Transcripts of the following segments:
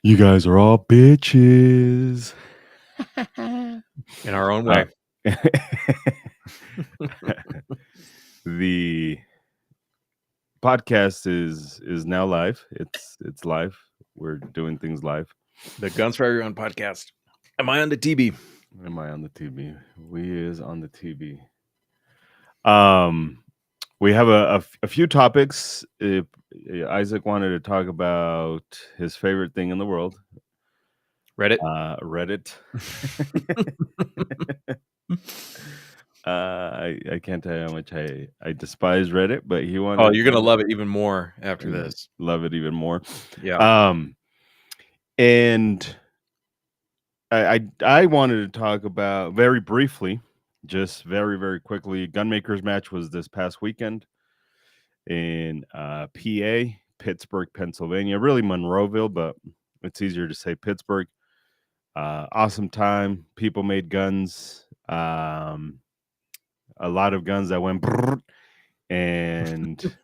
You guys are all bitches. In our own Uh, way. the podcast is now live. It's live. We're doing things live. The Guns for Everyone podcast. Am I on the TB? Am I on the TV? We is on the TV. We have a few topics. Isaac wanted to talk about his favorite thing in the world, Reddit. Reddit. I can't tell you how much I despise Reddit, but he wanted. Oh, you're gonna love it even more after and this. love it even more. Yeah. And I wanted to talk about very briefly, just very quickly. Gunmakers match was this past weekend in PA, Pittsburgh, Pennsylvania. Really Monroeville, but it's easier to say Pittsburgh. Awesome time. People made guns. A lot of guns that went brrr, and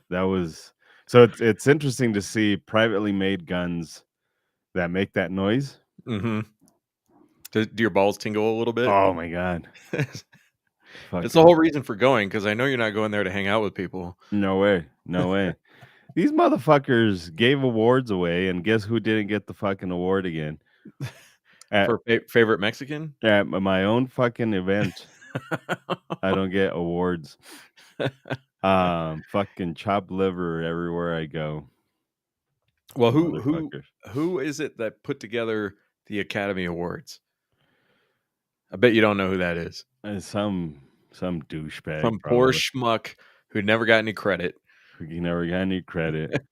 that was so it's interesting to see privately made guns that make that noise. Mm-hmm. Do your balls tingle a little bit? Oh my god. It's Fuck. the whole reason for going, because I know you're not going there to hang out with people. No way. No way. These motherfuckers gave awards away, and guess who didn't get the fucking award again? For favorite Mexican? At my own fucking event, I don't get awards. Fucking chopped liver everywhere I go. Well, who is it that put together the Academy Awards? I bet you don't know who that is. Some douchebag, Some poor probably. schmuck who never got any credit. He never got any credit.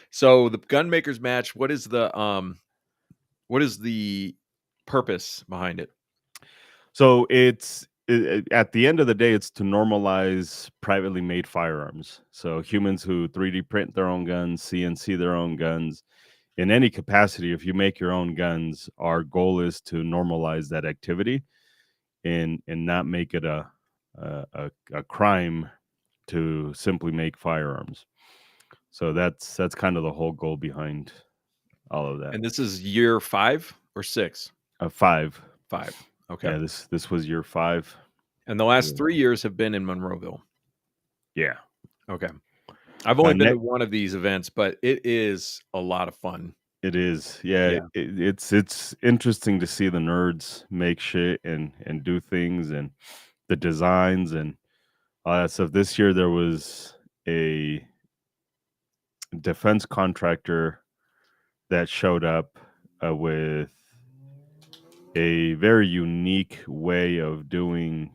So the Gunmakers match, what is the purpose behind it? So at the end of the day, it's to normalize privately made firearms. So humans who 3D print their own guns, CNC their own guns, in any capacity, if you make your own guns, our goal is to normalize that activity and not make it a crime to simply make firearms. So that's kind of the whole goal behind all of that. And this is year 5 or 6? 5. 5. Okay. Yeah, this was year 5. And the last 3 years have been in Monroeville. Yeah. Okay. I've only been to one of these events, but it is a lot of fun. It is. Yeah. It's interesting to see the nerds make shit and do things and the designs and all that stuff. This year there was a defense contractor that showed up with a very unique way of doing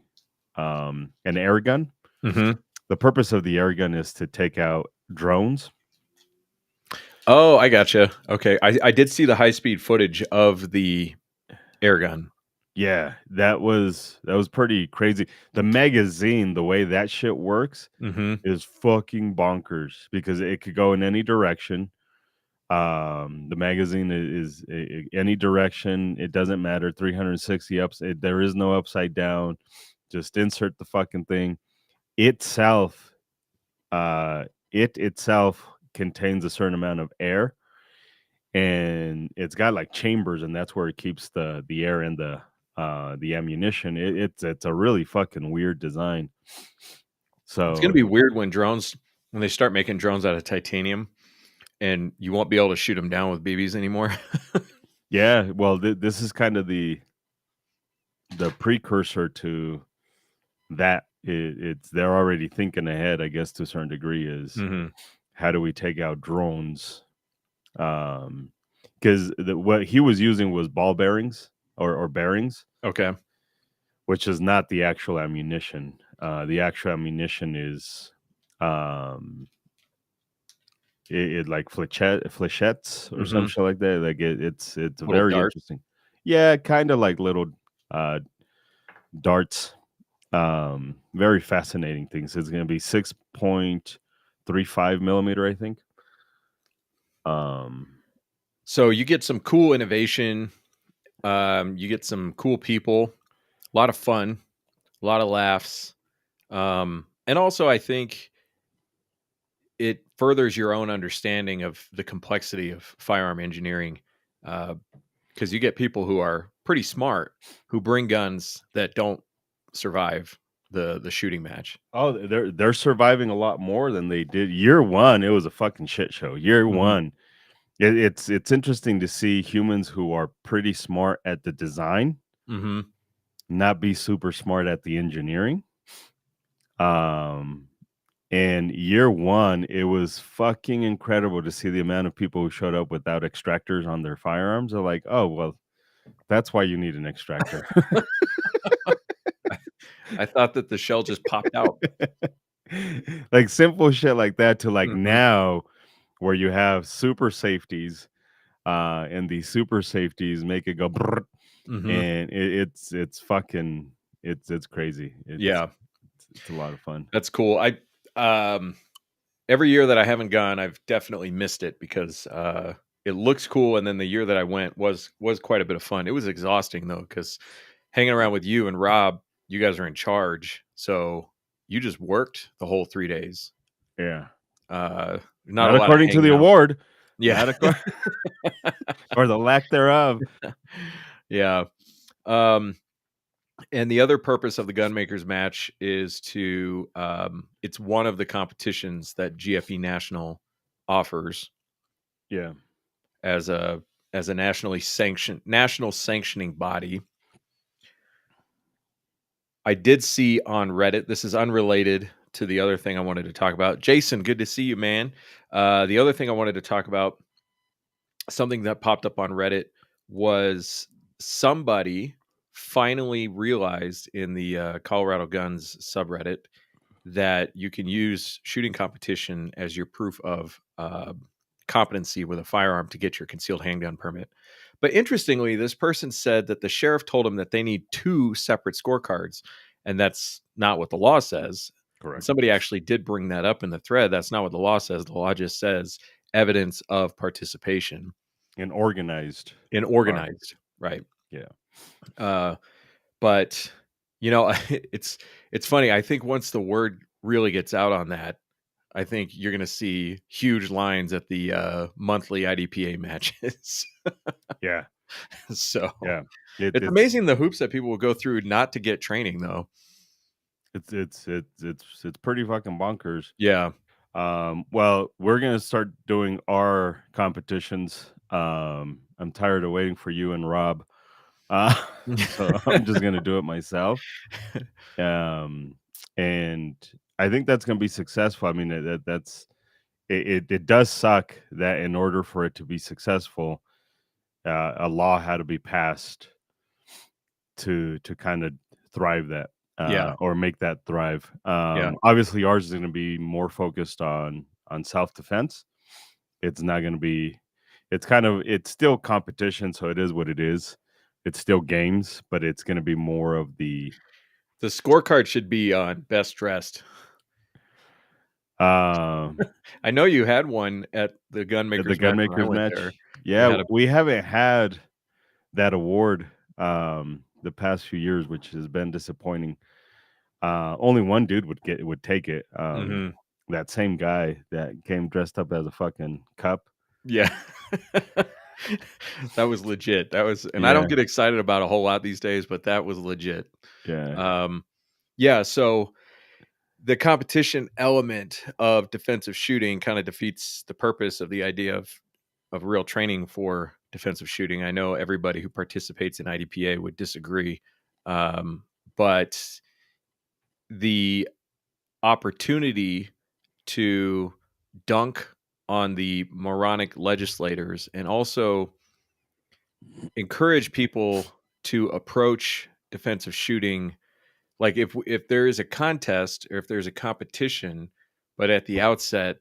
an air gun. Mm-hmm. The purpose of the air gun is to take out drones. Oh, I gotcha. Okay. I did see the high-speed footage of the air gun. Yeah, that was pretty crazy. The magazine, the way that shit works, is fucking bonkers because it could go in any direction. The magazine is any direction. It doesn't matter. 360 ups. There is no upside down. Just insert the fucking thing. It itself contains a certain amount of air, and it's got like chambers, and that's where it keeps the air and the ammunition. It's a really fucking weird design. So it's gonna be weird when they start making drones out of titanium, and you won't be able to shoot them down with BBs anymore. Yeah, well, this is kind of the precursor to that. They're already thinking ahead, I guess, to a certain degree. Is how do we take out drones? Because what he was using was ball bearings or bearings. Okay. Which is not the actual ammunition. The actual ammunition is it like flechettes or some shit like that. Like it's little very darts. Interesting. Yeah, kind of like little darts. Very fascinating things. It's going to be 6.35 millimeter, I think. So you get some cool innovation. You get some cool people. A lot of fun. A lot of laughs. And also, I think it furthers your own understanding of the complexity of firearm engineering, because you get people who are pretty smart who bring guns that don't survive the shooting match. Oh, they're surviving a lot more than they did year one. It was a fucking shit show. Year Mhm. one, it's interesting to see humans who are pretty smart at the design Mhm. not be super smart at the engineering. Um, and year one, it was fucking incredible to see the amount of people who showed up without extractors on their firearms. They're like, oh well, that's why you need an extractor. I thought that the shell just popped out. Like simple shit like that to like Mhm. now where you have super safeties and these super safeties make it go brrrt, Mhm. and it's fucking it's crazy. Yeah, It's a lot of fun. that's cool. Um every year that I haven't gone, I've definitely missed it because it looks cool, and then the year that I went was quite a bit of fun. It was exhausting though, because hanging around with you and Rob, you guys are in charge, so you just worked the whole 3 days. Yeah. Uh, not a Not lot of according to hanging the out. award. Yeah, Not according or the lack thereof. yeah. Um, and the other purpose of the gunmakers match is to it's one of the competitions that GFE National offers Yeah. as a national sanctioning body. I did see on Reddit, this is unrelated to the other thing I wanted to talk about. Jason, good to see you, man. The other thing I wanted to talk about, something that popped up on Reddit, was somebody finally realized in the Colorado Guns subreddit that you can use shooting competition as your proof of competency with a firearm to get your concealed handgun permit. But interestingly, this person said that the sheriff told him that they need two separate scorecards, and that's not what the law says. And Correct. somebody actually did bring that up in the thread. That's not what the law says. The law just says evidence of participation And organized in firearm. organized, right? Yeah. Uh, but it's funny. I think once the word really gets out on that, I think you're going to see huge lines at the monthly IDPA matches. Yeah. So Yeah. It, it's it's amazing the hoops that people will go through not to get training, though. it's pretty fucking bonkers. Yeah. Well, we're gonna start doing our competitions. I'm tired of waiting for you and Rob. Uh, so I'm just gonna do it myself. Um, and I think that's gonna be successful. I mean, it does suck that in order for it to be successful, a law had to be passed to kind of thrive that Yeah. or make that thrive. Yeah. Obviously, ours is going to be more focused on self defense. It's not going to be. It's still competition, so it is what it is. It's still games, but it's going to be more of the The scorecard should be on best dressed. um I know you had one at the the gunmakers match when I gunmakers went there. match. You Yeah, had a we haven't had that award the past few years, which has been disappointing. Only one dude would take it. Mhm. That same guy that came dressed up as a fucking cup. Yeah. That was legit. That was, and I don't Yeah, get excited about a whole lot these days, but that was legit. yeah, Um, yeah, so the competition element of defensive shooting kind of defeats the purpose of the idea of real training for defensive shooting. I know everybody who participates in IDPA would disagree, but the opportunity to dunk on the moronic legislators and also encourage people to approach defensive shooting, like if there is a contest or if there's a competition, but at the outset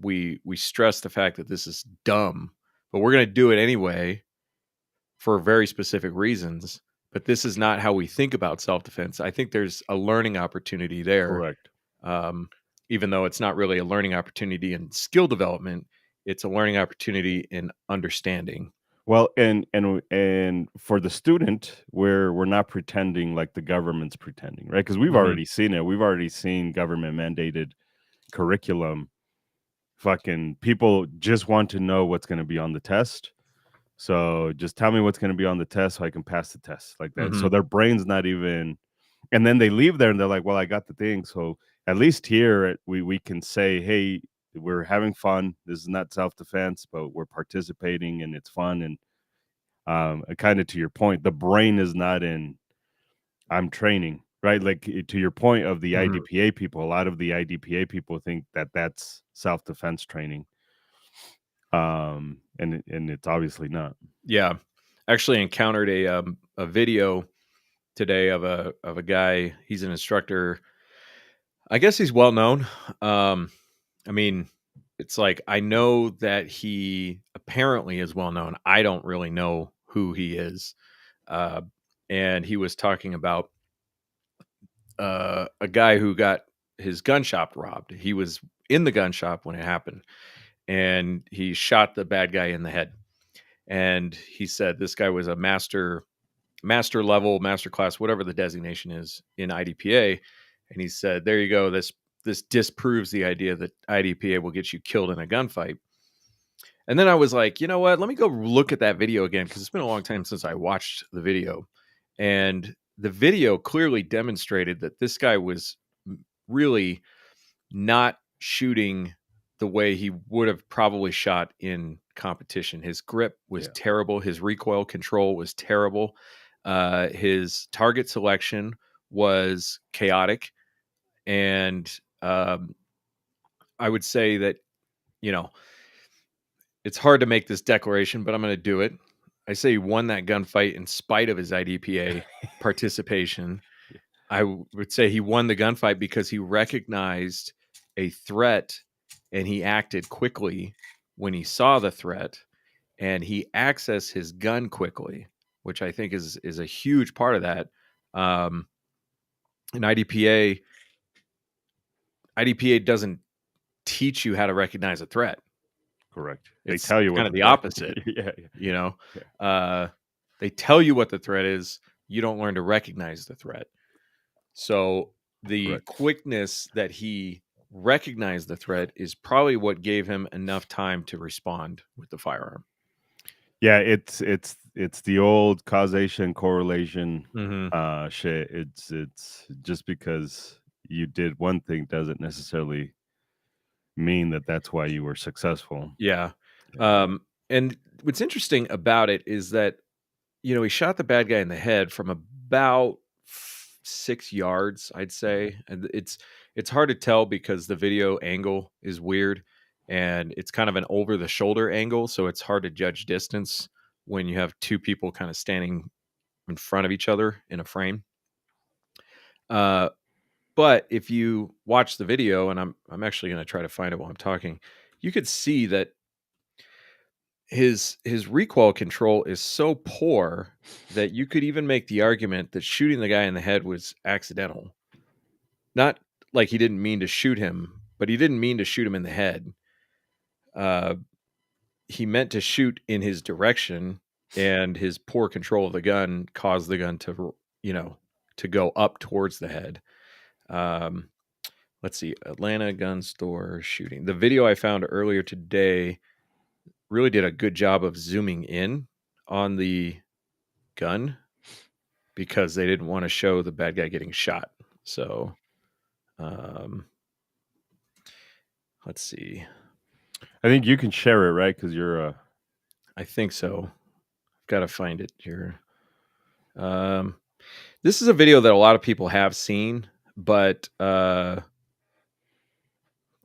we stress the fact that this is dumb, but we're going to do it anyway for very specific reasons, but this is not how we think about self-defense. I think there's a learning opportunity there, correct. um, even though it's not really a learning opportunity in skill development. It's a learning opportunity in understanding. Well, and for the student, we're not pretending like the government's pretending, right? Because we've Mhm. already seen it. We've already seen government mandated curriculum fucking people just want to know what's going to be on the test. So just tell me what's going to be on the test so I can pass the test, like that. So Mhm. their brain's not even, and then they leave there and they're like, well, I got the thing. So at least here we can say, hey, we're having fun. This is not self-defense, but we're participating and it's fun. And kind of to your point, the brain is not in, I'm training, right? Like to your point of the Mhm. IDPA people, a lot of the IDPA people think that that's self-defense training. And it's obviously not. Yeah. Actually encountered a video today of a guy. He's an instructor. I guess he's well known. I mean, it's like I know that he apparently is well known. I don't really know who he is. Uh, and he was talking about a guy who got his gun shop robbed. He was in the gun shop when it happened, and he shot the bad guy in the head. And he said this guy was a master level, master class, whatever the designation is in IDPA. And he said, there you go. This disproves the idea that IDPA will get you killed in a gunfight. And then I was like, you know what? Let me go look at that video again because it's been a long time since I watched the video. And the video clearly demonstrated that this guy was really not shooting the way he would have probably shot in competition. His grip was Yeah, terrible. His recoil control was terrible. His target selection was chaotic. And I would say that, you know, it's hard to make this declaration, but I'm going to do it. I say he won that gunfight in spite of his IDPA participation. I would say he won the gunfight because he recognized a threat and he acted quickly when he saw the threat, and he accessed his gun quickly, which I think is a huge part of that. Um, in IDPA doesn't teach you how to recognize a threat. correct. They It's tell you what kind of the the threat. opposite, Yeah, yeah, you know. yeah. Uh, they tell you what the threat is. You don't learn to recognize the threat. So the Correct. quickness that he recognized the threat is probably what gave him enough time to respond with the firearm. Yeah, it's the old causation correlation Hmm. shit. It's just because you did one thing doesn't necessarily mean that that's why you were successful. Yeah. Yeah. And what's interesting about it is that, you know, he shot the bad guy in the head from about 6 yards, I'd say. And it's hard to tell because the video angle is weird and it's kind of an over the shoulder angle. So it's hard to judge distance when you have two people kind of standing in front of each other in a frame. Uh, but if you watch the video, and I'm actually going to try to find it while I'm talking, you could see that his recoil control is so poor that you could even make the argument that shooting the guy in the head was accidental. Not like he didn't mean to shoot him, but he didn't mean to shoot him in the head. Uh, he meant to shoot in his direction, and his poor control of the gun caused the gun to, you know, to go up towards the head. Um, let's see, Atlanta gun store shooting. The video I found earlier today really did a good job of zooming in on the gun because they didn't want to show the bad guy getting shot. So, um, let's see. I think you can share it, right? Because you're I think so. I've got to find it here. Um, this is a video that a lot of people have seen, but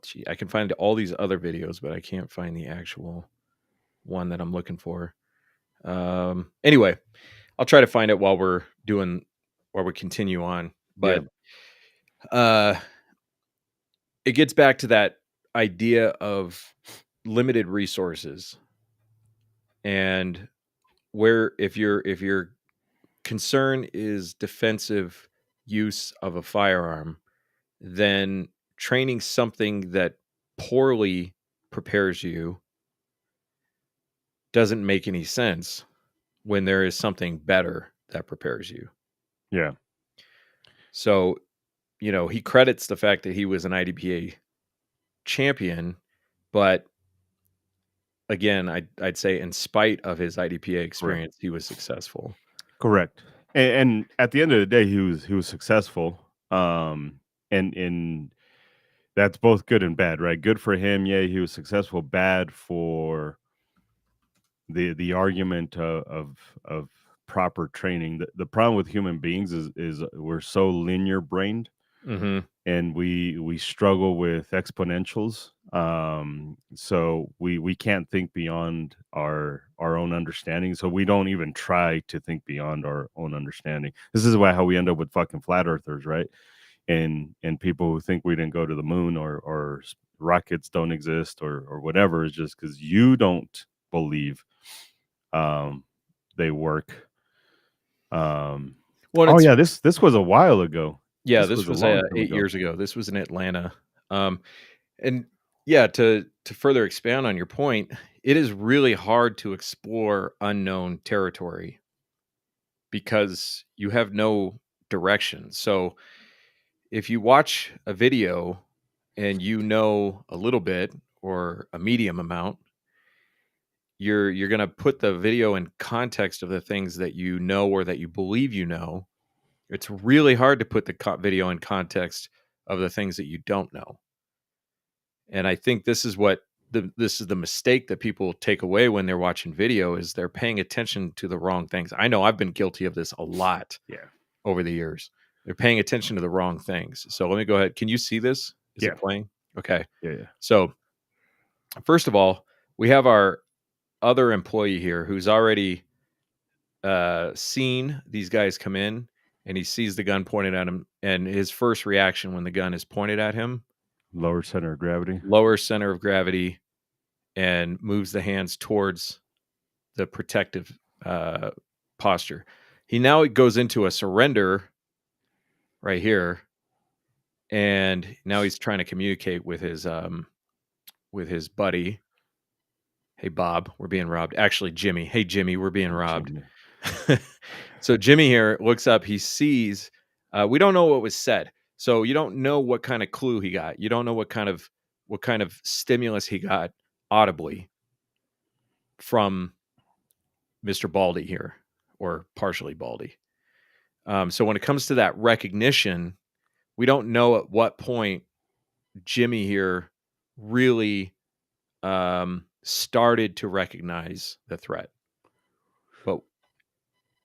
gee, I can find all these other videos, but I can't find the actual one that I'm looking for. Anyway, I'll try to find it while we continue on. yeah, But uh, it gets back to that idea of limited resources, and where if your concern is defensive use of a firearm, then training something that poorly prepares you doesn't make any sense when there is something better that prepares you. yeah, So, you know, he credits the fact that he was an IDPA champion But again, I'd say in spite of his IDPA Correct. experience, he was successful. Correct. And at the end of the day, he was successful. And that's both good and bad, right? Good for him, yeah, he was successful. Bad for the argument of proper training. The problem with human beings is we're so linear brained, Mm-hmm. and we struggle with exponentials. So we can't think beyond our own understanding, so we don't even try to think beyond our own understanding. This is why how we end up with fucking flat earthers, right? And people who think we didn't go to the moon, or rockets don't exist, or whatever, is just because you don't believe um they work. Well, Oh it's yeah, this was a while ago. yeah. This This was a was long time 8 years ago. ago. This was in Atlanta. And yeah, to further expand on your point, it is really hard to explore unknown territory because you have no direction. So if you watch a video and you know a little bit or a medium amount, you're going to put the video in context of the things that you know or that you believe you know. It's really hard to put the video in context of the things that you don't know. And I think this is the mistake that people take away when they're watching video is they're paying attention to the wrong things. I know I've been guilty of this a lot Yeah. over the years. They're paying attention to the wrong things. So let me go ahead. Can you see this? Is Yeah. it playing? Okay. Yeah. Yeah. So first of all, we have our other employee here who's already seen these guys come in, and he sees the gun pointed at him. And his first reaction when the gun is pointed at him, Lower center of gravity. lower center of gravity, and moves the hands towards the protective posture. He now goes into a surrender right here, and now he's trying to communicate with his buddy. Hey Bob, we're being robbed. Actually, Jimmy. Hey Jimmy, we're being robbed. Jimmy. So Jimmy here looks up. He sees. We don't know what was said, so you don't know what kind of clue he got. You don't know what kind of stimulus he got audibly from Mr. Baldy here, or partially Baldy. So when it comes to that recognition, we don't know at what point Jimmy here really started to recognize the threat. But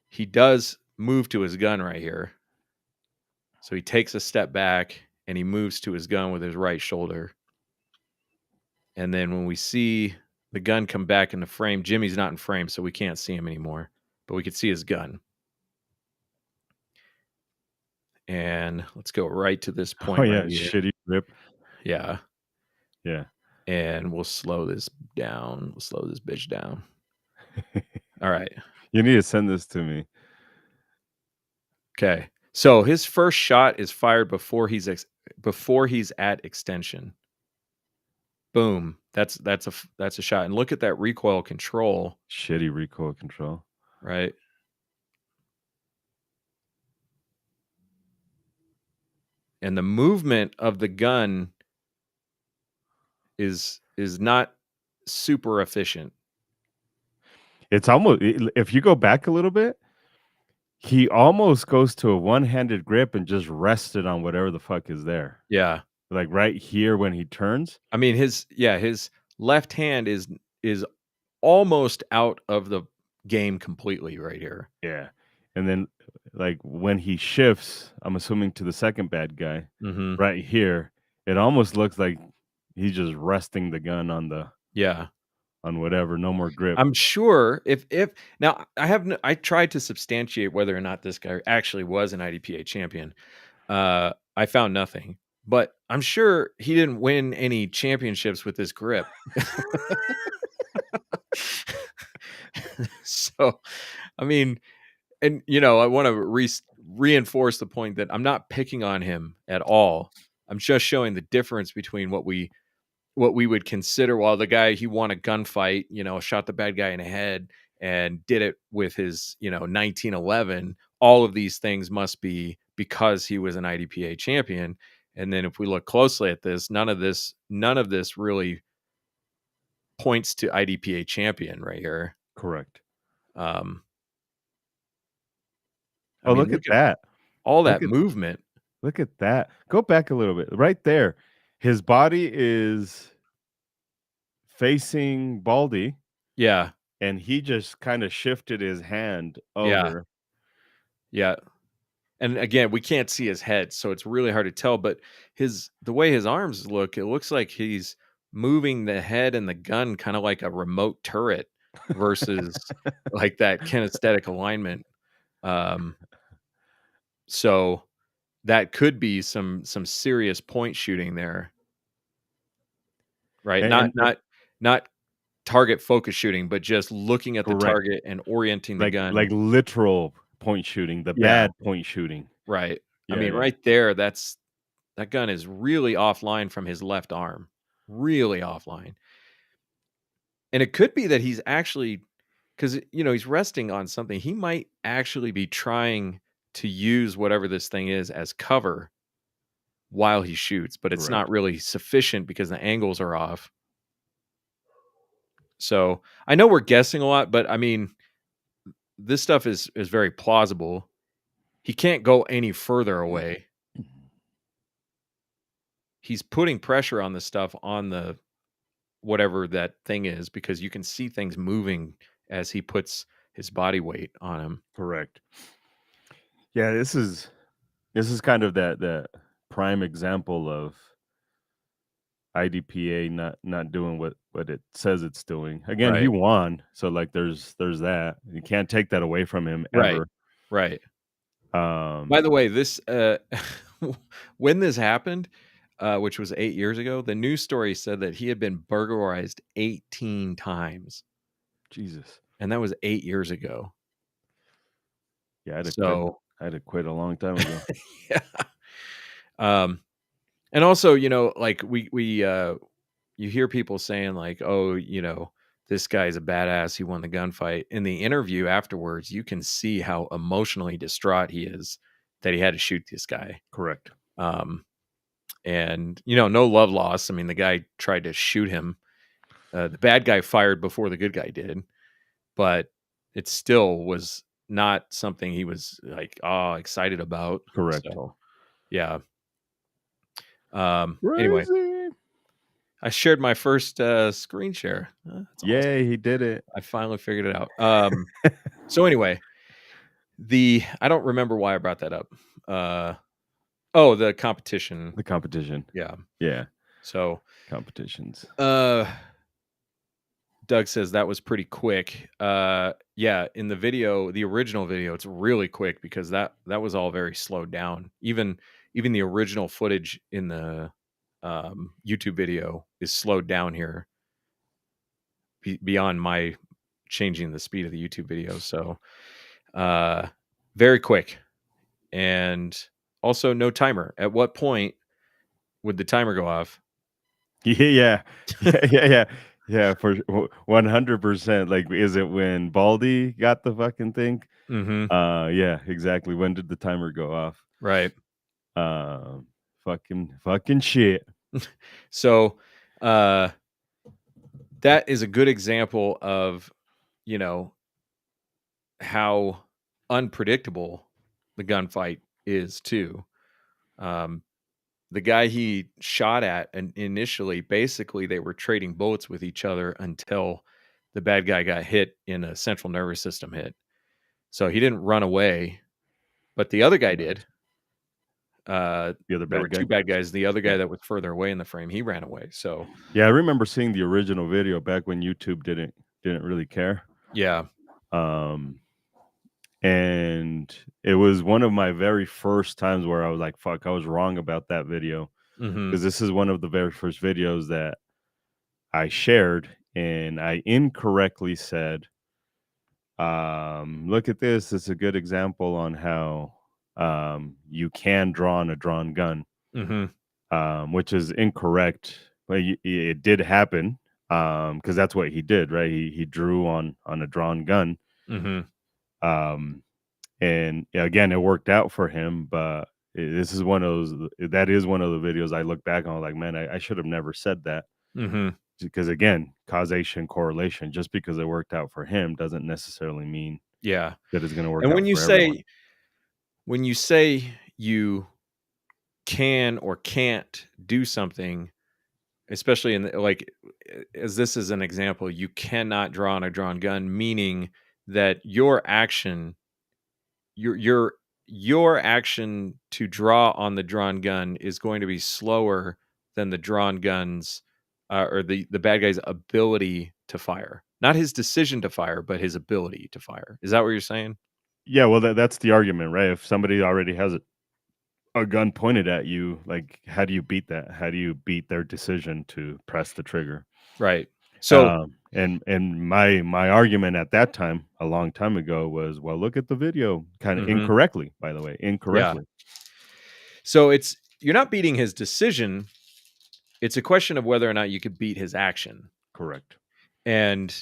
he does move to his gun right here. So he takes a step back and he moves to his gun with his right shoulder. And then when we see the gun come back into frame, Jimmy's not in frame, so we can't see him anymore, but we could see his gun. And let's go right to this point Oh yeah, right here. shitty rip. Yeah. Yeah. And we'll slow this down. We'll slow this bitch down. All right. You need to send this to me. Okay. So his first shot is fired before he's at extension. Boom. That's a shot. And look at that recoil control. Shitty recoil control. Right. And the movement of the gun is not super efficient. It's almost, if you go back a little bit, he almost goes to a one-handed grip and just rested on whatever the fuck is there. Yeah. Like right here when he turns. I mean his left hand is almost out of the game completely right here. Yeah. And then like when he shifts, I'm assuming to the second bad guy, Mm-hmm. right here, it almost looks like he's just resting the gun on whatever, no more grip. I'm sure if now I tried to substantiate whether or not this guy actually was an IDPA champion. I found nothing, but I'm sure he didn't win any championships with this grip. So, I mean, and I want to reinforce the point that I'm not picking on him at all. I'm just showing the difference between what we would consider, while the guy, he won a gunfight, shot the bad guy in the head and did it with his 1911. All of these things must be because he was an IDPA champion. And then if we look closely at this, none of this really points to IDPA champion right here. Correct. I Oh, mean, look at look at that. all Look that at movement. look at that. Go back a little bit. Right there. His body is facing Baldy, Yeah, and he just kind of shifted his hand yeah, over. yeah. And again, we can't see his head, so it's really hard to tell. But the way his arms look, it looks like he's moving the head and the gun kind of like a remote turret versus like that kinesthetic alignment. Um, so that could be some serious point shooting there, right? And Not target focus shooting, but just looking at the correct. target and orienting the gun. Like literal point shooting, the Yeah, bad point shooting. right. I Yeah, mean, yeah. right there, that gun is really offline from his left arm, really offline. And it could be that he's actually, because he's resting on something. He might actually be trying to use whatever this thing is as cover while he shoots, but it's not Correct. really sufficient because the angles are off. So I know we're guessing a lot, but I mean, this stuff is very plausible. He can't go any further away. He's putting pressure on the stuff on the whatever that thing is, because you can see things moving as he puts his body weight on him. Correct. Yeah, this is kind of that prime example of IDPA not doing what it says it's doing. Again, he Right. won, so like there's that. You can't take that away from him Right. ever. Right. By Um the way, this when this happened, which was 8 years ago, the news story said that he had been burglarized 18 times, Jesus. and that was 8 years ago. Yeah, I'd have quit. So, I'd have quit a long time ago. yeah. Um, and also, like you hear people saying like, "Oh, this guy's a badass. He won the gunfight." In the interview afterwards, you can see how emotionally distraught he is that he had to shoot this guy. Correct. Um, and no love lost. I mean, the guy tried to shoot him. The bad guy fired before the good guy did, but it still was not something he was like excited about. Correct. So yeah. Anyway, Crazy. I shared my first screen share. That's awesome. Yay, he did it. I finally figured it out. So anyway, I don't remember why I brought that up. The competition. The competition. Yeah. Yeah. So Competitions. Doug says that was pretty quick. Yeah, in the video, the original video, it's really quick because that was all very slowed down. Even the original footage in the YouTube video is slowed down here beyond my changing the speed of the YouTube video. So very quick. And also no timer. At what point would the timer go off? Yeah. Yeah, for 100%. Like, is it when Baldy got the fucking thing? Mm-hmm. Yeah, exactly. When did the timer go off? Right. Fucking shit. So that is a good example of, how unpredictable the gunfight is too. The guy he shot at, and initially, basically, they were trading bullets with each other until the bad guy got hit in a central nervous system hit. So he didn't run away, but the other guy did. The other There were bad guy. two bad guys. The other guy Yeah. that was further away in the frame, he ran away. So Yeah, I remember seeing the original video back when YouTube didn't really care. yeah. And it was one of my very first times where I was like, fuck, I was wrong about that video. Mm-hmm. Because this is one of the very first videos that I shared, and I incorrectly said, look at this. It's a good example on how you can draw on a drawn gun, which is incorrect. But it did happen because that's what he did, right? He drew on a drawn gun. And again, it worked out for him, but this is one of those. That is one of the videos I look back on, like, man, I should have never said that. because again, causation, correlation, just because it worked out for him doesn't necessarily mean Yeah. that it's going to work And out for everyone. when you say you can or can't do something, especially in as this is an example, you cannot draw on a drawn gun, meaning that your your your action to draw on the drawn gun is going to be slower than the drawn gun's or the bad guy's ability to fire. Not his decision to fire, but his ability to fire. Is that what you're saying? Yeah, well, that's the argument, right? If somebody already has a gun pointed at you, like, how do you beat that? How do you beat their decision to press the trigger? Right. So, And my argument at that time, a long time ago, was, well, look at the video, kind of mhm, incorrectly, by the way, yeah. incorrectly. So you're not beating his decision. It's a question of whether or not you could beat his action. Correct. And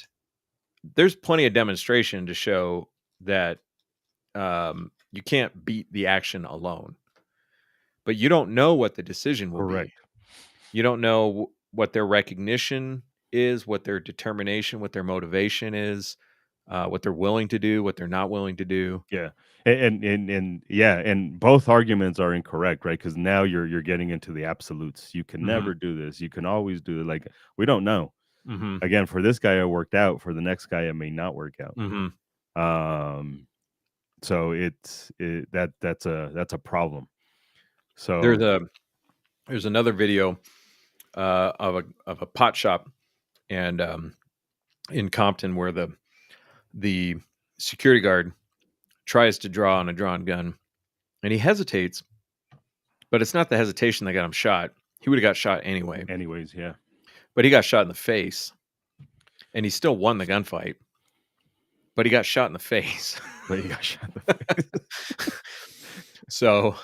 there's plenty of demonstration to show that you can't beat the action alone. But you don't know what the decision will be. Correct. You don't know what their recognition is, what their determination, what their motivation is, what they're willing to do, what they're not willing to do. Yeah. And yeah, and both arguments are incorrect, right? Because now you're getting into the absolutes. You can Mhm, never do this. You can always do it. Like, we don't know. mhm, Again, for this guy, it worked out. For the next guy, it may not work out. mhm. Um, so that's a problem. There's So a there's another video of a pot shop and in Compton where the security guard tries to draw on a drawn gun and he hesitates, but it's not the hesitation that got him shot. He would have got shot anyway, anyways, yeah. but he got shot in the face and he still won the gunfight, but he got shot in the face. But he got shot in the face. So,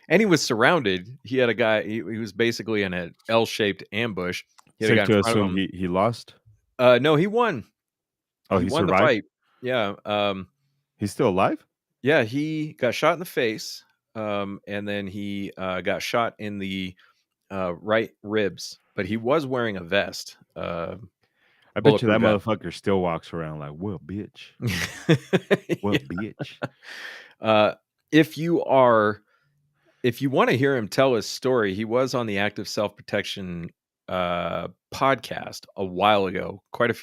and he was surrounded. He had a guy, he was basically in an L shaped ambush. He had a guy Safe in to front of assume him. he lost? No, he won. Oh, He he won the survived? fight. Yeah. He's still alive? Yeah, he got shot in the face, and then he got shot in the right ribs, but he was wearing a vest, I bet you bulletproof that vest. motherfucker still walks around like, "What, bitch? What, Yeah. bitch?" Uh, if you want to hear him tell his story, he was on the Active Self Protection podcast a while ago,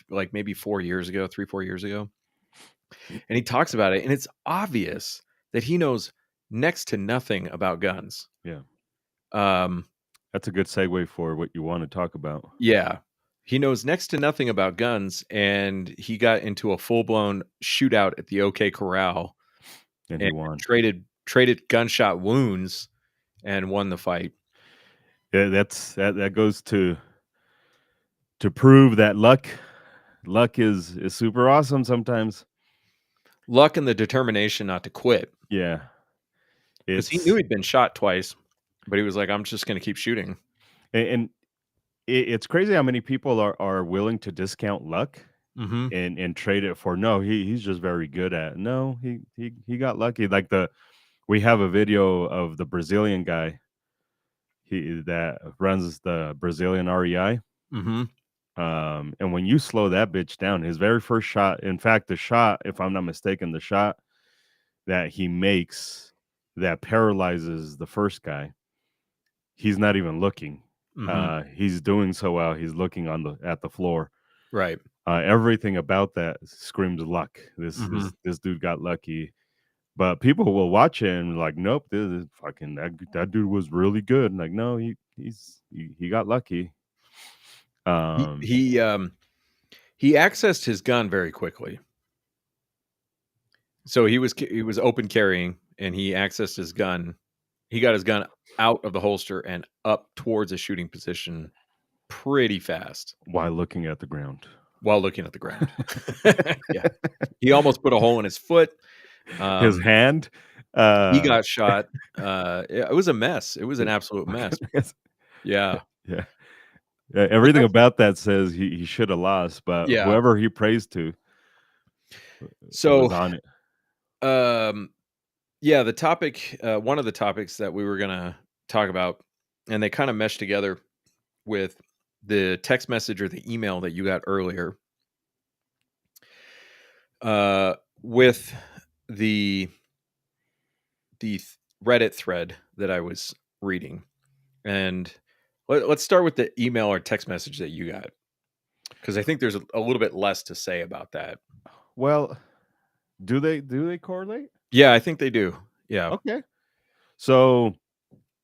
like maybe 4 years ago, 3-4 years ago, and he talks about it, and it's obvious that he knows next to nothing about guns. Yeah. Um, That's a good segue for what you wanna talk about. yeah, he knows next to nothing about guns, and he got into a full blown shootout at the OK Corral And he and won. traded gunshot wounds and won the fight. Yeah, that goes to prove that luck is super awesome sometimes. Luck and the determination not to quit, Yeah. because he knew It's he'd been shot twice, but he was like, "I'm just gonna keep shooting." and it's crazy how many people are willing to discount luck Mhm, and trade it for, "No, he's just very good at." No, he got lucky. Like, we have a video of the Brazilian guy that runs the Brazilian REI. mhm, And when you slow that bitch down, his very first shot, in fact, the shot, if I'm not mistaken, the shot that he makes that paralyzes the first guy, he's not even looking. mhm, He's doing so well. He's looking at the floor. right, Everything about that screams luck. mhm. This dude got lucky. But people will watch it and like, nope, this is fucking that dude was really good. Like, no, he got lucky. He Um, he, um, he accessed his gun very quickly. So he was open carrying, and he accessed his gun. He got his gun out of the holster and up towards a shooting position pretty fast while looking at the ground. while looking at the ground. Yeah. He almost put a hole in his foot. His Um, hand, he uh, got shot. It was a mess. It was an absolute mess. Yeah. yeah. Yeah, But everything that's about that says he should have lost, but yeah. whoever he prays to was So, on it. um, yeah, the topic, one of the topics that we were gonna talk about, and they kinda mesh together with the text message or the email that you got earlier, with the Reddit thread that I was reading, and let's start with the email or text message that you got, because I think there's a little bit less to say about that. Well, do they correlate? Yeah, I think they do. Yeah. Okay. So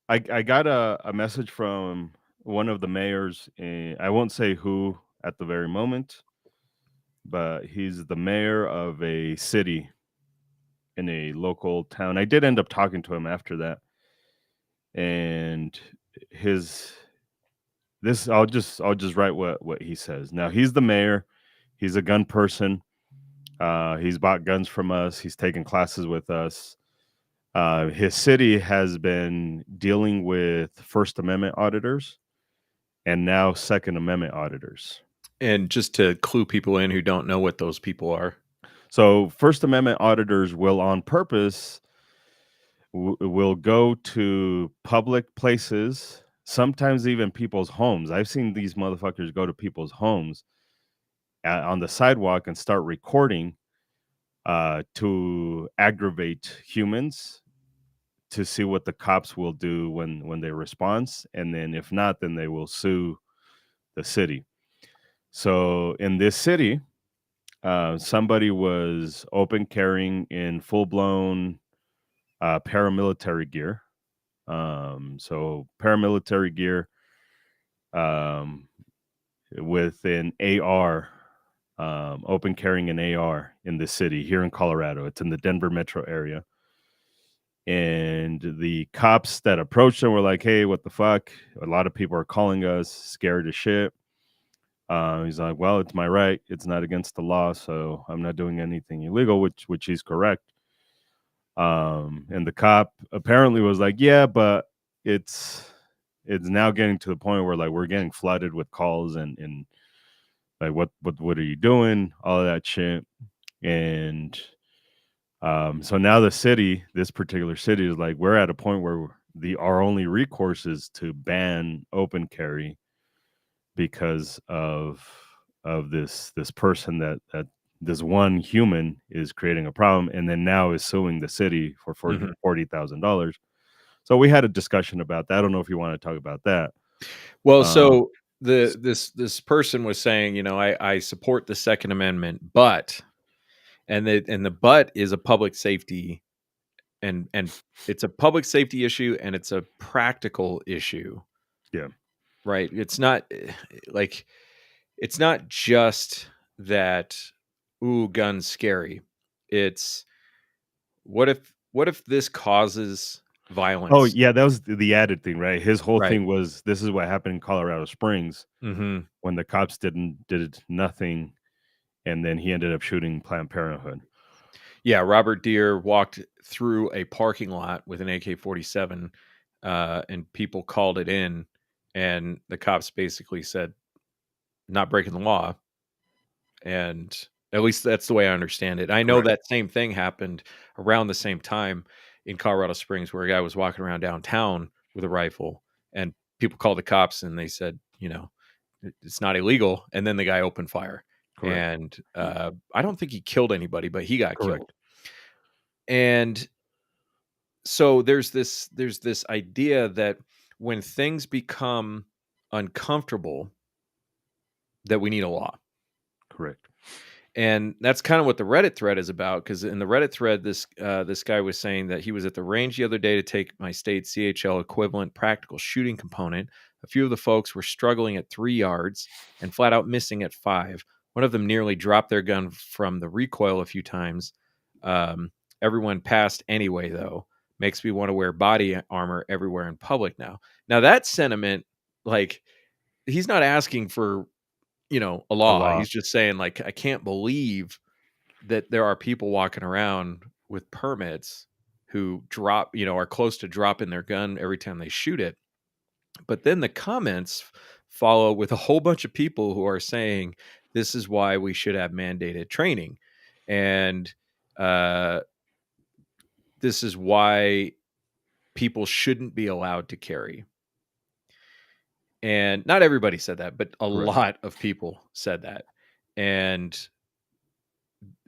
I got a message from one of the mayors. I won't say who at the very moment, but he's the mayor of a city in a local town. I did end up talking to him after that, and his this I'll just write what he says. Now he's the mayor. He's a gun person. He's bought guns from us. He's taken classes with us. His city has been dealing with First Amendment auditors and now Second Amendment auditors. And just to clue people in who don't know what those people are. So First Amendment auditors will, on purpose, will go to public places, sometimes even people's homes. I've seen these motherfuckers go to people's homes on the sidewalk and start recording to aggravate humans to see what the cops will do when they respond, and then if not, then they will sue the city. So in this city, somebody was open carrying in full blown paramilitary gear. So paramilitary gear um, with an AR, open carrying an AR in the city here in Colorado. It's in the Denver metro area. And the cops that approached them were like, "Hey, what the fuck? A lot of people are calling us, scared as shit." He's like, "Well, it's my right. It's not against the law, so I'm not doing anything illegal," which he's correct. And the cop apparently was like, "Yeah, but it's it's now getting to the point where like we're getting flooded with calls and like what are you doing? All of that shit." And so now the city, this particular city, is like we're at a point where our only recourse is to ban open carry because of this person that this one human is creating a problem and then now is suing the city for Mhm. $40,000. So we had a discussion about that. I don't know if you want to talk about that. Well, Um, so this person was saying, I support the Second Amendment, but and the but is a public safety, and it's a public safety issue, and it's a practical issue, yeah. right? It's not like it's not just that, ooh, guns scary. It's what if this causes Oh violence? yeah, that was the added thing, right? His whole Right. thing was this is what happened in Colorado Springs Hmm. when the cops did nothing, and then he ended up shooting Planned Parenthood. Yeah, Robert Deere walked through a parking lot with an AK-47, and people called it in, and the cops basically said, "Not breaking the law." And at least that's the way I understand it. I know Correct. that same thing happened around the same time in Colorado Springs, where a guy was walking around downtown with a rifle, and people called the cops, and they said, it's not illegal. And then the guy opened fire, Correct. and I don't think he killed anybody, but he got killed. Correct. And so there's this idea that when things become uncomfortable, that we need a law. Correct. And that's kind of what the Reddit thread is about, because in the Reddit thread, this guy was saying that he was at the range the other day to take my state CHL equivalent practical shooting component. A few of the folks were struggling at 3 yards and flat out missing at 5. One of them nearly dropped their gun from the recoil a few times. Um, Everyone passed anyway, though. Makes me want to wear body armor everywhere in public now. Now that sentiment, like, he's not asking for a A law. law. He's just saying, like, I can't believe that there are people walking around with permits who are close to dropping their gun every time they shoot it. But then the comments follow with a whole bunch of people who are saying this is why we should have mandated training. And uh, this is why people shouldn't be allowed to carry. And not everybody said that, but a Right. lot of people said that. And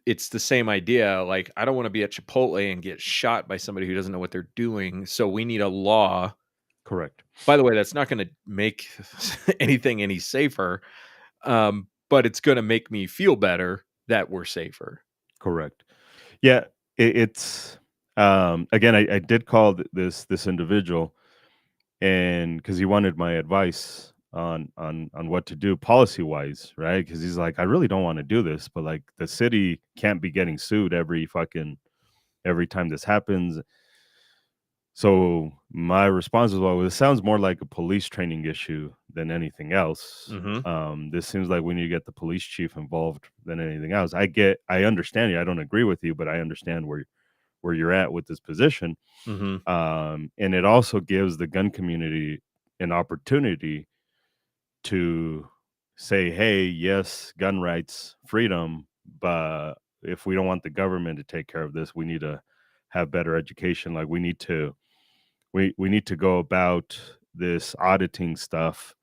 it's the same idea. Like, I don't want to be at Chipotle and get shot by somebody who doesn't know what they're doing. So we need a law. Correct. By the way, that's not going to make anything any safer, but it's going to make me feel better that we're safer. Correct. Yeah, it's again, I did call this individual, and because he wanted my advice on what to do policy wise, right? Because he's like, I really don't want to do this, but like the city can't be getting sued every time this happens. So my response was, well, this sounds more like a police training issue than anything else. Hmm. This seems like we need to get the police chief involved than anything else. I understand you. I don't agree with you, but I understand where you're at with this position. Hmm. And it also gives the gun community an opportunity to say, hey, yes, gun rights, freedom, but if we don't want the government to take care of this, we need to have better education. Like we need to go about this auditing stuff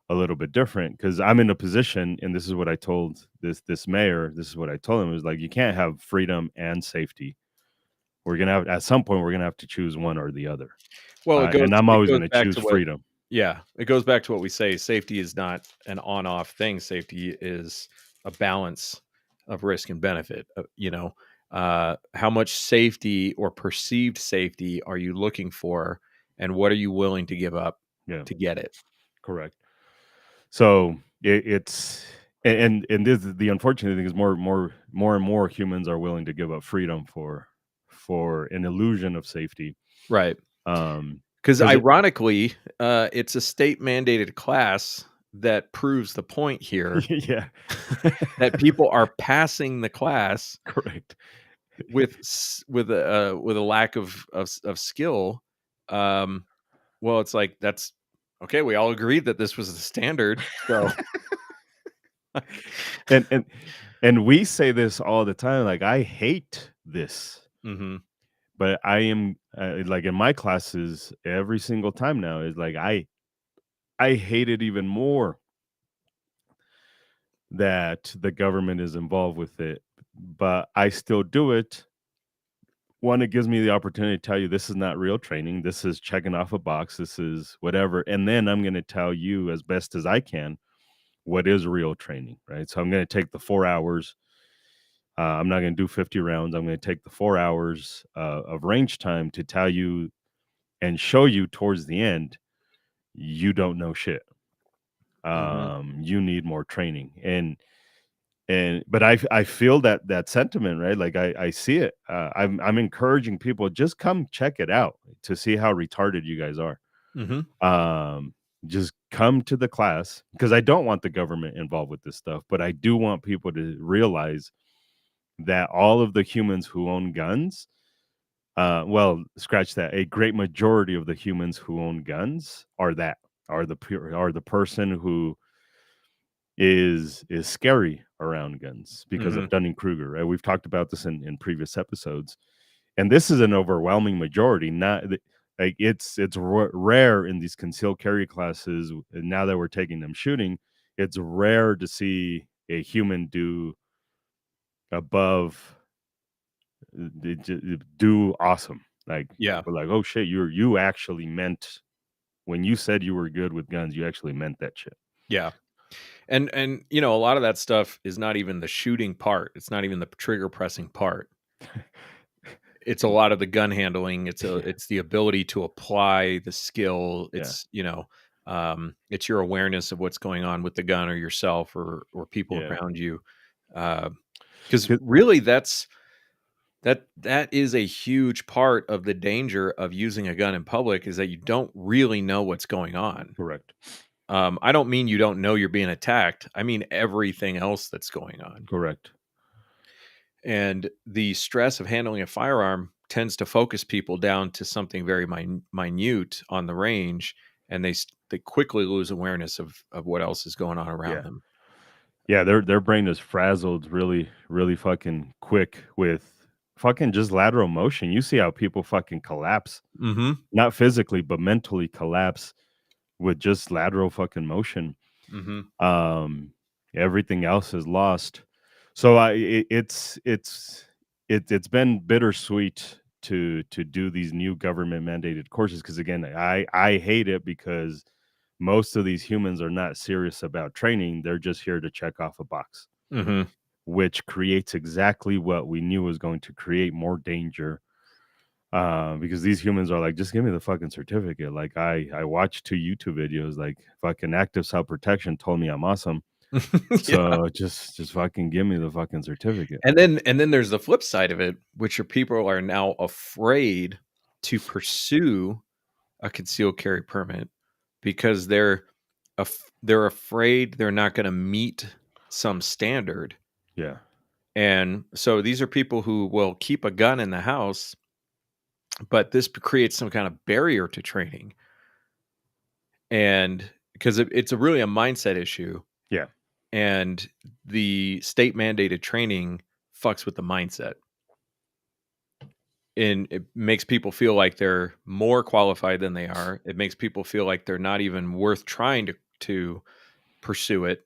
a little bit different because I'm in a position, and this is what I told this mayor. This is what I told him is like you can't have freedom and safety. We're gonna have at some point we're gonna have to choose one or the other, Well, and I'm it always goes gonna back choose to what freedom. yeah, it goes back to what we say. Safety is not an on-off thing. Safety is a balance of risk and benefit. How much safety or perceived safety are you looking for, and what are you willing to give up Yeah, to get it? correct. So it's and this the unfortunate thing is more and more humans are willing to give up freedom for an illusion of safety. Right. Um, Because because it ironically, it's a state mandated class that proves the point here yeah, that people are passing the class correct. with a lack of skill. Um, well, it's like that's okay. We all agreed that this was the standard. So, like, and and and we say this all the time. Like I hate this, hmm. but I am like in my classes every single time now is like I hate it even more that the government is involved with it, but I still do it. One, it gives me the opportunity to tell you this is not real training. This is checking off a box. This is whatever. And then I'm going to tell you as best as I can what is real training, right? So I'm going to take the 4 hours. I'm not going to do 50 rounds. I'm going to take the 4 hours of range time to tell you and show you towards the end, you don't know shit. Hmm. You need more training. And but I feel that sentiment, right? Like I see it. I'm encouraging people just come check it out to see how retarded you guys are. Hmm. Um, just come to the class because I don't want the government involved with this stuff, but I do want people to realize that all of the humans who own guns, well, scratch that. A great majority of the humans who own guns are the person who is scary around guns because Hmm. of Dunning-Kruger, right? We've talked about this in previous episodes, and this is an overwhelming majority. Not like it's rare in these concealed carry classes. And now that we're taking them shooting, it's rare to see a human do above do awesome. Like Yeah, we're like, oh shit, you actually meant when you said you were good with guns, you actually meant that shit. yeah. And a lot of that stuff is not even the shooting part. It's not even the trigger pressing part. It's a lot of the gun handling. It's the ability to apply the skill. Yeah, It's your awareness of what's going on with the gun or yourself or people yeah. around you. Because 'Cause- really, that is a huge part of the danger of using a gun in public is that you don't really know what's going on. Correct. I don't mean you don't know you're being attacked. I mean everything else that's going on. Correct. And the stress of handling a firearm tends to focus people down to something very minute on the range, and they quickly lose awareness of what else is going on around Yeah. them. Yeah, their brain is frazzled really, really fucking quick with fucking just lateral motion. You see how people fucking collapse, Mhm. not physically, but mentally collapse with just lateral fucking motion. Mm-hmm. Um, Everything else is lost. So it's been bittersweet to do these new government mandated courses, because again, I hate it because most of these humans are not serious about training. They're just here to check off a box, Mm-hmm. which creates exactly what we knew was going to create more danger. Because these humans are like, just give me the fucking certificate. Like I watched 2 YouTube videos, like fucking active self protection told me I'm awesome. Yeah. So just fucking give me the fucking certificate. And then there's the flip side of it, which are people are now afraid to pursue a concealed carry permit because they're afraid they're not going to meet some standard. Yeah. And so these are people who will keep a gun in the house, but this creates some kind of barrier to training. And because it's a really a mindset issue, Yeah. and the state mandated training fucks with the mindset. And it makes people feel like they're more qualified than they are. It makes people feel like they're not even worth trying to pursue it.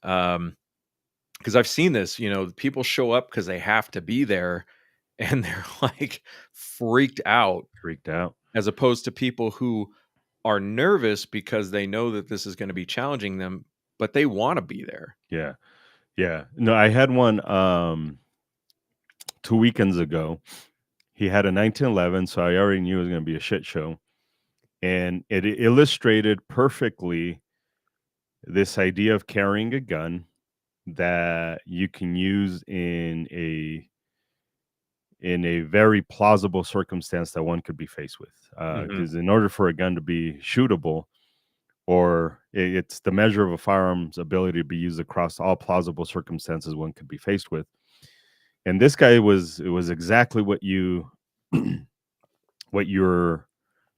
Because I've seen this, people show up because they have to be there, and they're like freaked out, Freaked out. as opposed to people who are nervous because they know that this is going to be challenging them, but they want to be there. Yeah. Yeah. No, I had one 2 weekends ago. He had a 1911, so I already knew it was going to be a shit show. And it illustrated perfectly this idea of carrying a gun that you can use in a very plausible circumstance that one could be faced with. Hmm. Because in order for a gun to be shootable, or it's the measure of a firearm's ability to be used across all plausible circumstances one could be faced with. And this guy it was exactly what what you're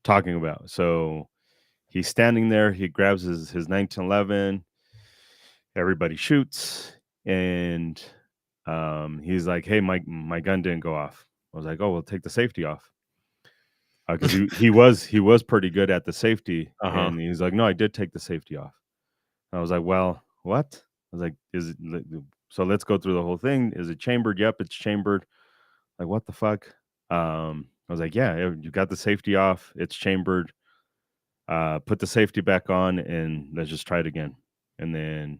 talking about. So he's standing there, he grabs his 1911, everybody shoots, and he's like, "Hey, my gun didn't go off." I was like, "Oh, well, take the safety off," because he was pretty good at the safety, Uh-huh. and he's like, "No, I did take the safety off." I was like, "Well, what?" I was like, "Is it so? Let's go through the whole thing. Is it chambered? Yep, it's chambered." Like, what the fuck? I was like, "Yeah, you got the safety off. It's chambered. Put the safety back on, and let's just try it again." And then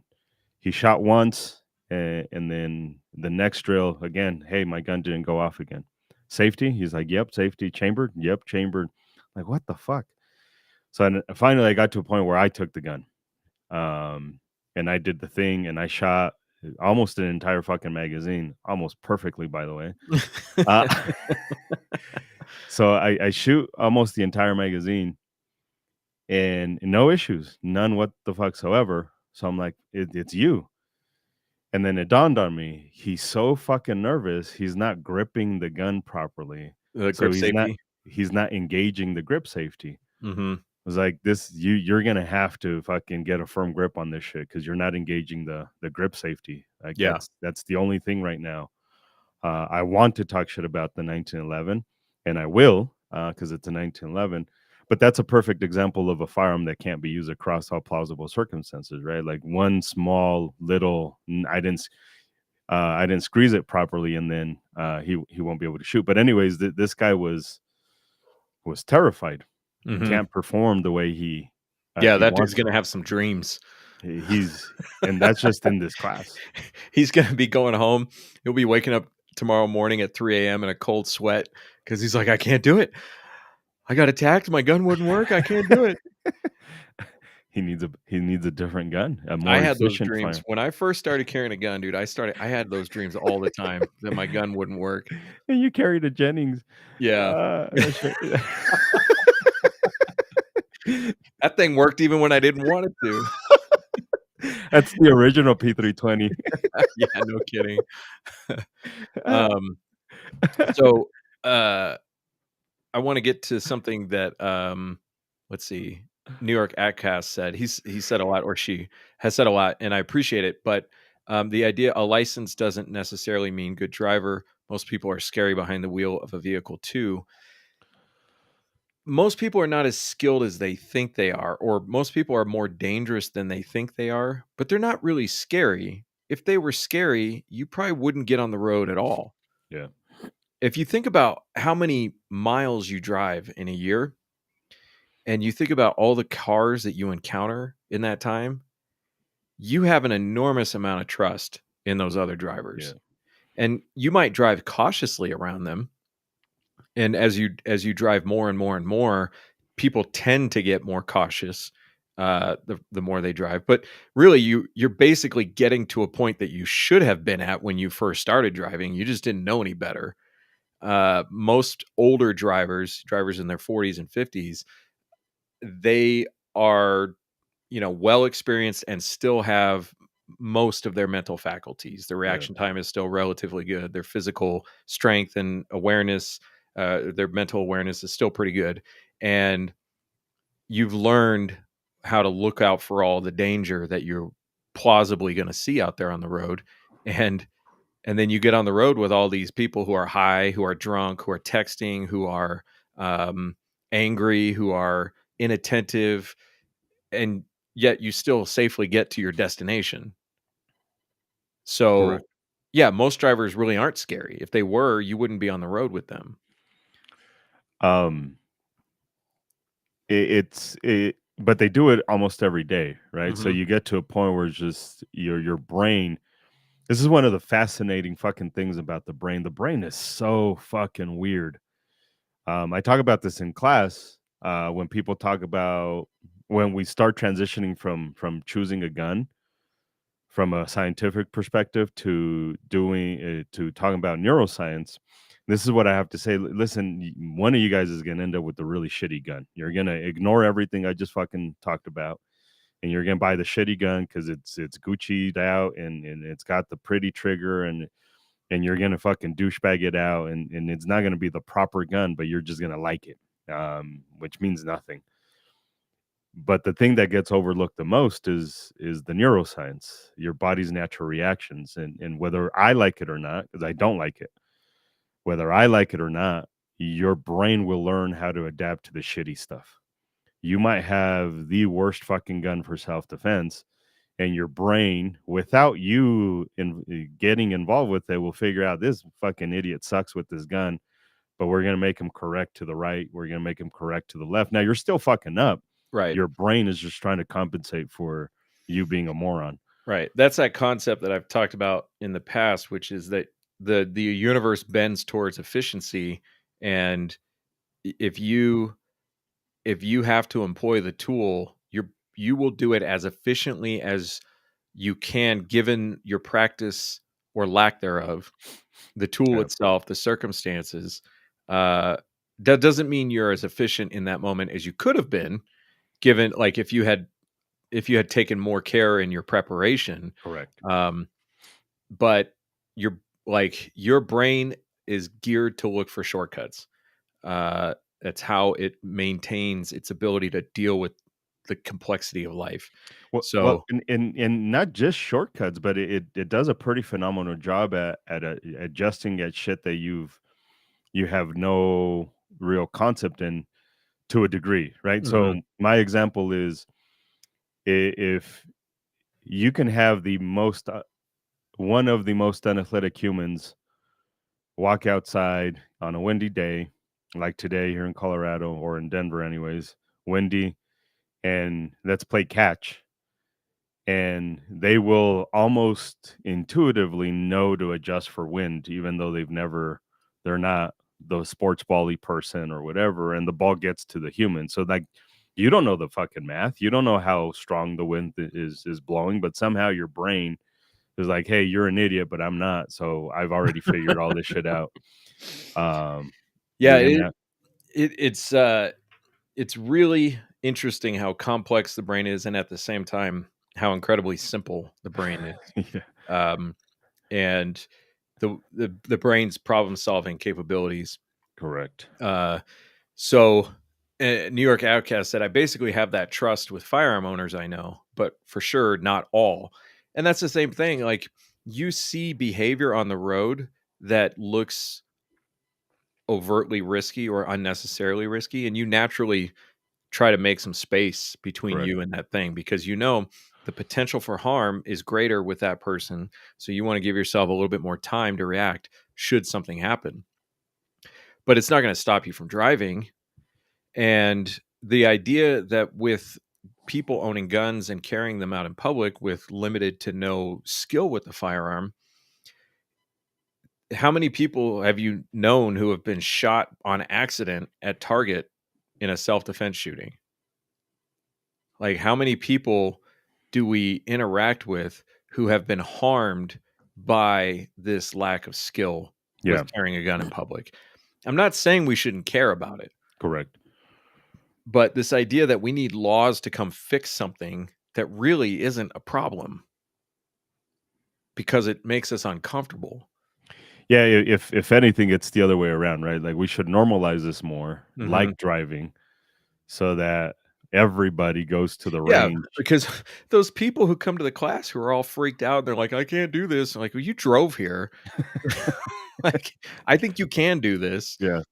he shot once, and then the next drill again. Hey, my gun didn't go off again. Safety? He's like, "Yep, safety chambered. Yep, chambered." Like, what the fuck? So finally, I got to a point where I took the gun, and I did the thing, and I shot almost an entire fucking magazine, almost perfectly, by the way. Uh, so I shoot almost the entire magazine, and no issues, none what the fuck soever. So I'm like, it's you. And then it dawned on me, he's so fucking nervous, he's not gripping the gun properly. The So grip safety. he's not engaging the grip safety. Hmm. I was like, this you're gonna have to fucking get a firm grip on this shit because you're not engaging the grip safety. Like Yeah. that's the only thing right now. I want to talk shit about the 1911, and I will because it's a 1911. But that's a perfect example of a firearm that can't be used across all plausible circumstances, right? Like one small little, I didn't squeeze it properly, and then he won't be able to shoot. But anyways, this guy was terrified. He Hmm. can't perform the way Yeah, he that dude's wants gonna to. have some dreams. He's and that's just in this class. He's gonna be going home. He'll be waking up tomorrow morning at 3 a.m. in a cold sweat because he's like, I can't do it. I got attacked. My gun wouldn't work. I can't do it. He needs a different gun, a I more had those efficient dreams fire. when I first started carrying a gun, dude. I had those dreams all the time that my gun wouldn't work. And you carried a Jennings. Yeah. That shit. That thing worked even when I didn't want it to. That's the original P320. Yeah, no kidding. Um, so, uh, I wanna get to something that, let's see, New York Atcast said. He said a lot, or she has said a lot, and I appreciate it, but, the idea a license doesn't necessarily mean good driver. Most people are scary behind the wheel of a vehicle too. most people are not as skilled as they think they are, or most people are more dangerous than they think they are, but they're not really scary. If they were scary, you probably wouldn't get on the road at all. Yeah. If you think about how many miles you drive in a year and you think about all the cars that you encounter in that time, you have an enormous amount of trust in those other Yeah. drivers. And you might drive cautiously around them, and as you drive more and more and more, people tend to get more cautious the more they drive. But really, you're basically getting to a point that you should have been at when you first started driving. You just didn't know any better. Most older drivers in their 40s and 50s, they are, well experienced and still have most of their mental faculties. Their Yeah. reaction time is still relatively good. Their physical strength and awareness, their mental awareness is still pretty good. And you've learned how to look out for all the danger that you're plausibly going to see out there on the road. And then you get on the road with all these people who are high, who are drunk, who are texting, who are um, angry, who are inattentive, and yet you still safely get to your destination. So, Correct. yeah, most drivers really aren't scary. If they were, you wouldn't be on the road with them. Um, but they do it almost every day, right? So Mhm. you get to a point where it's just your brain. This is one of the fascinating fucking things about the brain. The brain is so fucking weird. I talk about this in class when people talk about when we start transitioning from choosing a gun from a scientific perspective to doing to talking about neuroscience. This is what I have to say. Listen, one of you guys is going to end up with a really shitty gun. You're going to ignore everything I just fucking talked about, and you're going to buy the shitty gun because it's Gucci'd out and it's got the pretty trigger and you're going to fucking douchebag it out and it's not going to be the proper gun, but you're just going to like it, which means nothing. But the thing that gets overlooked the most is the neuroscience, your body's natural reactions, and whether I like it or not, because I don't like it, whether I like it or not, your brain will learn how to adapt to the shitty stuff. You might have the worst fucking gun for self-defense, and your brain, without you getting involved with it, will figure out this fucking idiot sucks with this gun, but we're gonna make him correct to the right. We're gonna make him correct to the left. Now you're still fucking up. Right. Your brain is just trying to compensate for you being a moron. Right. That's that concept that I've talked about in the past, which is that the universe bends towards efficiency, and if you have to employ the tool, you will do it as efficiently as you can given your practice or lack thereof, the tool Yeah, itself, the circumstances. Uh, that doesn't mean you're as efficient in that moment as you could have been, given like if you had taken more care in your preparation. correct. Um, but your your brain is geared to look for shortcuts. Uh, that's how it maintains its ability to deal with the complexity of life. Well, So, and not just shortcuts, but it does a pretty phenomenal job at adjusting at shit that you have no real concept in to a degree, right? mhm, So my example is if you can have the most one of the most unathletic humans walk outside on a windy day, like today here in Colorado or in Denver, anyways, windy, and let's play catch. And they will almost intuitively know to adjust for wind, even though they're not the sports bally person or whatever. And the ball gets to the human. So, like, you don't know the fucking math. You don't know how strong the wind is blowing, but somehow your brain is like, hey, you're an idiot, but I'm not. So I've already figured all this shit out. Um, yeah, you're gonna it's really interesting how complex the brain is, and at the same time, how incredibly simple the brain is. yeah, Um, and the brain's problem solving capabilities. correct. Uh, so, New York Outcast said, "I basically have that trust with firearm owners I know, but for sure not all." And that's the same thing. Like you see behavior on the road that looks overtly risky or unnecessarily risky, and you naturally try to make some space between Correct. you and that thing because you know the potential for harm is greater with that person. So you want to give yourself a little bit more time to react should something happen. But it's not going to stop you from driving. And the idea that with people owning guns and carrying them out in public with limited to no skill with the firearm, how many people have you known who have been shot on accident at Target in a self-defense shooting? Like, how many people do we interact with who have been harmed by this lack of skill Yeah. with carrying a gun in public? I'm not saying we shouldn't care about it, Correct. but this idea that we need laws to come fix something that really isn't a problem because it makes us uncomfortable. Yeah. If anything, it's the other way around, right? Like we should normalize this more, Mhm. like driving, so that everybody goes to the Yeah, range. because those people who come to the class who are all freaked out, they're like, "I can't do this." I'm like, "Well, you drove here." Like, I think you can do this. Yeah.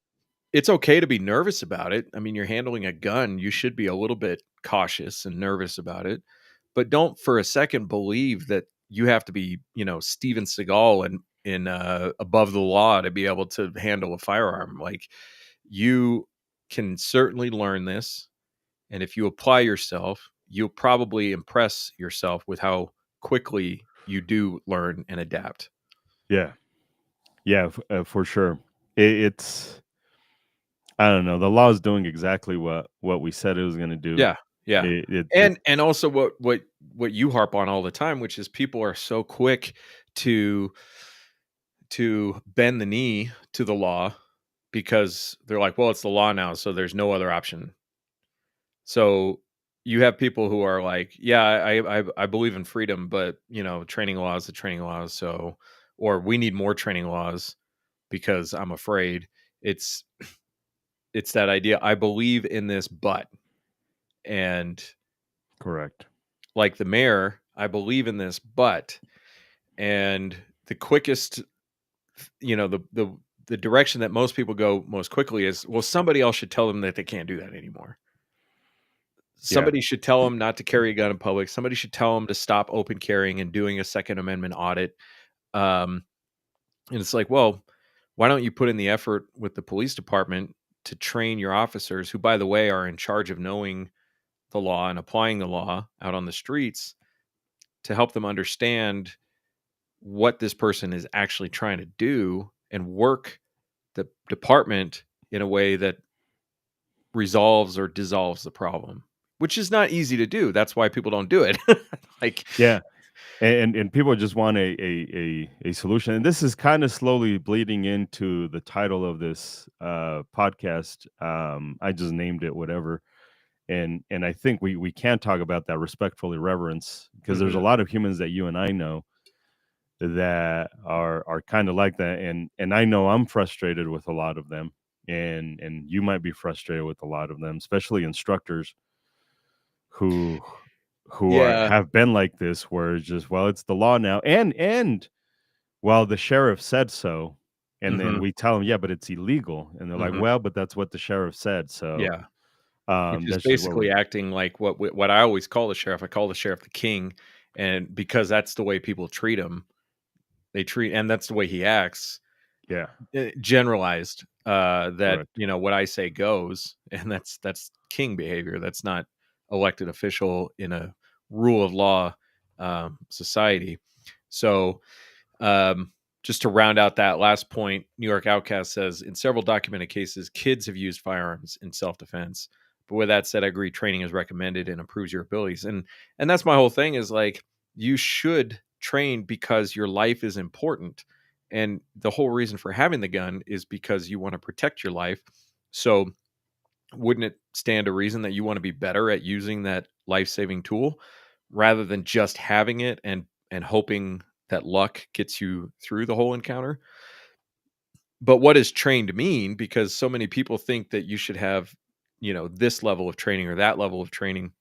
It's okay to be nervous about it. I mean, you're handling a gun, you should be a little bit cautious and nervous about it, but don't for a second believe that you have to be, Steven Seagal in Above the Law to be able to handle a firearm. Like, you can certainly learn this, and if you apply yourself, you'll probably impress yourself with how quickly you do learn and adapt. Yeah. Yeah. For sure. It's I don't know. The law is doing exactly what we said it was going to do. Yeah, yeah. It And also what you harp on all the time, which is people are so quick to bend the knee to the law because they're like, "Well, it's the law now, so there's no other option." So you have people who are like, "Yeah, I believe in freedom, but, training laws, the training laws, so or we need more training laws because I'm afraid." It's it's that idea, I believe in this, but and correct. like the mayor, I believe in this, but and the quickest, the direction that most people go most quickly is, well, somebody else should tell them that they can't do that anymore. Yeah. Somebody should tell them not to carry a gun in public. Somebody should tell them to stop open carrying and doing a Second Amendment audit. Um, and it's like, well, why don't you put in the effort with the police department to train your officers, who, by the way, are in charge of knowing the law and applying the law out on the streets, to help them understand what this person is actually trying to do and work the department in a way that resolves or dissolves the problem, which is not easy to do. That's why people don't do it. Like, Yeah. And people just want a solution, and this is kind of slowly bleeding into the title of this podcast. I just named it whatever, and I think we can talk about that respectful irreverence, because there's a mhm. lot of humans that you and I know that are kind of like that, and I know I'm frustrated with a lot of them, and you might be frustrated with a lot of them, especially instructors who Yeah. have been like this, where it's just, well, it's the law now, and well, the sheriff said so, and then Mhm. we tell them, yeah, but it's illegal, and they're like, Mhm. well, but that's what the sheriff said, so Yeah. Which is that's just what we're basically acting like what I always call the sheriff. I call the sheriff the king, and because that's the way people treat him, and that's the way he acts. yeah, Generalized, that, correct, what I say goes, and that's king behavior. That's not elected official in a rule of law, society. So, um, just to round out that last point, New York Outcast says in several documented cases, kids have used firearms in self defense. But with that said, I agree training is recommended and improves your abilities. And that's my whole thing, is like, you should train because your life is important. And the whole reason for having the gun is because you want to protect your life. So wouldn't it stand to reason that you want to be better at using that life-saving tool rather than just having it and hoping that luck gets you through the whole encounter? But what does trained mean? Because so many people think that you should have, this level of training or that level of training.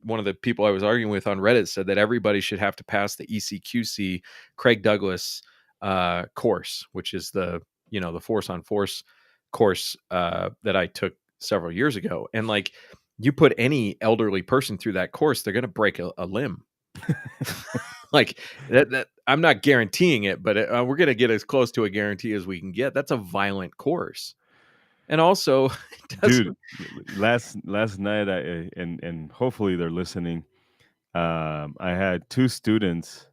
One of the people I was arguing with on Reddit said that everybody should have to pass the ECQC Craig Douglas course, which is the force on force course that I took several years ago, and like you put any elderly person through that course, they're going to break a limb. Like that I'm not guaranteeing it, but we're going to get as close to a guarantee as we can get. That's a violent course. And also it Dude, doesn't. last night, and hopefully they're listening. I had 2 students.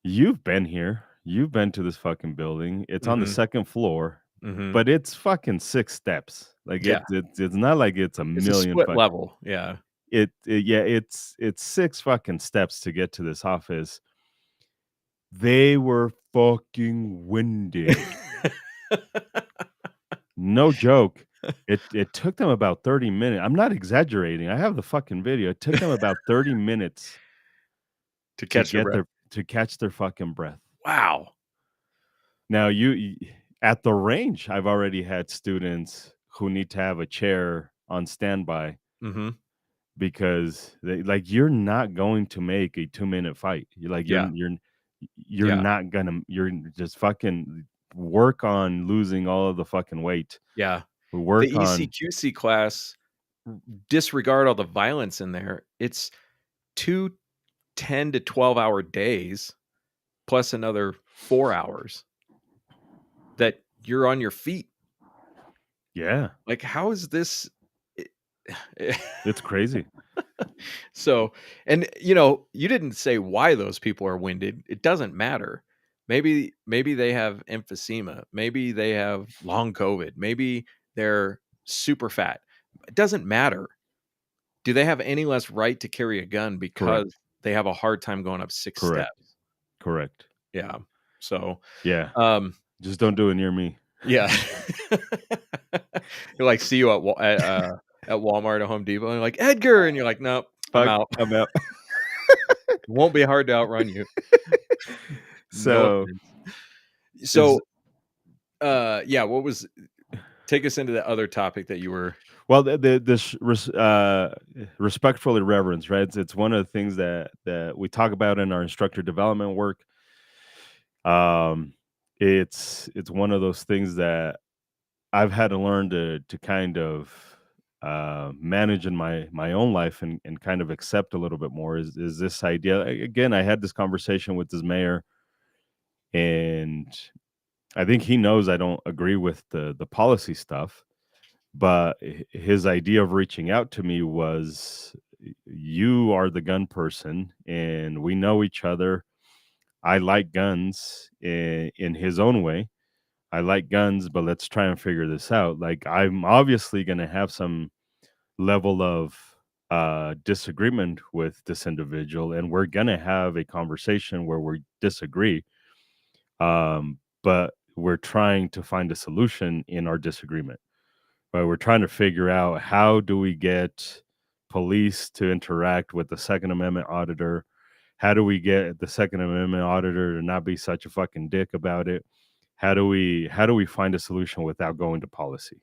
You've been here. You've been to this fucking building. It's on the Mhm, 2nd floor, mhm. but it's fucking 6 steps. Like, Yeah, it's not like it's a it's a million split fuck level. Yeah. yeah, it's 6 fucking steps to get to this office. They were fucking winded. No joke. It took them about 30 minutes. I'm not exaggerating. I have the fucking video. It took them about 30 minutes To to catch their get breath. to catch their fucking breath. Wow. Now at the range, I've already had students who need to have a chair on standby Mhm. because you're not going to make a 2-minute fight. Yeah, You're yeah, not gonna you're just fucking work on losing all of the fucking weight. yeah. The Work on ECQC class, disregard all the violence in there. It's 2 10 to 12-hour days plus another 4 hours that you're on your feet. yeah, Like, how is this I it's crazy. So, and, you didn't say why those people are winded. It doesn't matter. Maybe they have emphysema. Maybe they have long COVID. Maybe they're super fat. It doesn't matter. Do they have any less right to carry a gun because Correct. they have a hard time going up 6 Correct. steps? Correct. Yeah. So, Yeah. um, Just don't do it near me. yeah. They like see you at Walmart or Home Depot, and they're like, "Edgar," and you're like, "Nope, I'm Fuck, out." I'm out. It won't be hard to outrun you. No So, offense. is So, yeah, take us into the other topic that you were. well, respectful irreverence, right? It's one of the things that we talk about in our instructor development work. Um, it's one of those things that I've had to learn to kind of manage in my own life and kind of accept a little bit more. Is this idea again? I had this conversation with this mayor, and I think he knows I don't agree with the policy stuff. But his idea of reaching out to me was, you are the gun person, and we know each other. I like guns in his own way. I like guns, but let's try and figure this out. Like, I'm obviously going to have some level of disagreement with this individual, and we're going to have a conversation where we disagree. But we're trying to find a solution in our disagreement. Right? We're trying to figure out, how do we get police to interact with the Second Amendment auditor? How do we get the Second Amendment auditor to not be such a fucking dick about it? How do we find a solution without going to policy?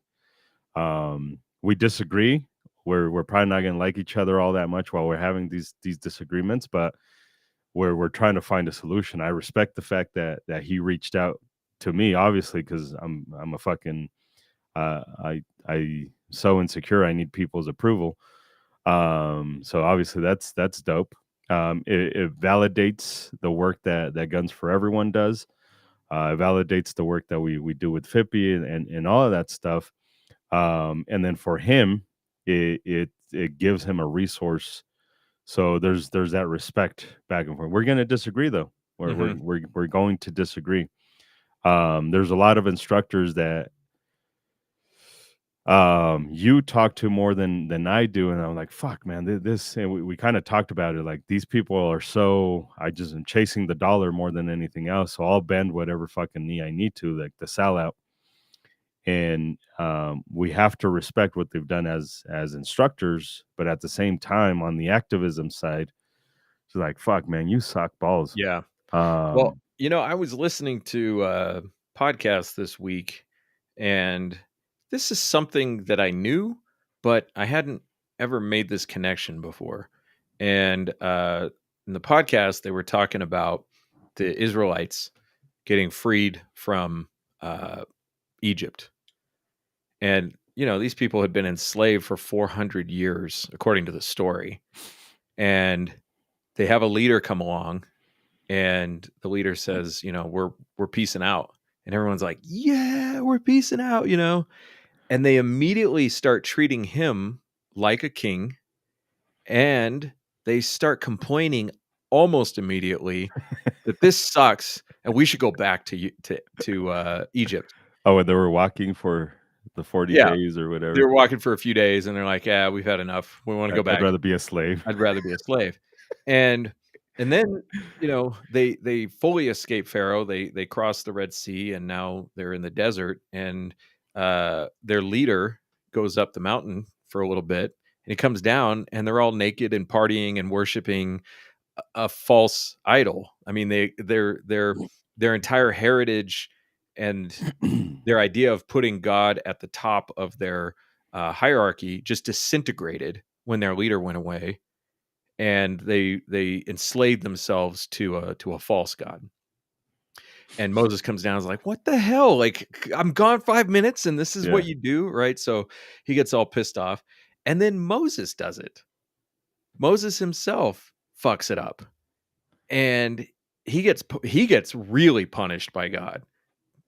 We disagree. We're probably not gonna like each other all that much while we're having these disagreements, but we're trying to find a solution. I respect the fact that he reached out to me, obviously, because I'm a fucking I so insecure. I need people's approval. So obviously that's dope. It validates the work that Guns for Everyone does. It validates the work that we do with FIPI and all of that stuff. And then for him, it gives him a resource. So there's that respect back and forth. We're going to disagree though. Mhm. We're going to disagree. There's a lot of instructors that you talk to more than I do, and I'm like, fuck, man, this, and we kind of talked about it. Like, these people are so, I just am chasing the dollar more than anything else, so I'll bend whatever fucking knee I need to, like the sellout. And we have to respect what they've done as instructors, but at the same time, on the activism side, it's like, fuck, man, you suck balls. Yeah. Well, um I was listening to a podcast this week, and this is something that I knew, but I hadn't ever made this connection before. And in the podcast, they were talking about the Israelites getting freed from Egypt. And, these people had been enslaved for 400 years, according to the story. And they have a leader come along, and the leader says, we're peacing out. And everyone's like, yeah, we're peacing out. And they immediately start treating him like a king, and they start complaining almost immediately that this sucks and we should go back to Egypt. Oh, and they were walking for the 40 Yeah, days or they whatever. were walking for a few days, and they're like, "Yeah, we've had enough. We want to go I'd back. rather be a slave. I'd rather be a slave." And then, they fully escape Pharaoh. They cross the Red Sea, and now they're in the desert, and their leader goes up the mountain for a little bit, and he comes down, and they're all naked and partying and worshiping a false idol. I mean, their entire heritage and their idea of putting God at the top of their hierarchy just disintegrated when their leader went away, and they enslaved themselves to a false god. And Moses comes down and is like, "What the hell? Like, I'm gone 5 minutes, and this is what Yeah. you do, right?" So he gets all pissed off, and then Moses does it. Moses himself fucks it up, and he gets really punished by God.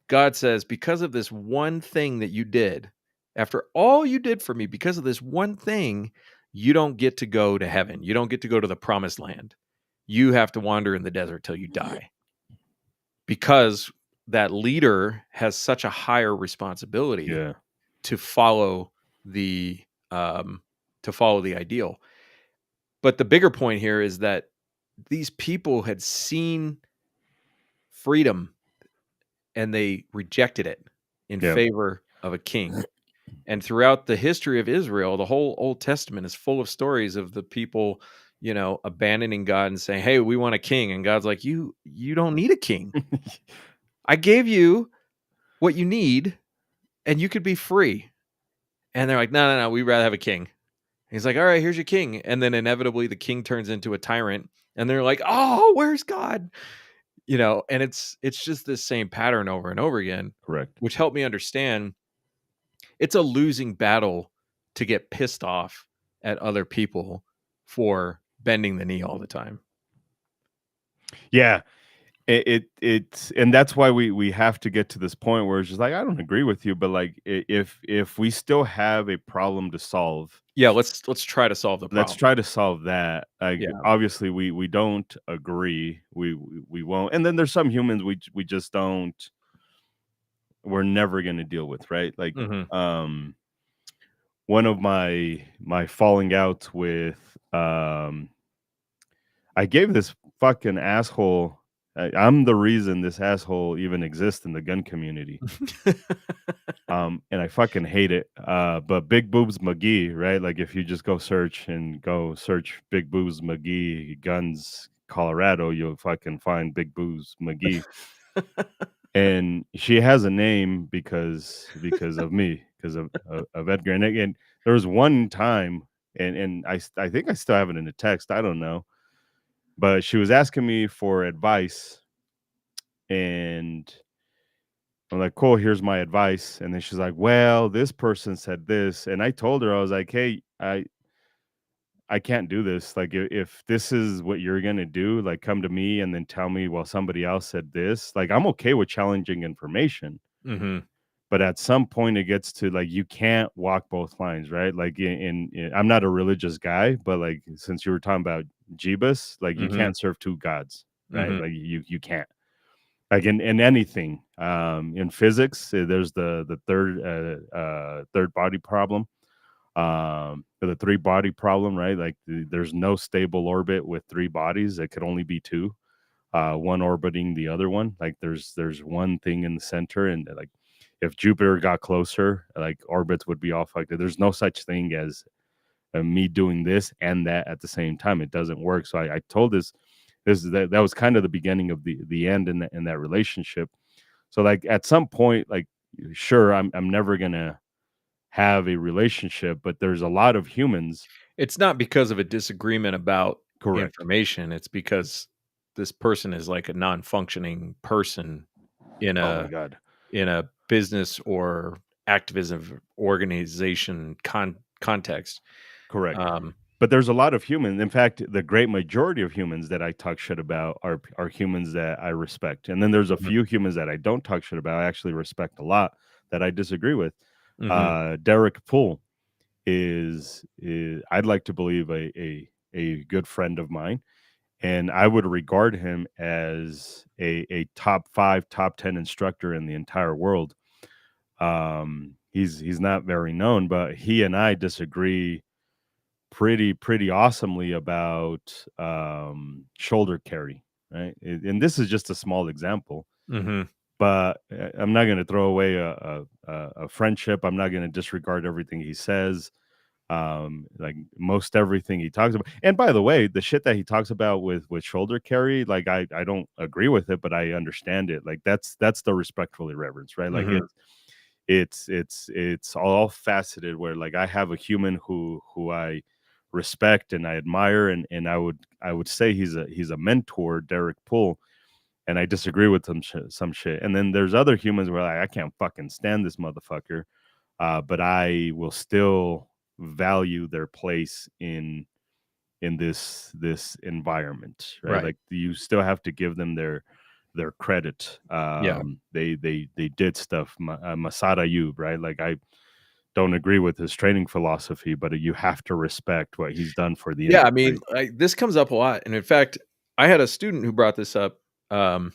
God says, "Because of this one thing that you did, after all you did for me, because of this one thing, you don't get to go to heaven. You don't get to go to the promised land. You have to wander in the desert till you die." Because that leader has such a higher responsibility Yeah. to follow the um to follow the ideal. But the bigger point here is that these people had seen freedom, and they rejected it in Yeah. favor of a king. And throughout the history of Israel, the whole Old Testament is full of stories of the people, abandoning God and saying, "Hey, we want a king." And God's like, "You don't need a king. I gave you what you need, and you could be free." And they're like, "No, no, no, we'd rather have a king." He's like, "All right, here's your king." And then inevitably the king turns into a tyrant, and they're like, "Oh, where's God?" And it's just this same pattern over and over again, Correct. which helped me understand it's a losing battle to get pissed off at other people for bending the knee all the time. Yeah. It's and that's why we have to get to this point where it's just like I don't agree with you, but like if we still have a problem to solve, Yeah, let's try to solve the let's problem. try to solve that. Like Yeah. obviously we don't agree. We won't. And then there's some humans we just don't. We're never going to deal with, right? Like Mhm. um one of my falling outs with I gave this fucking asshole. I'm the reason this asshole even exists in the gun community. And I fucking hate it. But Big Boobs McGee, right? Like if you just go search Big Boobs McGee guns Colorado, you'll fucking find Big Boobs McGee. And she has a name because of me, because of Edgar. And there was one time, and I think I still have it in a text. I don't know, but she was asking me for advice, and I'm like, cool, here's my advice. And then she's like, well, this person said this. And I told her, I was like, hey, I can't do this. Like, if this is what you're going to do, like, come to me and then tell me, well, somebody else said this. Like, I'm okay with challenging information. Mhm. But at some point, it gets to like, you can't walk both lines, right? Like, I'm not a religious guy, but like, since you were talking about Jeebus, like, you Mhm. can't serve two gods, right? Mhm. Like, you can't. Like in anything, in physics, there's the third body problem, the three body problem, right? Like there's no stable orbit with three bodies. It could only be two, one orbiting the other one. Like there's one thing in the center, and like if Jupiter got closer, like orbits would be off. Like there's no such thing as me doing this and that at the same time. It doesn't work. So I told that was kind of the beginning of the end in that relationship. So like at some point, like sure, I'm never gonna have a relationship, but there's a lot of humans. It's not because of a disagreement about Correct. information, it's because this person is like a non-functioning person in Oh my a god. business or activism organization context. Correct. Um, But there's a lot of humans. In fact, the great majority of humans that I talk shit about are humans that I respect. And then there's a mhm, few humans that I don't talk shit about. I actually respect a lot that I disagree with. mhm, Derek Poole is I'd like to believe a good friend of mine, and I would regard him as a top 5, top 10 instructor in the entire world. He's not very known, but he and I disagree pretty awesomely about shoulder carry, right? And this is just a small example, mhm, but I'm not going to throw away a friendship. I'm not going to disregard everything he says. Like most everything he talks about. And by the way, the shit that he talks about with shoulder carry, like I don't agree with it, but I understand it. Like that's the respectful irreverence, right? Like mhm. it's all faceted where like I have a human who I respect and I admire, and I would say he's a mentor, Derek Poole, and I disagree with some shit. And then there's other humans where like, I can't fucking stand this motherfucker, but I will still value their place in this environment, right? Right. Like you still have to give them their credit. Yeah. They did stuff. Masada Ayub, right? Like I don't agree with his training philosophy, but you have to respect what he's done for the Yeah, I mean, industry. this comes up a lot, and in fact, I had a student who brought this up, um,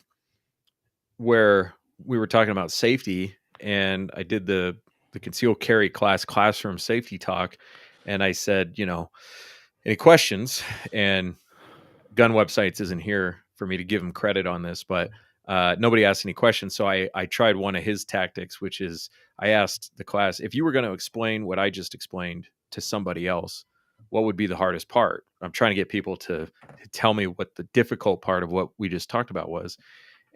where we were talking about safety, and I did the concealed carry classroom safety talk, and I said, "Any questions?" And Gun Websites isn't here for me to give him credit on this, but nobody asked any questions. So I tried one of his tactics, which is I asked the class, if you were going to explain what I just explained to somebody else, what would be the hardest part? I'm trying to get people to tell me what the difficult part of what we just talked about was.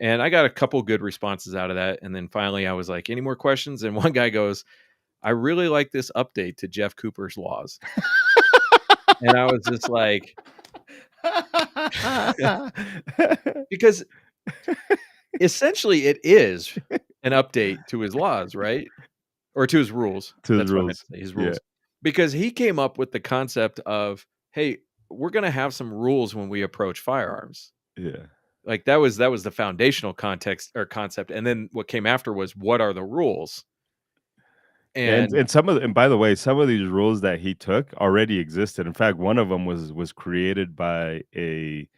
And I got a couple good responses out of that. And then finally I was like, any more questions? And one guy goes, I really like this update to Jeff Cooper's laws. And I was just like, because essentially it is an update to his laws, right? Or to his rules. To his That's what I meant rules. to say, his Yeah, rules. Because he came up with the concept of, "Hey, we're gonna have some rules when we approach firearms." yeah. Like, that was the foundational context or concept, and then what came after was, "What are the rules?" And And by the way, some of these rules that he took already existed. In fact, one of them was created by a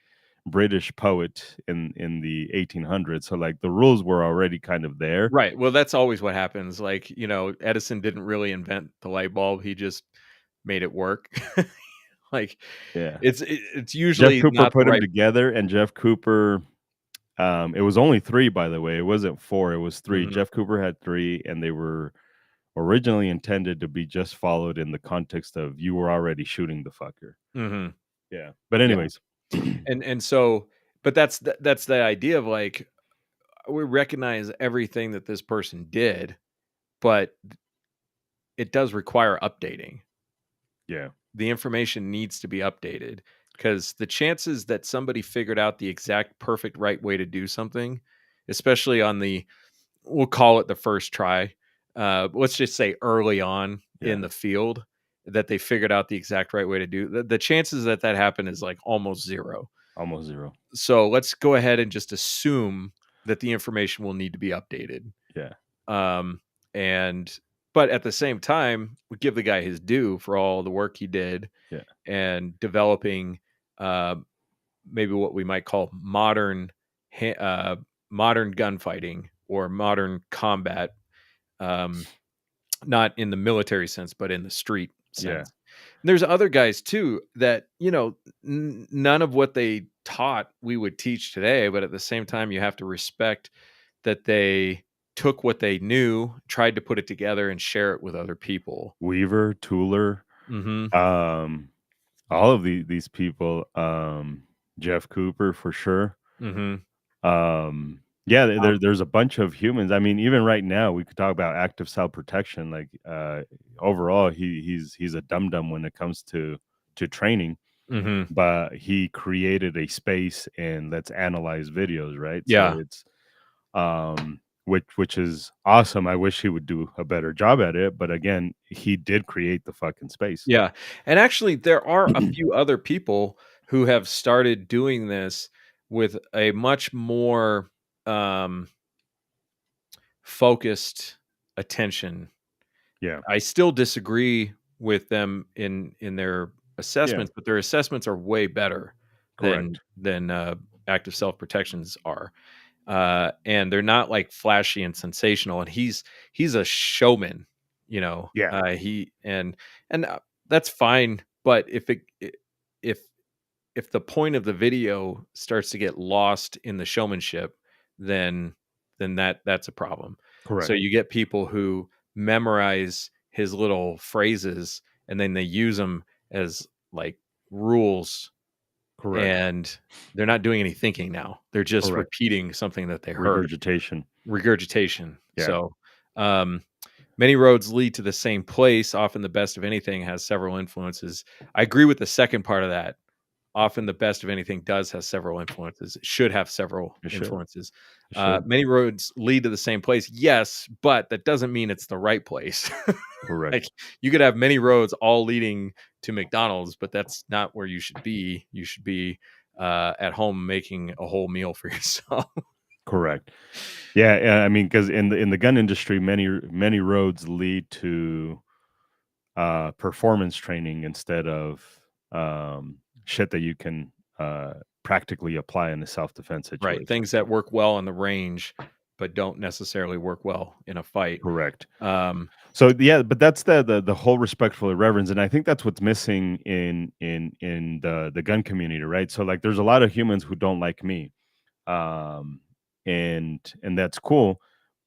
British poet in the 1800s. So like the rules were already kind of there. right, well, that's always what happens, like, Edison didn't really invent the light bulb, he just made it work. Like, Yeah. it's Jeff usually Cooper not the put them right. together, and Jeff Cooper, it was only 3, by the way. It wasn't 4, it was 3. Mhm, Jeff Cooper had 3, and they were originally intended to be just followed in the context of you were already shooting the fucker. mhm, Yeah. But yeah. anyways, And so but that's the idea of, like, we recognize everything that this person did, but it does require updating. yeah, The information needs to be updated because the chances that somebody figured out the exact perfect right way to do something, especially on the, we'll call it the first try, let's just say early on yeah, in the field, that they figured out the exact right way to do the chances that that happened is like almost zero. almost 0. So let's go ahead and just assume that the information will need to be updated. Yeah, Um, and but at the same time, we give the guy his due for all the work he did yeah, and developing uh, maybe what we might call modern gunfighting or modern combat, um, not in the military sense, but in the street yeah. sense. And there's other guys too that none of what they taught we would teach today, but at the same time, you have to respect that they took what they knew, tried to put it together, and share it with other people. Weaver, Tooler, Mhm. um, all of these people, Jeff Cooper for sure. Mhm. Yeah, Um, there's a bunch of humans. I mean, even right now, we could talk about active cell protection. Like, overall, he's a dum dum when it comes to training, mhm. but he created a space and let's analyze videos, right? So Yeah. it's, um, which is awesome. I wish he would do a better job at it, but again, he did create the fucking space. Yeah. And actually, there are a few other people who have started doing this with a much more um, focused attention. Yeah, I still disagree with them in their yeah, assessments, but their assessments are way better correct. than active self protections are. And they're not like flashy and sensational. And he's a showman, you know. Yeah, He and That's fine. But if if the point of the video starts to get lost in the showmanship, then that's a problem. So correct, you get people who memorize his little phrases and then they use them as like rules, correct, and they're not doing any thinking now. They're just correct. repeating something that they heard. Regurgitation. Regurgitation. Yeah, So, um, many roads lead to the same place. Often the best of anything has several influences. I agree with the second part of that. Often the best of anything does have several influences. It should have several it should. influences. It should. Many roads lead to the same place. Yes, but that doesn't mean it's the right place. Like, Correct. you could have many roads all leading to McDonald's, but that's not where you should be. You should be at home making a whole meal for yourself. Correct. Yeah, I mean, because in the gun industry, many roads lead to performance training instead of shit that you can practically apply in a self defense Right. situation. Things that work well on the range, but don't necessarily work well in a fight. Correct. Um, So yeah, but that's the whole respectful irreverence, and I think that's what's missing in the gun community, right? So like, there's a lot of humans who don't like me, um, and that's cool,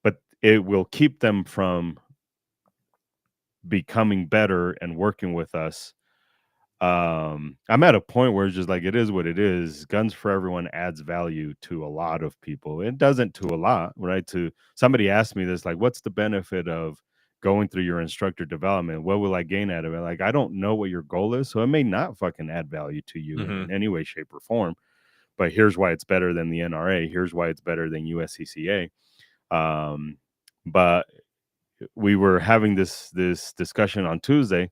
but it will keep them from becoming better and working with us. I'm at a point where it's just like, it is what it is. Guns for Everyone adds value to a lot of people. It doesn't to a lot, right? To somebody asked me this, like, what's the benefit of going through your instructor development? What will I gain out of it? Like, I don't know what your goal is, so it may not fucking add value to you mhm. in any way, shape, or form. But here's why it's better than the NRA. Here's why it's better than USCCA. Um, but we were having this discussion on Tuesday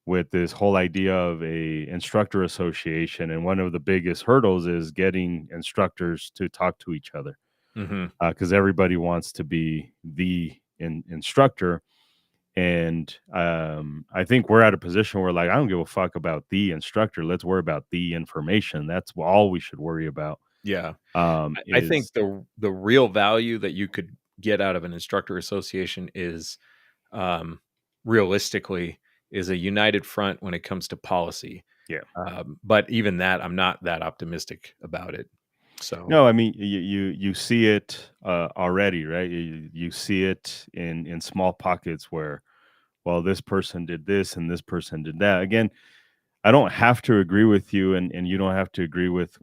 with this whole idea of a instructor association, and one of the biggest hurdles is getting instructors to talk to each other, Mhm. because everybody wants to be the instructor. And I think we're at a position where, like, I don't give a fuck about the instructor. Let's worry about the information. That's all we should worry about. Yeah. I think Is the real value that you could get out of an instructor association is, um, realistically, is a united front when it comes to policy. Yeah. But even that, I'm not that optimistic about it. So, No, I mean, you see it already, right? You see it in small pockets where, well, this person did this and this person did that. Again, I don't have to agree with you, and you don't have to agree with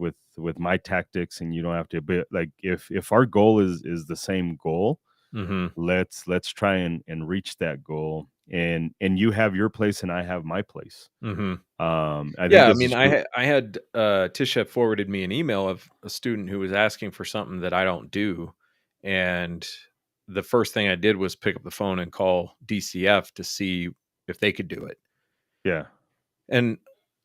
my tactics, and you don't have to. But like, if our goal is the same goal, mhm. let's try and reach that goal. And you have your place, and I have my place. Mhm. I think Yeah, I this mean, is true. I had, Tisha forwarded me an email of a student who was asking for something that I don't do, and the first thing I did was pick up the phone and call DCF to see if they could do it. Yeah, And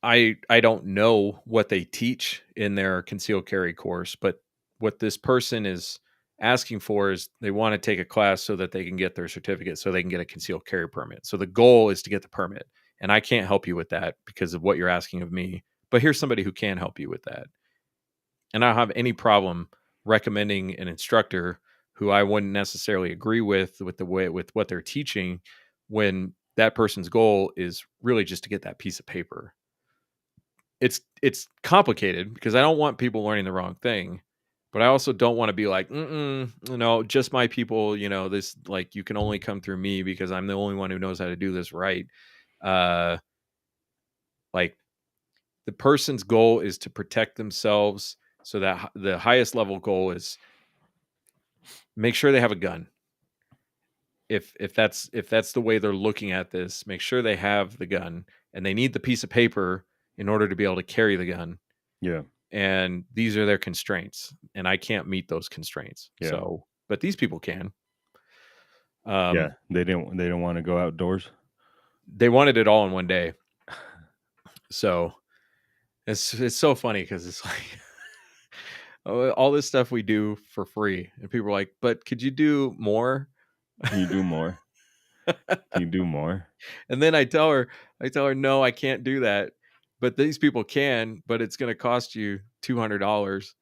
I don't know what they teach in their concealed carry course, but what this person is asking for is they want to take a class so that they can get their certificate so they can get a concealed carry permit. So the goal is to get the permit. And I can't help you with that because of what you're asking of me. But here's somebody who can help you with that. And I don't have any problem recommending an instructor who I wouldn't necessarily agree with the way with what they're teaching when that person's goal is really just to get that piece of paper. It's complicated because I don't want people learning the wrong thing, but I also don't want to be like, mm-mm, just my people, this, like, you can only come through me because I'm the only one who knows how to do this right. Uh, like, the person's goal is to protect themselves, so that the highest level goal is make sure they have a gun. If that's the way they're looking at this, make sure they have the gun, and they need the piece of paper in order to be able to carry the gun. yeah, And these are their constraints, and I can't meet those constraints. yeah. So but these people can. Yeah, Um, they don't want to go outdoors. they wanted it all in one day, so it's so funny because it's like all this stuff we do for free, and people are like, "But could you do more?" Can you do more? Can you do more? And then I tell her, "No, I can't do that, but these people can, but it's going to cost you $200."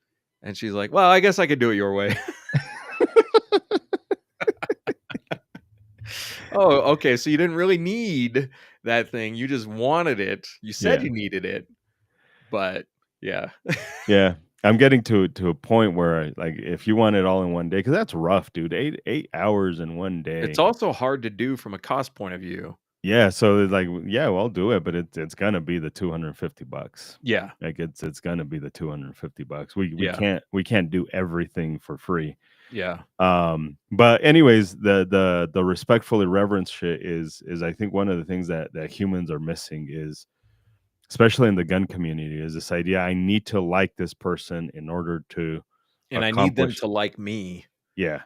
And she's like, "Well, I guess I could do it your way." Oh, okay. So you didn't really need that thing. You just wanted it. You said Yeah. you needed it, but yeah. Yeah. I'm getting to a point where like if you want it all in one day, because that's rough, dude. 8 hours in one It's day. also hard to do from a cost point of view. Yeah, so it's like, yeah, well, I'll do it, but it's gonna be the $250. Yeah. Like it's gonna be the $250. We Yeah. can't do everything for free. Yeah. But anyways, the respectful irreverence shit is I think one of the things that humans are missing is, especially in the gun community, is this idea I need to like this person in order to And I need them accomplish. to like me. Yeah,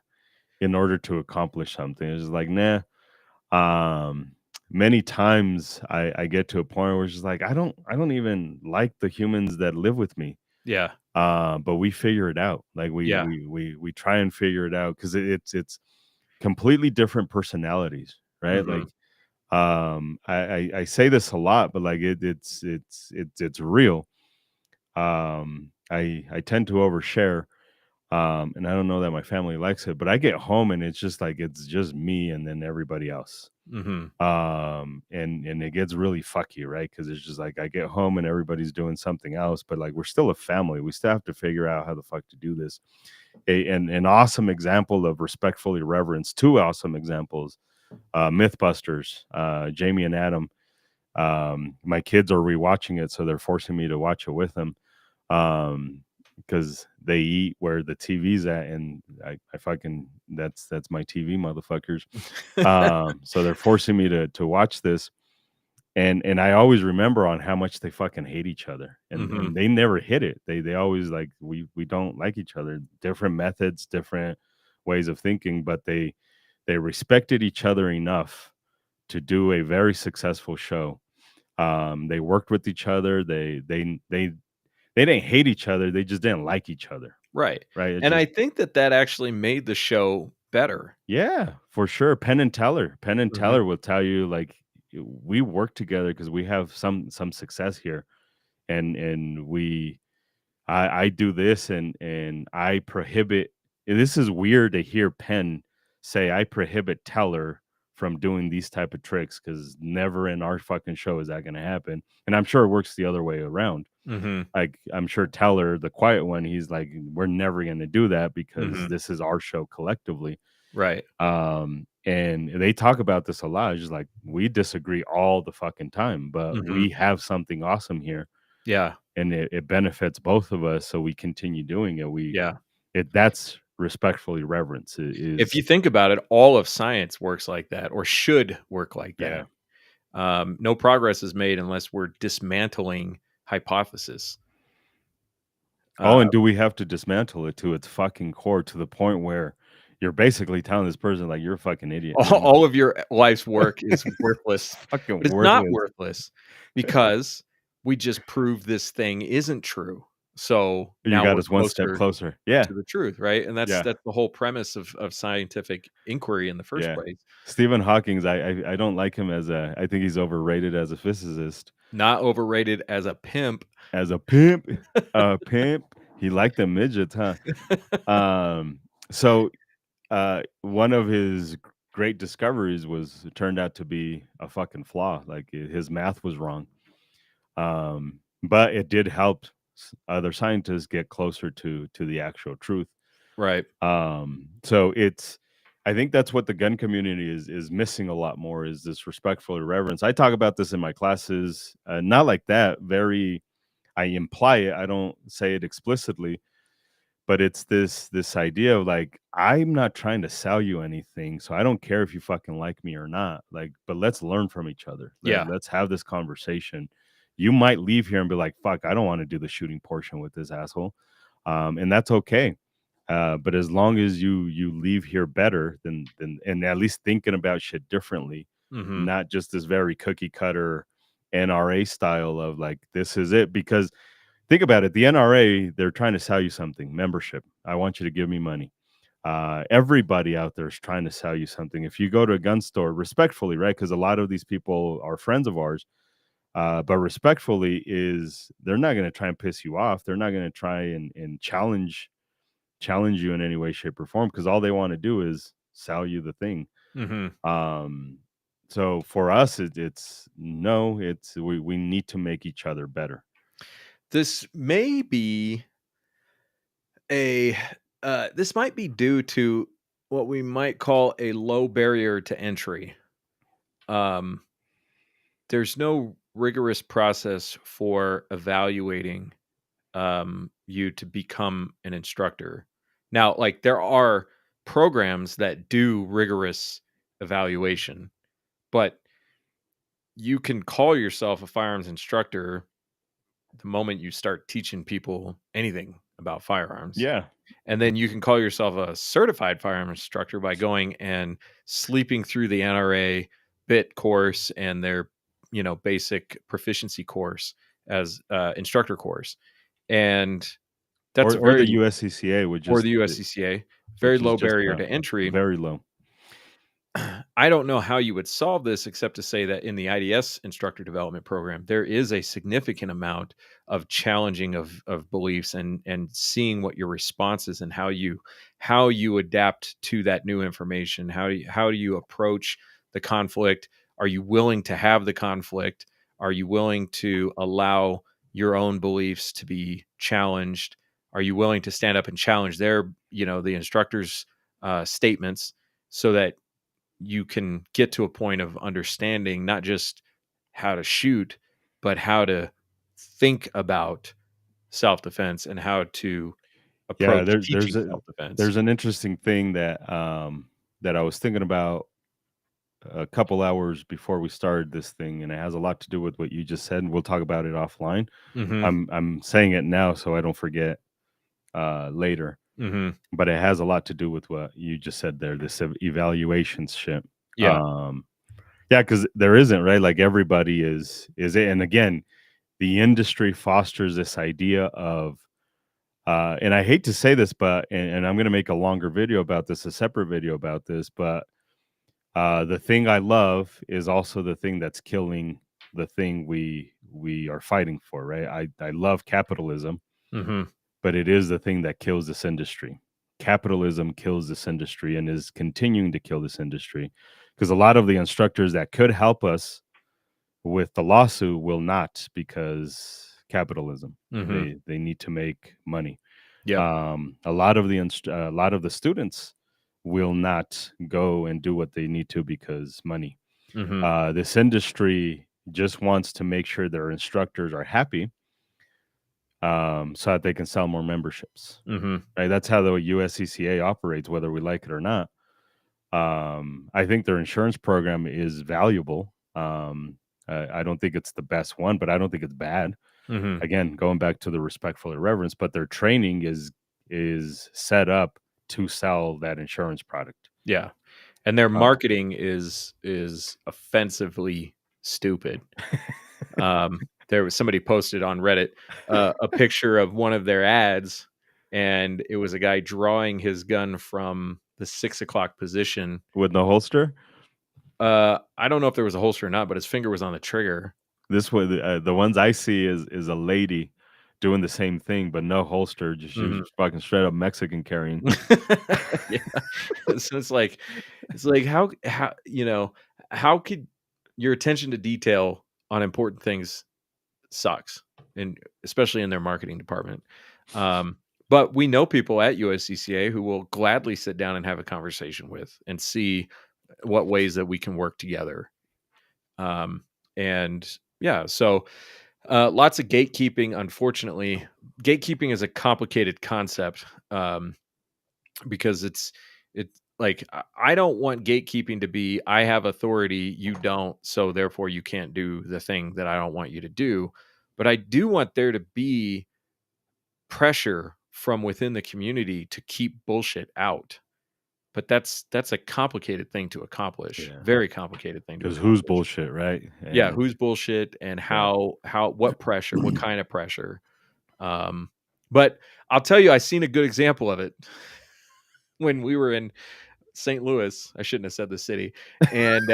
in order to accomplish something. It's just like, nah. Um, Many times I get to a point where it's just like I don't even like the humans that live with me. Yeah. But we figure it out. Like Yeah. we try and figure it out because it's completely different personalities, right? Mhm. Like I say this a lot, but like it's real. I tend to overshare. And I don't know that my family likes it, but I get home and it's just like it's just me and then everybody else. Mhm. And it gets really fucky, right? Because it's just like I get home and everybody's doing something else, but like we're still a family. We still have to figure out how the fuck to do this. And an awesome example of respectful irreverence, two awesome examples, Mythbusters, Jamie and Adam. My kids are rewatching it, so they're forcing me to watch it with them. Because they eat where the TV's at, and I fucking that's my TV, motherfuckers. So they're forcing me to watch this, and I always remember on how much they fucking hate each other, Mhm. and they never hit it. They always like we don't like each other. Different methods, different ways of thinking, but they respected each other enough to do a very successful show. They worked with each other. They didn't hate each other. They just didn't like each other. Right. Right? It And I just think that that actually made the show better. yeah, for sure. Penn and Mhm. Teller will tell you like we work together because we have some success here, and I do this and I prohibit. And this is weird to hear Penn say I prohibit Teller from doing these type of tricks because never in our fucking show is that going to happen. And I'm sure it works the other way around. Mhm. Like I'm sure Teller, the quiet one, he's like, we're never going to do that because Mhm. this is our show collectively. Right. And they talk about this a lot. It's just like we disagree all the fucking time, but Mhm. we have something awesome here, Yeah. and it benefits both of us, so we continue doing it. Yeah. That's respectfully reverence If you is think about it, all of science works like that or should work like that. yeah. No progress is made unless we're dismantling hypothesis. Oh, Uh, and do we have to dismantle it to its fucking core to the point where you're basically telling this person like you're a fucking idiot. You're not all of your life's work is worthless, fucking but it's not worthless. worthless because we just proved this thing isn't true. So You now got we're us one step closer closer. Yeah. to the truth, right? And Yeah. that's the whole premise of scientific inquiry in the first Yeah. place. Stephen Hawking's I don't like him as a I think he's overrated as a physicist. Not overrated as a pimp. As a pimp, he liked the midgets, huh? Um, so one of his great discoveries was it turned out to be a fucking flaw. Like his math was wrong. But it did help other scientists get closer to the actual truth. Right. So it's I think that's what the gun community is missing a lot more is this respectful irreverence. I talk about this in my classes, not like that. Very, I imply it. I don't say it explicitly, but it's this idea of like I'm not trying to sell you anything, so I don't care if you fucking like me or not. Like, but let's learn from each other. Yeah. Let's have this conversation. You might leave here and be like, "Fuck, I don't want to do the shooting portion with this asshole," and that's okay. But as long as you leave here better than and at least thinking about shit differently, Mhm. not just this very cookie cutter NRA style of like this is it. Because think about it, the NRA, they're trying to sell you something, membership. I want you to give me money. Everybody out there is trying to sell you something. If you go to a gun store, respectfully, right? Because a lot of these people are friends of ours, but respectfully is they're not going to try and piss you off. They're not going to try and challenge you in any way, shape, or form because all they want to do is sell you the thing. Mhm. Um, so for us, it's no, it's we need to make each other better. This may be a this might be due to what we might call a low barrier to entry. Um, there's no rigorous process for evaluating you to become an instructor. Now, like there are programs that do rigorous evaluation, but you can call yourself a firearms instructor the moment you start teaching people anything about firearms. Yeah. And then you can call yourself a certified firearm instructor by going and sleeping through the NRA bit course and their, basic proficiency course as instructor course. And that's a Or the very USCCA would or just the USCCA, very which is low just barrier to entry. very low. I don't know how you would solve this except to say that in the IDS instructor development program, there is a significant amount of challenging of beliefs and seeing what your response is and how you adapt to that new information. How do you approach the conflict? Are you willing to have the conflict? Are you willing to allow your own beliefs to be challenged? Are you willing to stand up and challenge the instructor's statements so that you can get to a point of understanding not just how to shoot, but how to think about self-defense and how to Yeah, approach teaching self-defense. there's an interesting thing that I was thinking about a couple hours before we started this thing, and it has a lot to do with what you just said. And we'll talk about it offline. Mhm. I'm saying it now so I don't forget later, Mhm. but it has a lot to do with what you just said there. This evaluation shit. Yeah. Um, yeah, because there isn't right. Like everybody is it, and again, the industry fosters this idea of and I hate to say this, but and I'm going to make a longer video about this, a separate video about this, but the thing I love is also the thing that's killing the thing we are fighting for, right? I love capitalism, Mhm. but it is the thing that kills this industry. Capitalism kills this industry and is continuing to kill this industry because a lot of the instructors that could help us with the lawsuit will not because capitalism. Mhm. They need to make money. Yep. A lot of the students will not go and do what they need to because money. Mhm. This industry just wants to make sure their instructors are happy, so that they can sell more memberships. Mhm. Right? That's how the USCCA operates, whether we like it or not. I think their insurance program is valuable. I don't think it's the best one, but I don't think it's bad. Mhm. Again, going back to the respectful irreverence, but their training is set up to sell that insurance product. Yeah. And their Uh, marketing is offensively stupid. There was somebody posted on Reddit a picture of one of their ads, and it was a guy drawing his gun from the 6 o'clock position. with no holster, I don't know if there was a holster or not, but his finger was on the trigger. this was the ones I see is a lady doing the same thing, but no holster. Just she was Mhm. just fucking straight up Mexican carrying. Yeah. So it's like how could your attention to detail on important things sucks, and especially in their marketing department. Um, but we know people at USCCA who will gladly sit down and have a conversation with and see what ways that we can work together. Um, and yeah, so lots of gatekeeping. Unfortunately, gatekeeping is a complicated concept because it's like I don't want gatekeeping to be I have authority, you don't, so therefore you can't do the thing that I don't want you to do. But I do want there to be pressure from within the community to keep bullshit out. But that's a complicated thing to accomplish. Yeah. Very complicated thing to Because who's accomplish. bullshit, right? Yeah, And who's bullshit and yeah. what pressure, what kind of pressure. Um, but I'll tell you, I seen a good example of it when we were in St. Louis. I shouldn't have said the city. And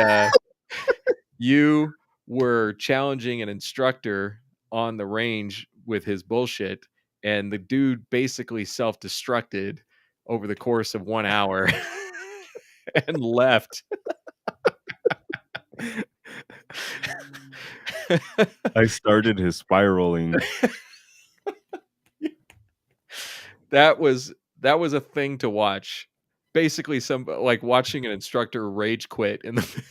you were challenging an instructor on the range with his bullshit, and the dude basically self-destructed over the course of 1 hour and left. I started his spiraling. That was a thing to watch. Basically, some like watching an instructor rage quit in the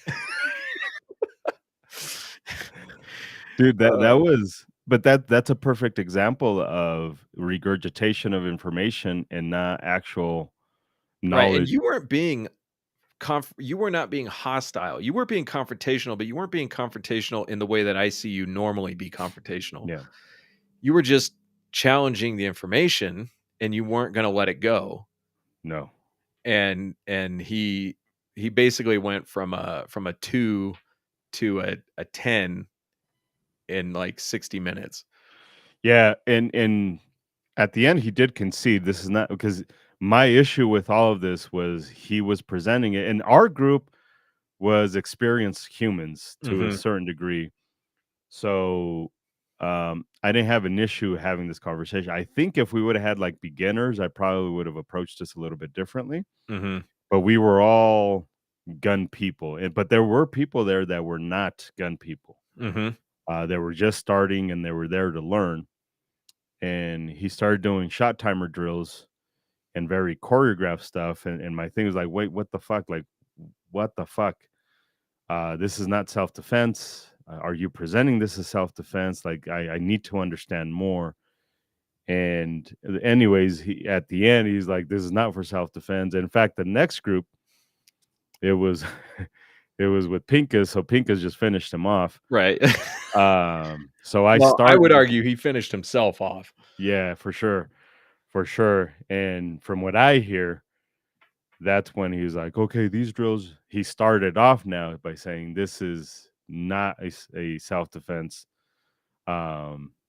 Dude, that uh, was but that's a perfect example of regurgitation of information and not actual right, and knowledge. you weren't being you were not being hostile. You weren't being confrontational, but you weren't being confrontational in the way that I see you normally be confrontational. Yeah, You were just challenging the information and you weren't going to let it go. no. And he basically went from a 2 to a 10 in like 60 minutes. Yeah, and at the end, he did concede. This is not because my issue with all of this was he was presenting it, and our group was experienced humans to a Mhm. certain degree. So I didn't have an issue having this conversation. I think if we would have had like beginners, I probably would have approached this a little bit differently. Mhm. But we were all gun people, but there were people there that were not gun people. Mhm. They were just starting and they were there to learn. And he started doing shot timer drills and very choreographed stuff. And my thing was like, wait, what the fuck? Like, what the fuck? This is not self defense. Are you presenting this as self defense? Like, I need to understand more. And anyways, at the end, he's like, this is not for self defense. In fact, the next group, it was it was with Pincus. So Pincus just finished him off. Right. So I Well, I would started, argue he finished himself off. yeah, for sure. For sure. And from what I hear, that's when he's like, okay, these drills, he started off now by saying this is not a self-defense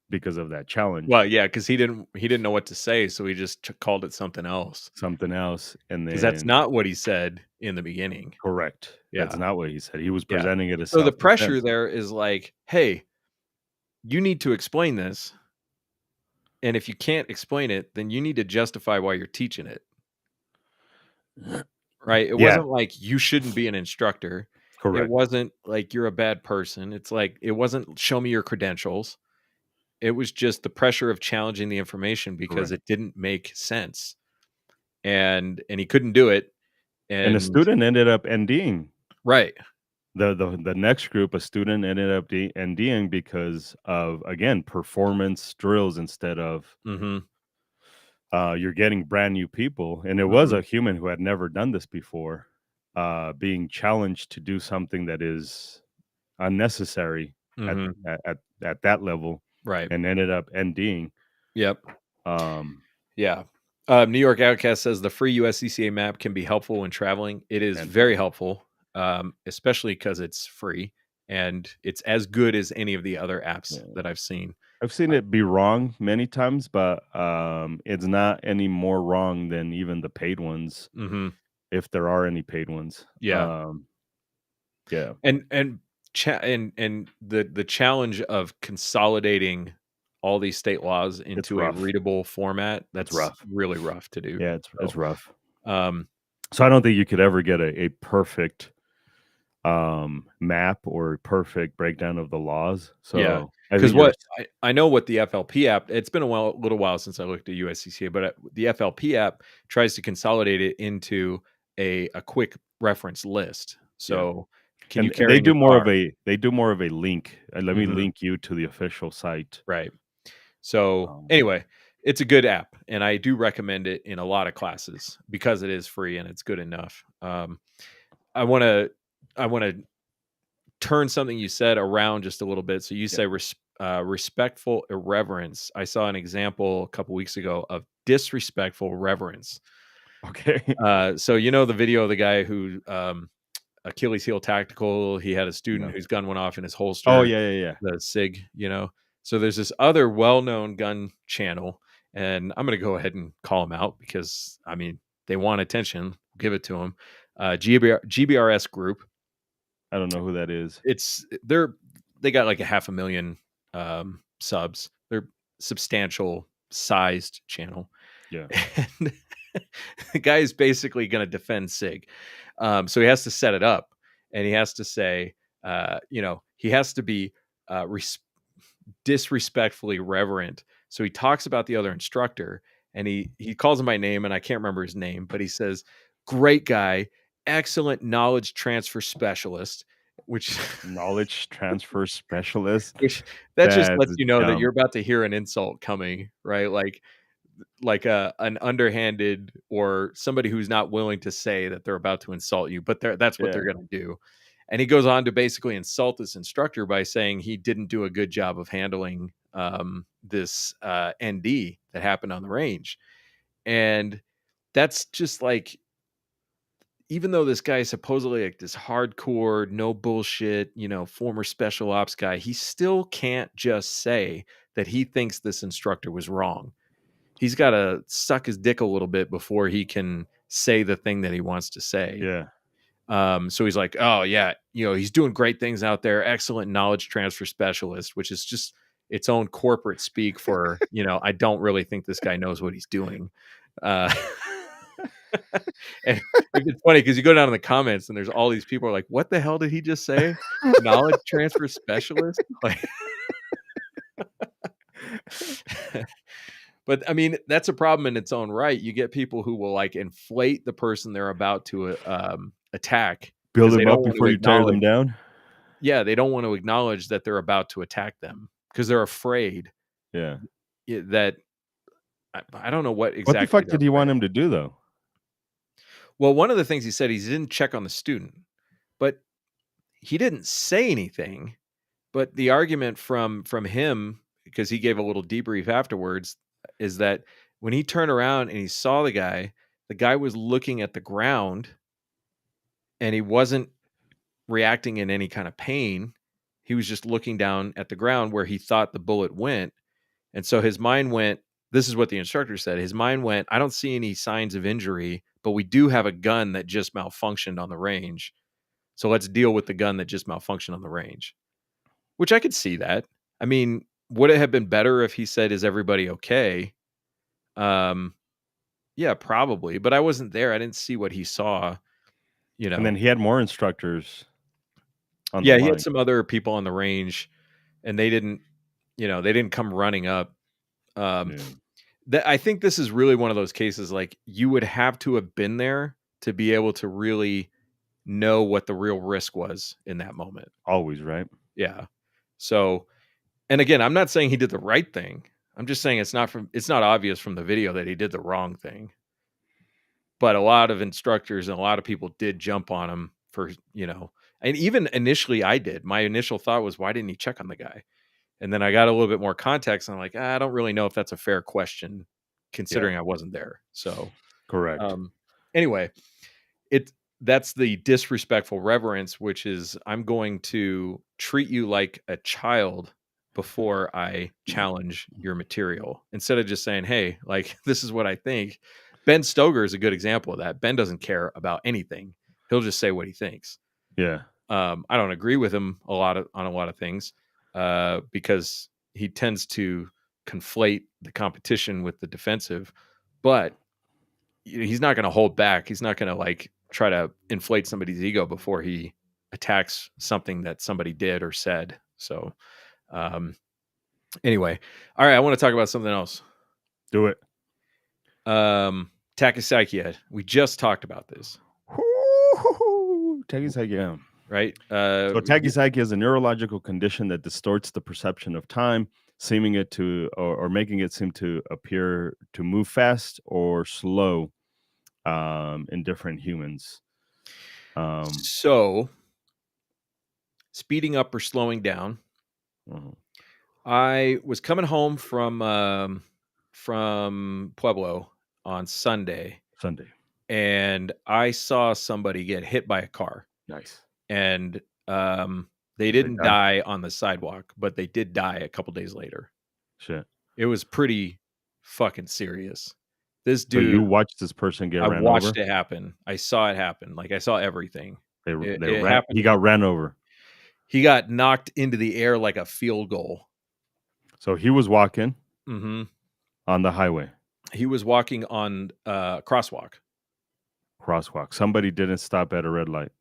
because of that Well, challenge, yeah, because he didn't know what to say, so he just called it something else. something else. And Because that's then, not what he said in the beginning. correct. That's Yeah, not what he said. He was yeah. presenting it as So the pressure self-defense. there is like, "Hey, you need to explain this, and if you can't explain it, then you need to justify why you're teaching it." Right? It Yeah, wasn't like you shouldn't be an instructor. It correct. wasn't like you're a bad person. It's like it wasn't show me your credentials. It was just the pressure of challenging the information because Correct. it didn't make sense. And he couldn't do it. And a And student ended up NDing. right. The next group, a student ended up NDing because of, again, performance drills instead of Mhm. you're getting brand new people. And it was Mhm. a human who had never done this before, being challenged to do something that is unnecessary at Mhm. at that level, Right. and ended up NDing. Yep. Um, Yeah. New York Outcast says the free USCCA map can be helpful when traveling. It is and very helpful, especially because it's free and it's as good as any of the other apps yeah. that I've seen. I've seen it be wrong many times, but it's not any more wrong than even the paid ones, Mhm. if there are any paid ones. Yeah. Yeah, And the challenge of consolidating all these state laws it's into a rough. readable format, It's that's rough. really rough to do. Yeah, it's So, rough. um, So I don't think you could ever get a perfect map or perfect breakdown of the laws. yeah, So I because think you're what I know what the FLP app it's been little while since I looked at USCCA, but, the FLP app tries to consolidate it into a quick reference list. yeah. So, can you And carry in your car? they do more of a link. Let me Mhm, link you to the official site. right. So, Um, anyway, it's a good app, and I do recommend it in a lot of classes because it is free and it's good enough. I wanna I wanna turn something you said around just a little bit. So you yeah. say respectful irreverence. I saw an example a couple weeks ago of disrespectful reverence. Okay. So the video of the guy who Achilles heel tactical, he had a student No. whose gun went off in his Oh, holster, yeah, yeah, yeah. the SIG. So there's this other well-known gun channel, and I'm going to go ahead and call them out because I mean they want attention. Give it to them. GBRS Group. I don't know who that is. They got like a 500,000 subs. They're substantial sized channel. Yeah. And the guy is basically going to defend SIG. So he has to set it up, and he has to say, he has to be disrespectfully reverent. So he talks about the other instructor, and he calls him by name, and I can't remember his name, but he says, "Great guy, excellent knowledge transfer specialist," which Knowledge transfer specialist. which that just That's lets you know that dumb. you're about to hear an insult coming, right? Like an underhanded or somebody who's not willing to say that they're about to insult you, but that's what they're Yeah. going to do. And he goes on to basically insult this instructor by saying he didn't do a good job of handling this ND that happened on the range. And that's just like, even though this guy is supposedly like this hardcore, no bullshit, former special ops guy, he still can't just say that he thinks this instructor was wrong. He's got to suck his dick a little bit before he can say the thing that he wants to say. Yeah. So he's like, oh yeah, he's doing great things out there. Excellent knowledge transfer specialist, which is just its own corporate speak for, I don't really think this guy knows what he's doing. Uh, and it's funny because you go down in the comments and there's all these people are like, what the hell did he just say? Knowledge transfer specialist? Like, but I mean, that's a problem in its own right. You get people who will like inflate the person they're about to attack Build because they them don't up want to before you tear them acknowledge. down. Yeah, they don't want to acknowledge that they're about to attack them because they're afraid Yeah. that I don't know what What the exactly fuck they're did he afraid want of. him to do though? Well, one of the things he said, he didn't check on the student, but he didn't say anything. But the argument from him, because he gave a little debrief afterwards, is that when he turned around and he saw the guy was looking at the ground and he wasn't reacting in any kind of pain. He was just looking down at the ground where he thought the bullet went. And so his mind went, this is what the instructor said. His mind went, I don't see any signs of injury, but we do have a gun that just malfunctioned on the range. So let's deal with the gun that just malfunctioned on the range, which I could see that. I mean, would it have been better if he said, is everybody okay? Yeah, probably, but I wasn't there. I didn't see what he saw, And then he had more instructors on the Yeah, he had line. some other people on the range and they didn't come running up. Yeah. I think this is really one of those cases, like you would have to have been there to be able to really know what the real risk was in that moment. Always, right? Yeah. So, and again, I'm not saying he did the right thing. I'm just saying it's not obvious from the video that he did the wrong thing. But a lot of instructors and a lot of people did jump on him for, and even initially I did. My initial thought was, why didn't he check on the guy? And then I got a little bit more context and I'm like, I don't really know if that's a fair question considering I wasn't there. So, Correct. Anyway, that's the disrespectful reverence, which is I'm going to treat you like a child before I challenge your material instead of just saying, hey, like, this is what I think. Ben Stoker is a good example of that. Ben doesn't care about anything. He'll just say what he thinks. Yeah. I don't agree with him on a lot of things because he tends to conflate the competition with the defensive, but he's not going to hold back. He's not going to like try to inflate somebody's ego before he attacks something that somebody did or said. So, anyway, all right, I want to talk about something else. Do it. Tachypsychia. We just talked about this. Tachypsychia. Right? So tachypsychia is a neurological condition that distorts the perception of time, seeming it to or making it seem to appear to move fast or slow in different humans. So speeding up or slowing down. I was coming home from from Pueblo on Sunday, Sunday. and I saw somebody get hit by a car, Nice. and they Did they didn't die? die on the sidewalk, but they did die a couple days later. Shit. It was pretty fucking serious. This So you dude, watched this person get I ran over? watched it happen. I saw it happen. Like, I saw everything. They It ran. He happened. got ran over. He got knocked into the air like a field goal. So he was walking Mhm. on the highway He was walking on crosswalk. crosswalk. Somebody didn't stop at a red light.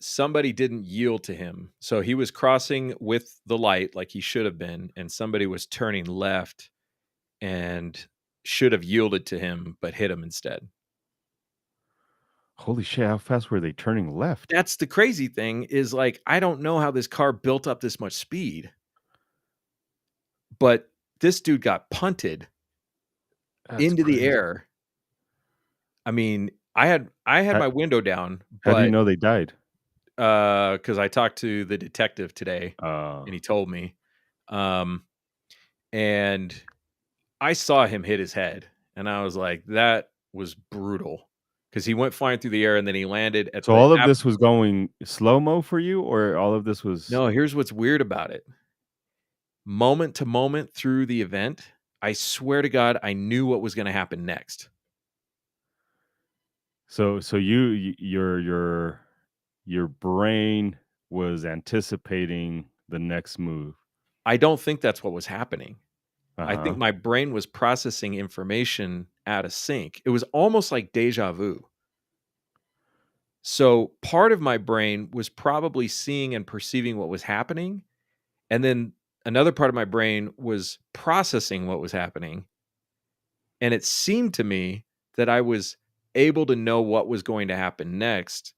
Somebody didn't yield to him. So he was crossing with the light like he should have been, and somebody was turning left and should have yielded to him, but hit him instead. Holy shit! How fast were they turning left? That's the crazy thing is, like, I don't know how this car built up this much speed, but this dude got punted That's into the crazy. air. I mean, I had How, my window down, how do you but know they died? because I talked to the detective today, Uh, and he told me, um, and I saw him hit his head, and I was like, "That was brutal," because he went flying through the air, and then he landed at so the all of ap this was going slow mo for you, or all of this was No, here's what's weird about it. Moment to moment through the event, I swear to God, I knew what was gonna happen next. so? So your brain was anticipating the next move. I don't think that's what was happening. Uh I think huh. my brain was processing information out of sync. It was almost like deja vu. So, part of my brain was probably seeing and perceiving what was happening, and then another part of my brain was processing what was happening, and it seemed to me that I was able to know what was going to happen next,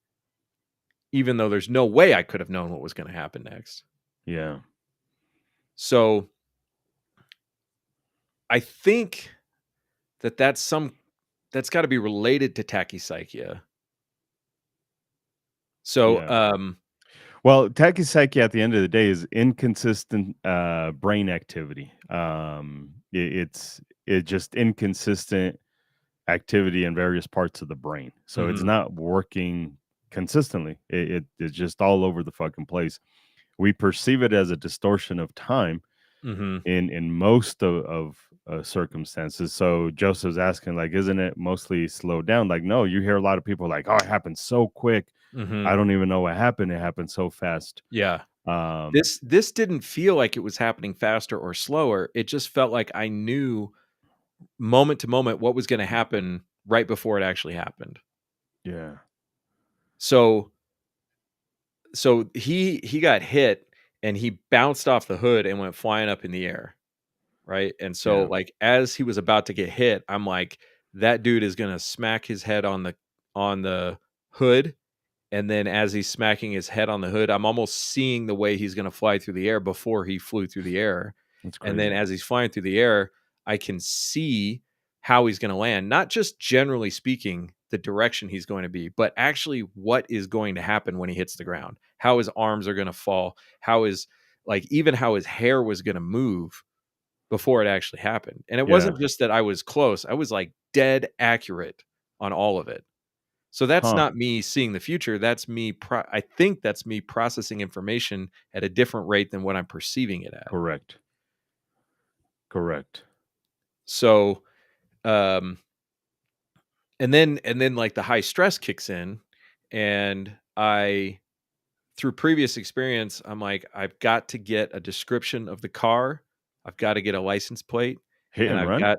even though there's no way I could have known what was gonna happen next. Yeah. So, I think that that's gotta be related to tachypsychia. So, Yeah. Well, tachypsychia at the end of the day is inconsistent brain activity. It's just inconsistent activity in various parts of the brain. So it's mhm, not working consistently. It's just all over the fucking place. We perceive it as a distortion of time mhm, in most of circumstances. So Joseph's asking, like, isn't it mostly slowed down? Like, no, you hear a lot of people like, oh, it happened so quick. mhm, I don't even know what happened. It happened so fast. yeah. Um, This didn't feel like it was happening faster or slower, it just felt like I knew moment to moment what was gonna happen right before it actually happened. yeah, So he got hit and he bounced off the hood and went flying up in the air, right? And so, yeah, like, as he was about to get hit, I'm like, "That dude is gonna smack his head on the hood," and then as he's smacking his head on the hood, I'm almost seeing the way he's gonna fly through the air before he flew through the air. that's And then crazy. as he's flying through the air, I can see how he's gonna land, not just generally speaking, the direction he's going to be, but actually what is going to happen when he hits the ground. How his arms are gonna fall, how his like, even how his hair was gonna move before it actually happened. And it Yeah, wasn't just that I was close, I was, like, dead accurate on all of it. So that's huh? not me seeing the future, that's I think that's me processing information at a different rate than what I'm perceiving it at. Correct, correct. So, um, and then, like, the high stress kicks in, and through previous experience, I'm like, "I've got to get a description of the car, I've gotta get a license plate, Hit and and I've run. got."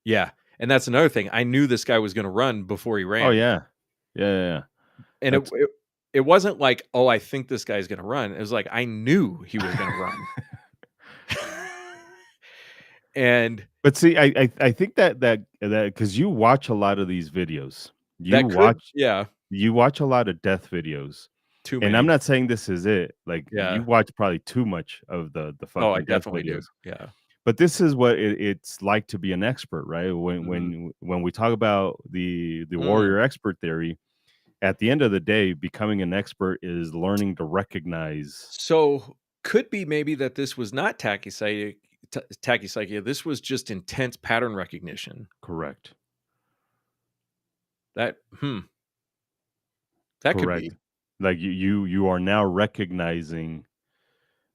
Yeah, and that's another thing, I knew this guy was gonna run before he Oh ran, yeah, yeah, yeah. Yeah. and That's it wasn't like, "Oh, I think this guy's gonna run," it was like, I knew he was gonna run. And but see, I think that because you watch a lot of these videos, you that could watch yeah, you watch a lot of death videos, too and I'm many. not saying this is it. Like you Yeah. watch probably too much of the Oh, I fucking death definitely do. videos. Yeah. But this is what it's like to be an expert, right? When Mhm. when we talk about the Mm. warrior expert theory, at the end of the day, becoming an expert is learning to recognize. So, could be maybe that this was not tachypsychia. This was just intense pattern recognition. Correct. That that could be. Correct. Like you are now recognizing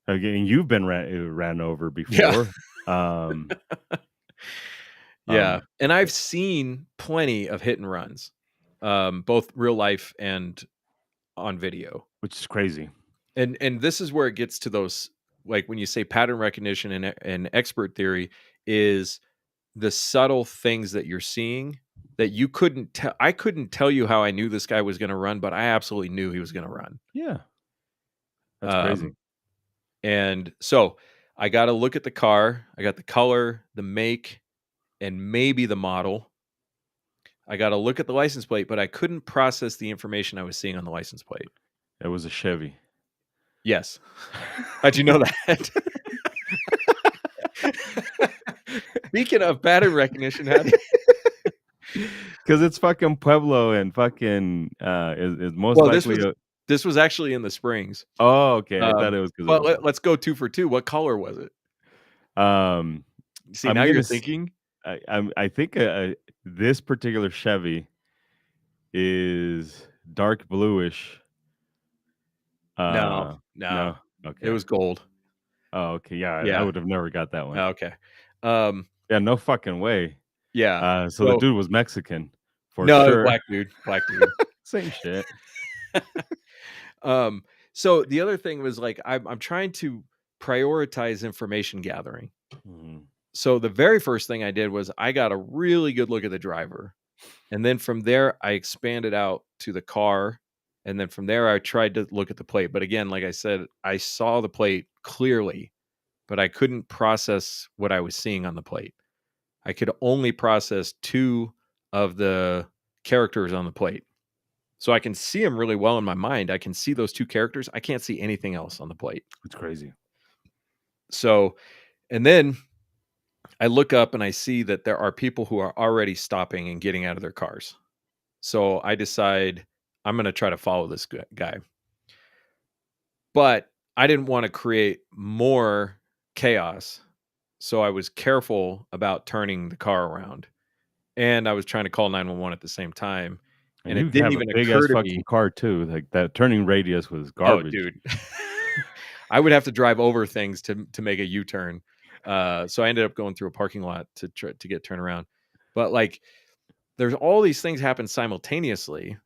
again. You've been ran over Yeah. before. Um, Yeah, and I've eh, seen plenty of hit and runs, both real life and on video. which is crazy. And this is where it gets to those, like when you say pattern recognition and expert theory is the subtle things that you're seeing that you couldn't tell. I couldn't tell you how I knew this guy was going to run, but I absolutely knew he was going to run. Yeah, that's crazy. Um, and so I got to look at the car. I got the color, the make, and maybe the model. I got to look at the license plate, but I couldn't process the information I was seeing on the license plate. It was a Chevy. Yes. How'd you know that? Speaking of pattern recognition, how do Because it's fucking Pueblo and fucking is most well, likely. this was actually in the Springs. Oh, okay. I thought it was because. But let's go 2 for 2. What color was it? See, I'm now you're gonna. thinking. I think this particular Chevy is dark bluish. No. No. It Okay. was gold. Oh, okay. Yeah, I Yeah. would have never got that one. Okay. Yeah, no fucking way. Yeah. So the dude was Mexican for no, sure. black dude. Same shit. So the other thing was like I'm trying to prioritize information gathering. Mhm. So the very first thing I did was I got a really good look at the driver. And then from there I expanded out to the car. And then from there I tried to look at the plate. But again, like I said, I saw the plate clearly, but I couldn't process what I was seeing on the plate. I could only process 2 of the characters on the plate. So I can see them really well in my mind. I can see those 2 characters. I can't see anything else on the plate. It's crazy. So, and then I look up and I see that there are people who are already stopping and getting out of their cars. So I decide I'm going to try to follow this guy. But I didn't want to create more chaos. So I was careful about turning the car around. And I was trying to call 911 at the same time. And And you it didn't have a even big occur ass to fucking me. car too. Like that turning radius was Oh, garbage. dude. I would have to drive over things to make a U-turn. So I ended up going through a parking lot to get turned around. But like, there's all these things happen simultaneously.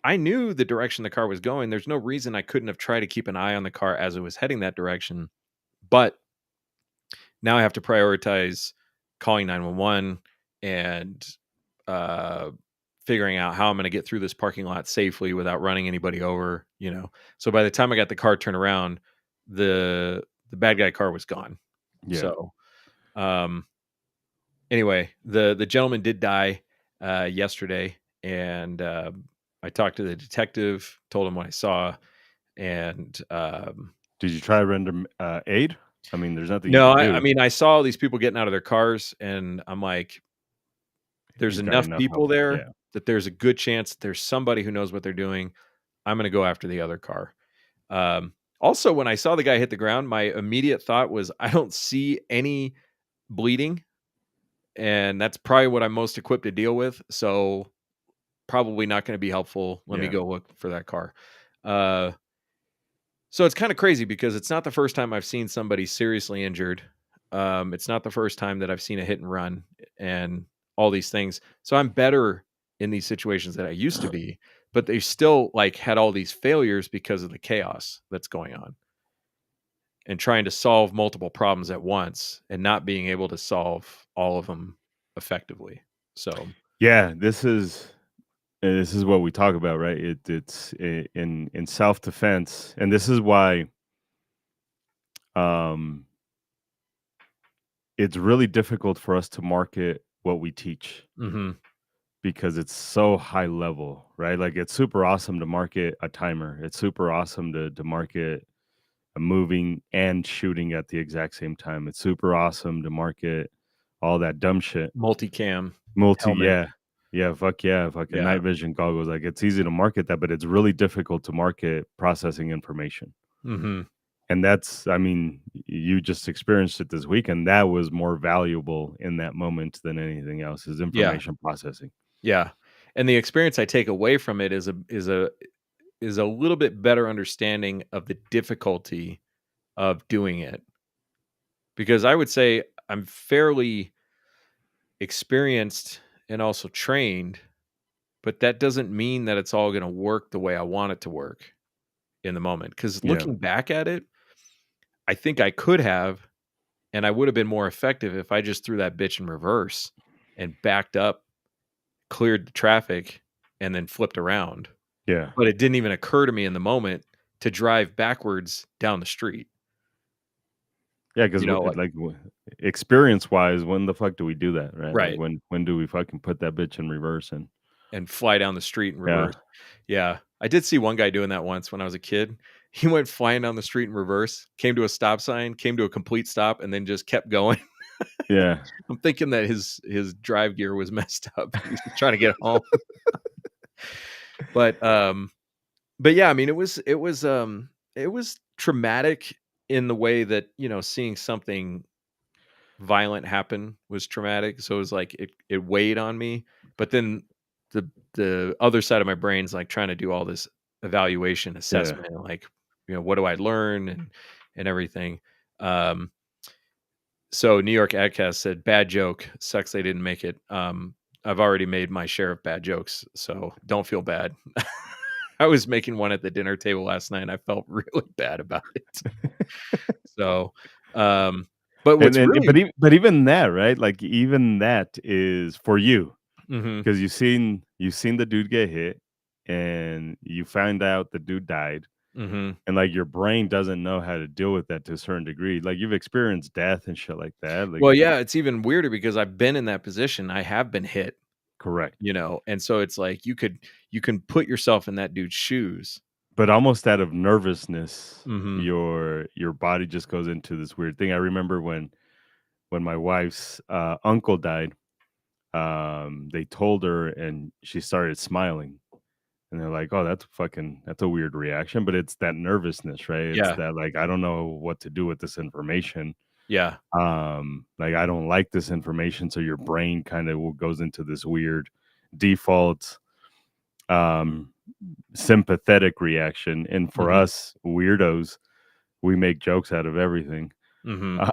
I knew the direction the car was going. There's no reason I couldn't have tried to keep an eye on the car as it was heading that direction. But now I have to prioritize calling 911 and figuring out how I'm going to get through this parking lot safely without running anybody over, you know. So by the time I got the car turned around, the bad guy car was gone. Yeah. So anyway, the gentleman did die yesterday, and I talked to the detective, told him what I saw, and Did you try to render aid? I mean, there's nothing no, you can do. I mean, I saw all these people getting out of their cars, and I'm like, there's He's got enough people help. there Yeah. that there's a good chance that there's somebody who knows what they're doing. I'm going to go after the other car. Also, when I saw the guy hit the ground, my immediate thought was, I don't see any bleeding, and that's probably what I'm most equipped to deal with. So probably not going to be helpful. Let me Yeah. go look for that car. So it's kind of crazy because it's not the first time I've seen somebody seriously injured. It's not the first time that I've seen a hit and run and all these things. So I'm better in these situations than I used to be, but they still like had all these failures because of the chaos that's going on and trying to solve multiple problems at once and not being able to solve all of them effectively. So Yeah, this is what we talk about, right? It's in self defense, and this is why it's really difficult for us to market what we teach because it's so high level, right? Like it's super awesome to market a timer. It's super awesome to market a moving and shooting at the exact same time. It's super awesome to market all that dumb shit. multicam, Yeah. Yeah, fucking night yeah, vision goggles. Like it's easy to market that, but it's really difficult to market processing information. mm-hmm. And that's, I mean, you just experienced it this weekend. That was more valuable in that moment than anything else, is Yeah, information processing. yeah, and the experience I take away from it is a little bit better understanding of the difficulty of doing it, because I would say I'm fairly experienced and also trained, but that doesn't mean that it's all gonna work the way I want it to work in the moment. Because Yeah. looking back at it, I think I could have, and I would have been more effective if I just threw that bitch in reverse and backed up, cleared the traffic, and then flipped around. Yeah. But it didn't even occur to me in the moment to drive backwards down the street, Yeah, 'cause you know, like experience-wise, when the fuck do we do that, right? Like, right, when do we fucking put that bitch in reverse and and fly down the street in yeah. reverse. Yeah, I did see one guy doing that once when I was a kid. He went flying down the street in reverse, came to a stop sign, came to a complete stop, and then just kept going. Yeah. I'm thinking that his drive gear was messed up. He was trying to get home. But, yeah, I mean, it was traumatic in the way that, seeing something violent happen was traumatic, so it was like it weighed on me, but then the other side of my brain's, like, trying to do all this evaluation, Yeah. assessment, like, what do I learn and everything. Um, so New York Adcast said, "Bad joke, sucks they didn't make it." I've already made my share of bad jokes, so don't feel bad. I was making one at the dinner table last night, and I felt really bad about it. So, um, but And what's then really but even that, right? Like, even that is for you Mhm, because you seen the dude get hit, and you find out the dude died, mhm. and, like, your brain doesn't know how to deal with that to a certain degree. Like, you've experienced death and shit like that, like Well, yeah, it's even weirder because I've been in that position. I have been hit, correct. and so it's like you can put yourself in that dude's shoes. But almost out of nervousness, Mhm, your body just goes into this weird thing. I remember when my wife's, uncle died, they told her and she started smiling, and they're like, "Oh, that's a weird reaction," but it's that nervousness, right? It's yeah, that, like, I don't know what to do with this information. yeah, Like, I don't like this information, so your brain kinda goes into this weird default, um, sympathetic reaction, and for mhm, us weirdos, we make jokes out of everything. mhm. Uh,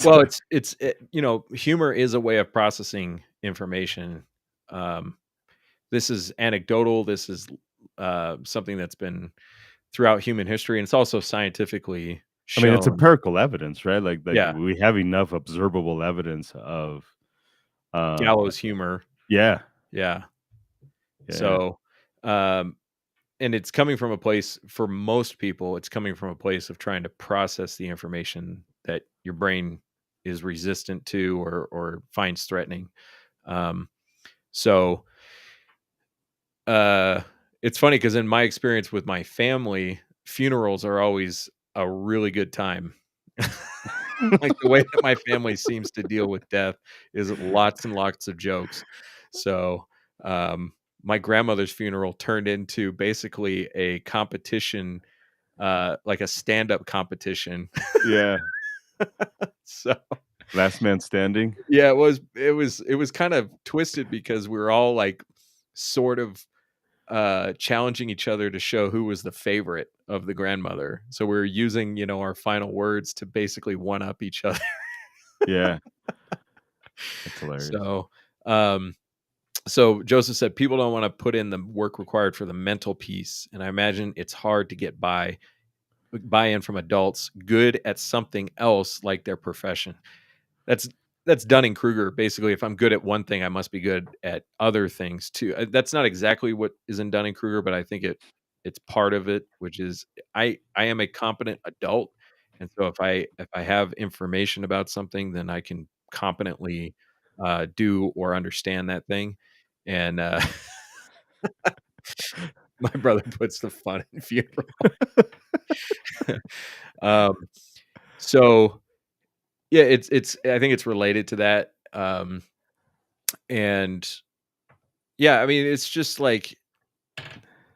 Well, so humor is a way of processing information. Um, this is anecdotal. This is, something that's been throughout human history, and it's also scientifically I mean, it's shown. empirical evidence, right? Like Yeah, we have enough observable evidence of, uh, gallows humor. yeah, Yeah. yeah, So, um and it's coming from a place for most people, it's coming from a place of trying to process the information that your brain is resistant to or finds threatening. Um, so uh, it's funny because in my experience with my family, funerals are always a really good time. Like the way that my family seems to deal with death is lots and lots of jokes. So, my grandmother's funeral turned into basically a competition, like a stand-up competition. yeah. So, Last man standing. yeah, it was kind of twisted because we were all like sort of challenging each other to show who was the favorite of the grandmother. So we were using, our final words to basically one up each other. Yeah, that's hilarious. So, um so Joseph said people don't want to put in the work required for the mental piece, and I imagine it's hard to get buy-in from adults good at something else like their profession. That's that's Dunning-Kruger. Basically, if I'm good at one thing, I must be good at other things too. That's not exactly what is in Dunning-Kruger, but I think it's part of it, which is I am a competent adult, and so if I have information about something, then I can competently do or understand that thing. And my brother puts the fun in funeral. um, so yeah, it's I think it's related to that. And yeah, I mean, it's just like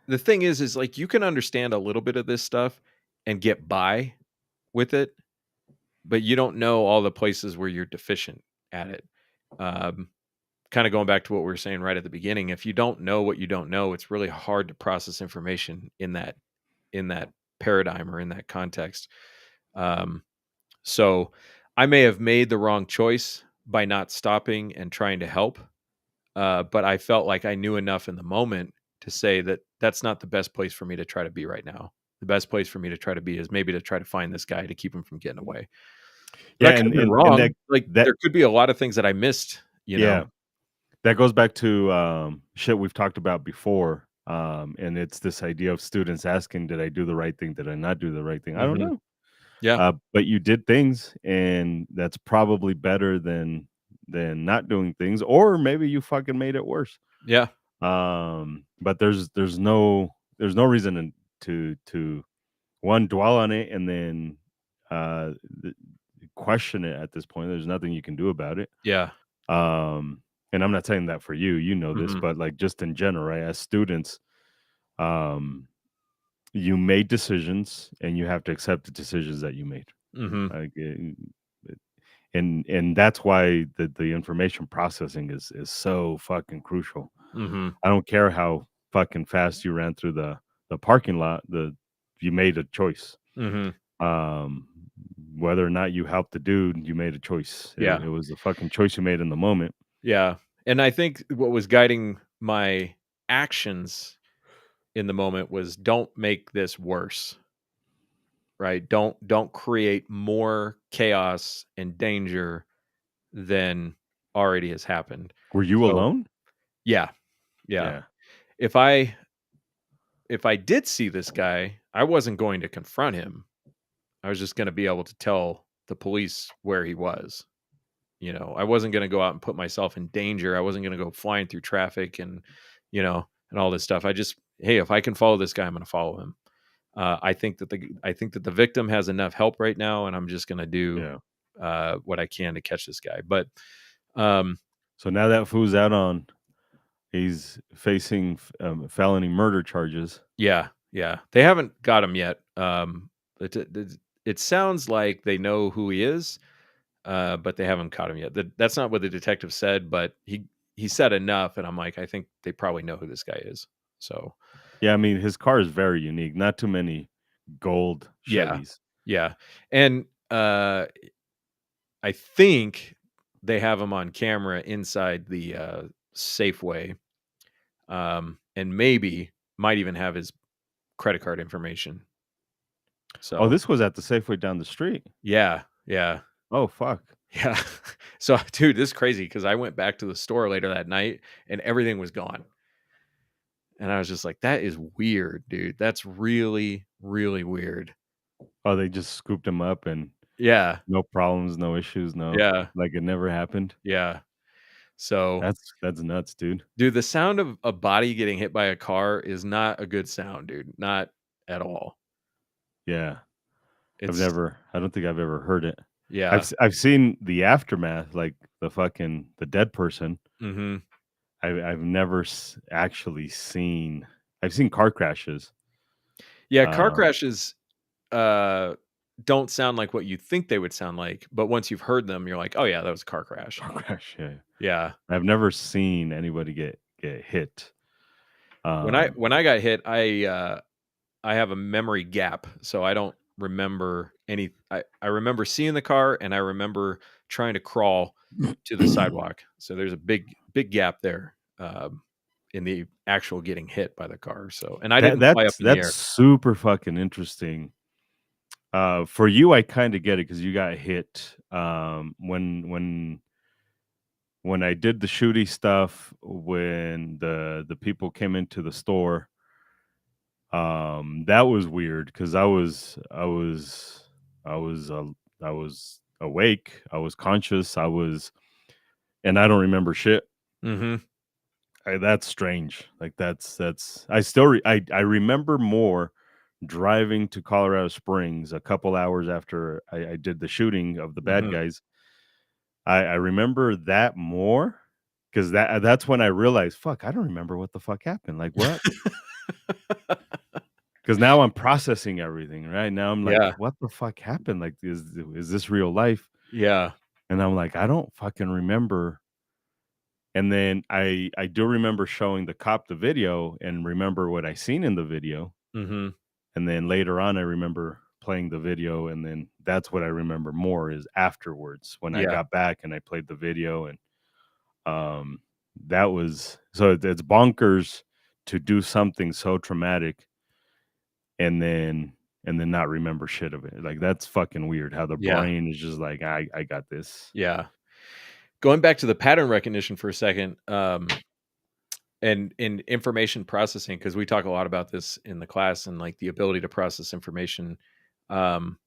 the thing is like you can understand a little bit of this stuff and get by with it, but you don't know all the places where you're deficient at it. Um, Kind of going back to what we were saying right at the beginning, if you don't know what you don't know, it's really hard to process information in that paradigm or in that context. Um, so I may have made the wrong choice by not stopping and trying to help, but I felt like I knew enough in the moment to say that that's not the best place for me to try to be right now. The best place for me to try to be is maybe to try to find this guy to keep him from getting away. But Yeah, I could have been and wrong. Like, that there could be a lot of things that I missed, you know? yeah, that goes back to shit we've talked about before. And it's this idea of students asking, "Did I do the right thing? Did I not do the right thing?" I don't Mhm. know. Yeah. But you did things, and that's probably better than not doing things, or maybe you fucking made it worse. Yeah. But there's no reason to one dwell on it and then uh th- question it at this point. There's nothing you can do about it. Yeah. Um, and I'm not saying that for you, you know this, Mhm. but like just in general, right? As students, um, you made decisions and you have to accept the decisions that you made. Mhm. Like, and that's why the information processing is so fucking crucial. Mhm. I don't care how fucking fast you ran through the parking lot, you made a choice. Mhm. Um, whether or not you helped the dude, you made a choice. It, Yeah. it was a fucking choice you made in the moment. Yeah. And I think what was guiding my actions in the moment was don't make this worse, right? Don't create more chaos and danger than already has happened. Were you So, alone? yeah. Yeah. Yeah. If I did see this guy, I wasn't going to confront him. I was just going to be able to tell the police where he was. You know, I wasn't going to go out and put myself in danger. I wasn't going to go flying through traffic and, and all this stuff. I just, hey, if I can follow this guy, I'm going to follow him. I think that the victim has enough help right now, and I'm just going to do Yeah. what I can to catch this guy. But um, So now that fool's out on, he's facing felony murder charges. yeah, yeah, they haven't got him yet. It sounds like they know who he is, but they haven't caught him yet. That's not what the detective said, but he said enough, and I'm like, I think they probably know who this guy is. So Yeah, I mean his car is very unique. Not too many gold yeah, Chevys. yeah, and I think they have him on camera inside the Safeway, and maybe might even have his credit card information. Oh, So this was at the Safeway down the street. yeah, yeah. Oh fuck. Yeah. So, dude, this is crazy because I went back to the store later that night and everything was gone. And I was just like, that is weird, dude. That's really, really weird. Oh, they just scooped him up and Yeah. no problems, no issues, no, Yeah. like it never happened. Yeah. So, That's nuts, dude. dude, the sound of a body getting hit by a car is not a good sound, dude. Not at all. Yeah. It's, I don't think I've ever heard it. yeah. I've seen the aftermath, like the dead person. Hmm. I've never actually seen. I've seen car crashes. Yeah. Car Um, crashes uh, don't sound like what you think they would sound like. But once you've heard them, you're like, oh, yeah, that was a car crash. car crash. Yeah, Yeah. I've never seen anybody get hit. When I got hit, I have a memory gap, so I don't remember I remember seeing the car and I remember trying to crawl to the sidewalk. So there's a big gap there, in the actual getting hit by the car. So, and I that didn't fly up that's in the that's air. super fucking interesting. For you, I kind of get it because you got hit. When I did the shooty stuff, when the people came into the store, that was weird because I was awake, I was conscious, and I don't remember shit. Mhm. That's strange. Like that's I still I remember more driving to Colorado Springs a couple hours after I did the shooting of the bad Mhm. guys. I remember that more because that's when I realized, fuck, I don't remember what the fuck happened. Like what? because now I'm processing everything. Right now, I'm like, Yeah. what the fuck happened? Like, is this real life? Yeah. And I'm like, I don't fucking remember. And then I do remember showing the cop the video and remember what I seen in the video. Mhm. And then later on, I remember playing the video, and then that's what I remember more is afterwards when I Yeah. got back and I played the video, and um, that was so it's bonkers to do something so traumatic and then not remember shit of it. Like that's fucking weird. How the Yeah. brain is just like I got this. Yeah. Going back to the pattern recognition for a second, and in information processing, because we talk a lot about this in the class and like the ability to process information. Um,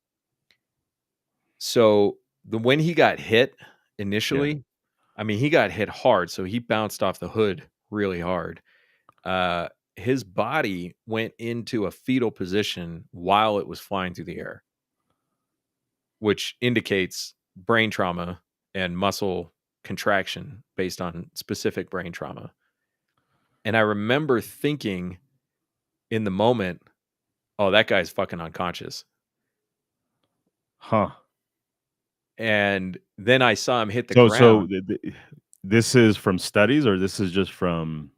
so the when he got hit Yeah. initially, I mean, he got hit hard, so he bounced off the hood really hard. Uh, his body went into a fetal position while it was flying through the air, which indicates brain trauma and muscle contraction based on specific brain trauma. And I remember thinking in the moment, "Oh, that guy's fucking unconscious." Huh. And then I saw him hit the So ground. this is from studies or this is just from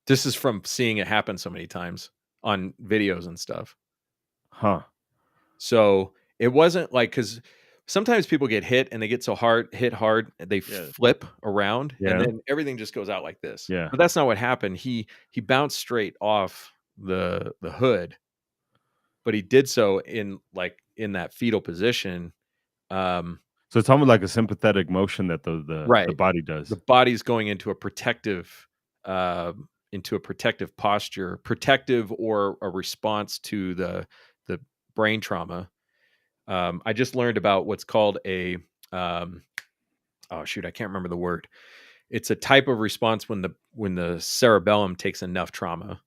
This is from seeing it happen so many times on videos and stuff. huh. So, it wasn't like because sometimes people get hit and they get so hit hard, they Yeah. flip around and Yeah. then everything just goes out like this. Yeah. But that's not what happened. He bounced straight off the hood, but he did so in, like, in that fetal position. Um So it's almost like a sympathetic motion that the Right. body The does. body's going into a protective posture, protective or a response to the brain trauma. I just learned about what's called a um, oh shoot, I can't remember the word. It's a type of response when the cerebellum takes enough trauma,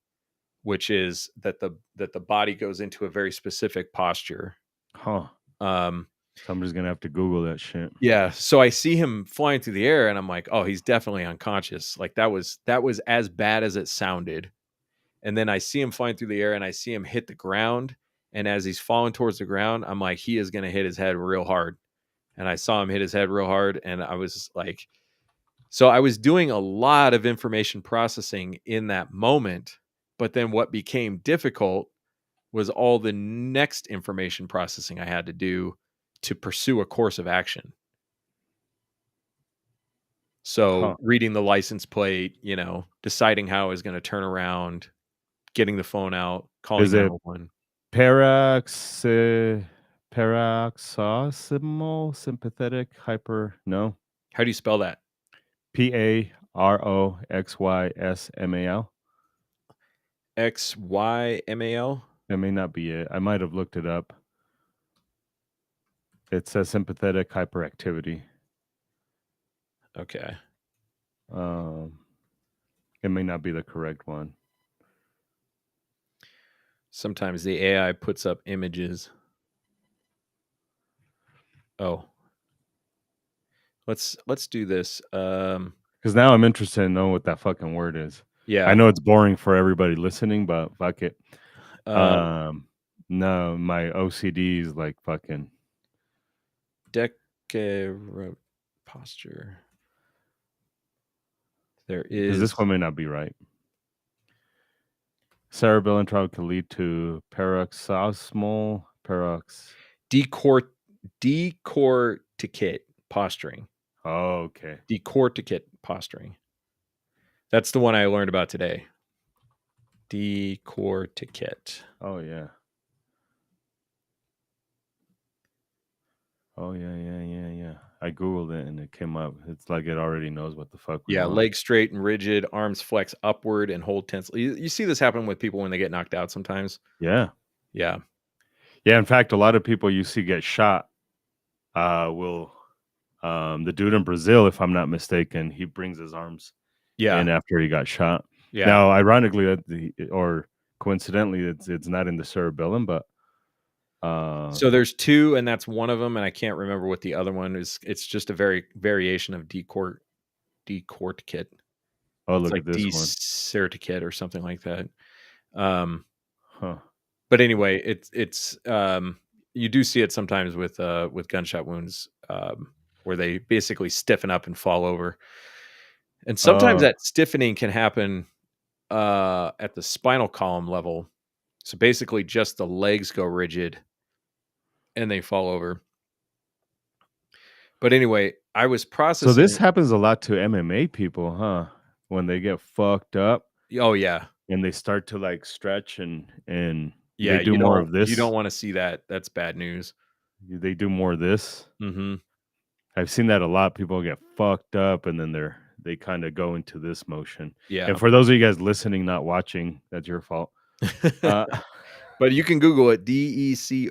which is that the body goes into a very specific posture. Huh. Um, Somebody's gonna have to Google that shit. yeah, so I see him flying through the air, and I'm like, oh, he's definitely unconscious. Like that was as bad as it sounded. And then I see him flying through the air, and I see him hit the ground. And as he's falling towards the ground, I'm like, he is going to hit his head real hard. And I saw him hit his head real hard, and I was like, so I was doing a lot of information processing in that moment. But then what became difficult was all the next information processing I had to do to pursue a course of action. So Huh. reading the license plate, deciding how I was going to turn around, getting the phone out, calling Is it 911. parax paroxysmal sympathetic hyper no? How do you spell that? Paroxysmal? XYMAL? That may not be it. I might have looked it up. It says sympathetic hyperactivity. Okay. Um, it may not be the correct one. Sometimes the AI puts up images. Oh, let's do this. Because now I'm interested in knowing what that fucking word is. I Yeah. know it's boring for everybody listening, but fuck it. Uh, Um, no, my OCD is like fucking. posture. There Because this is one may not be right. Cerebellar trauma can lead to paroxysmal decort decorticate posturing. Oh, okay. Decorticate posturing. That's the one I learned about today. Decorticate. Oh yeah. Oh yeah. I googled it and it came up. It's like it already knows what the fuck we Yeah, want. legs straight and rigid, arms flex upward and hold tense. You see this happen with people when they get knocked out sometimes. Yeah. Yeah. Yeah. In fact, a lot of people you see get shot will the dude in Brazil, if I'm not mistaken, he brings his arms Yeah. in after he got shot. Yeah. Now, ironically, or coincidentally, it's not in the cerebellum, but uh, So there's two, and that's one of them, and I can't remember what the other one is. It's just a variation of decorticate. oh, It's look like at this one. decerticate or something like that. Um, Huh. But anyway, it's you do see it sometimes with gunshot wounds, where they basically stiffen up and fall over. And sometimes Oh, that stiffening can happen at the spinal column level. So basically just the legs go rigid and they fall over. But anyway, I was so this processing. happens a lot to MMA people, huh? When they get fucked up Oh yeah. and they start to like stretch and they Yeah, do you more don't of you don't this. wanna see that. That's bad news. They do more of this. Mhm. I've seen that a lot. People get fucked up and then they kind of go into this motion. And Yeah. for those of you guys listening, not watching, that's your fault. Uh, But you can Google it, Decorticate.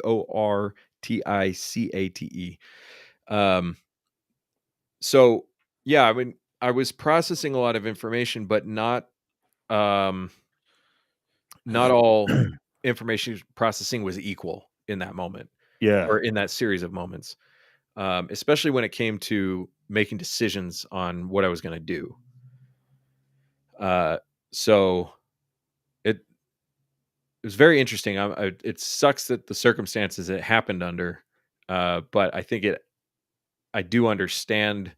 Um, so, yeah, I mean, I was processing a lot of information, but um, not all information processing was equal in that moment yeah. or in that series of moments, especially when it came to making decisions on what I was gonna do. So it it was very interesting. It sucks that the circumstances it happened under, but I think I do understand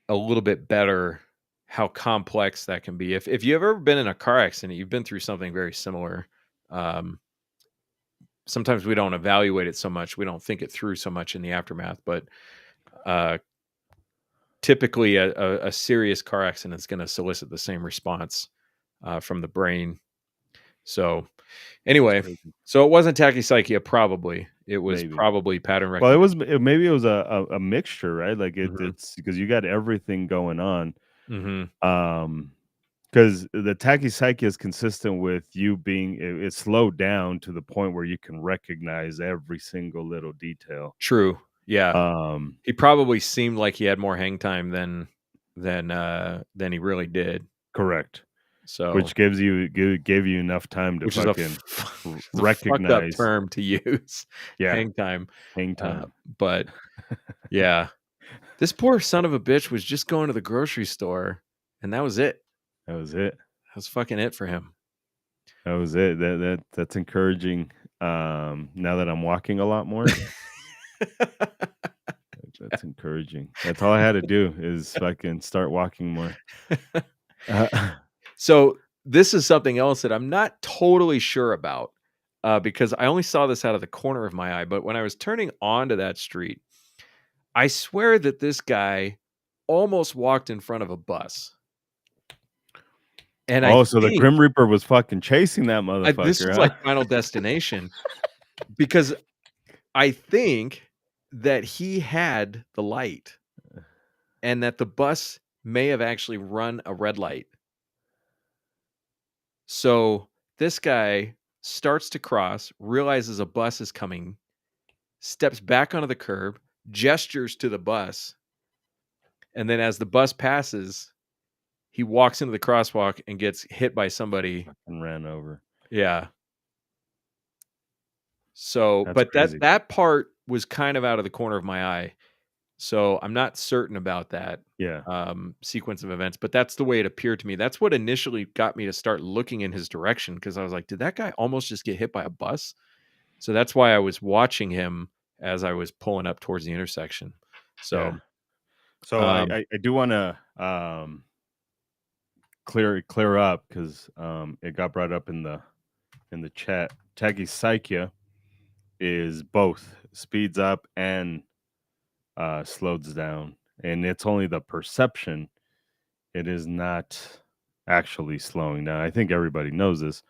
a little bit better how complex that can be. If you've ever been in a car accident, you've been through something very similar. Um, Sometimes we don't evaluate it so much, we don't think it through so much in the aftermath, but uh, typically a serious car accident is going to solicit the same response from the brain. So That's anyway, crazy. so it wasn't tachypsychia, probably. It was Maybe. probably pattern Well, recognition. maybe it was a mixture, right? Like Mhm, it's because you got everything going on. mhm. Um, because the tachypsychia is consistent with you being it's slowed down to the point where you can recognize every single little detail. True, yeah. Um, He probably seemed like he had more hang time than he really did. correct. So, Which gave you enough time to which is a fucking it's a fucked up recognize. term to use, Yeah, hang time. hang Uh, time. but yeah, this poor son of a bitch was just going to the grocery store, and that was it. That was it. That was fucking it for him. That was it. That's encouraging. Now that I'm walking a lot more, that's encouraging. That's all I had to do is fucking start walking more. Uh, So, this is something else that I'm not totally sure about, because I only saw this out of the corner of my eye, but when I was turning onto that street, I swear that this guy almost walked in front of a bus, and I oh, so the think Grim Reaper was fucking chasing that this was motherfucker, like huh? Final Destination, because I think that he had the light and that the bus may have actually run a red light. So, this guy starts to cross, realizes a bus is coming, steps back onto the curb, gestures to the bus, and then as the bus passes, he walks into the crosswalk and gets hit by somebody. And ran over. Yeah. So, That's but crazy. that part was kind of out of the corner of my eye. So, I'm not certain about that Yeah, sequence of events, but that's the way it appeared to me. That's what initially got me to start looking in his direction because I was like, did that guy almost just get hit by a bus? So that's why I was watching him as I was pulling up towards the intersection. yeah. So, So um, I do wanna, clear up because it got brought up in the chat. Tachypsychia is both speeds up and slows down, and it's only the perception. It is not actually slowing down. I think everybody knows this.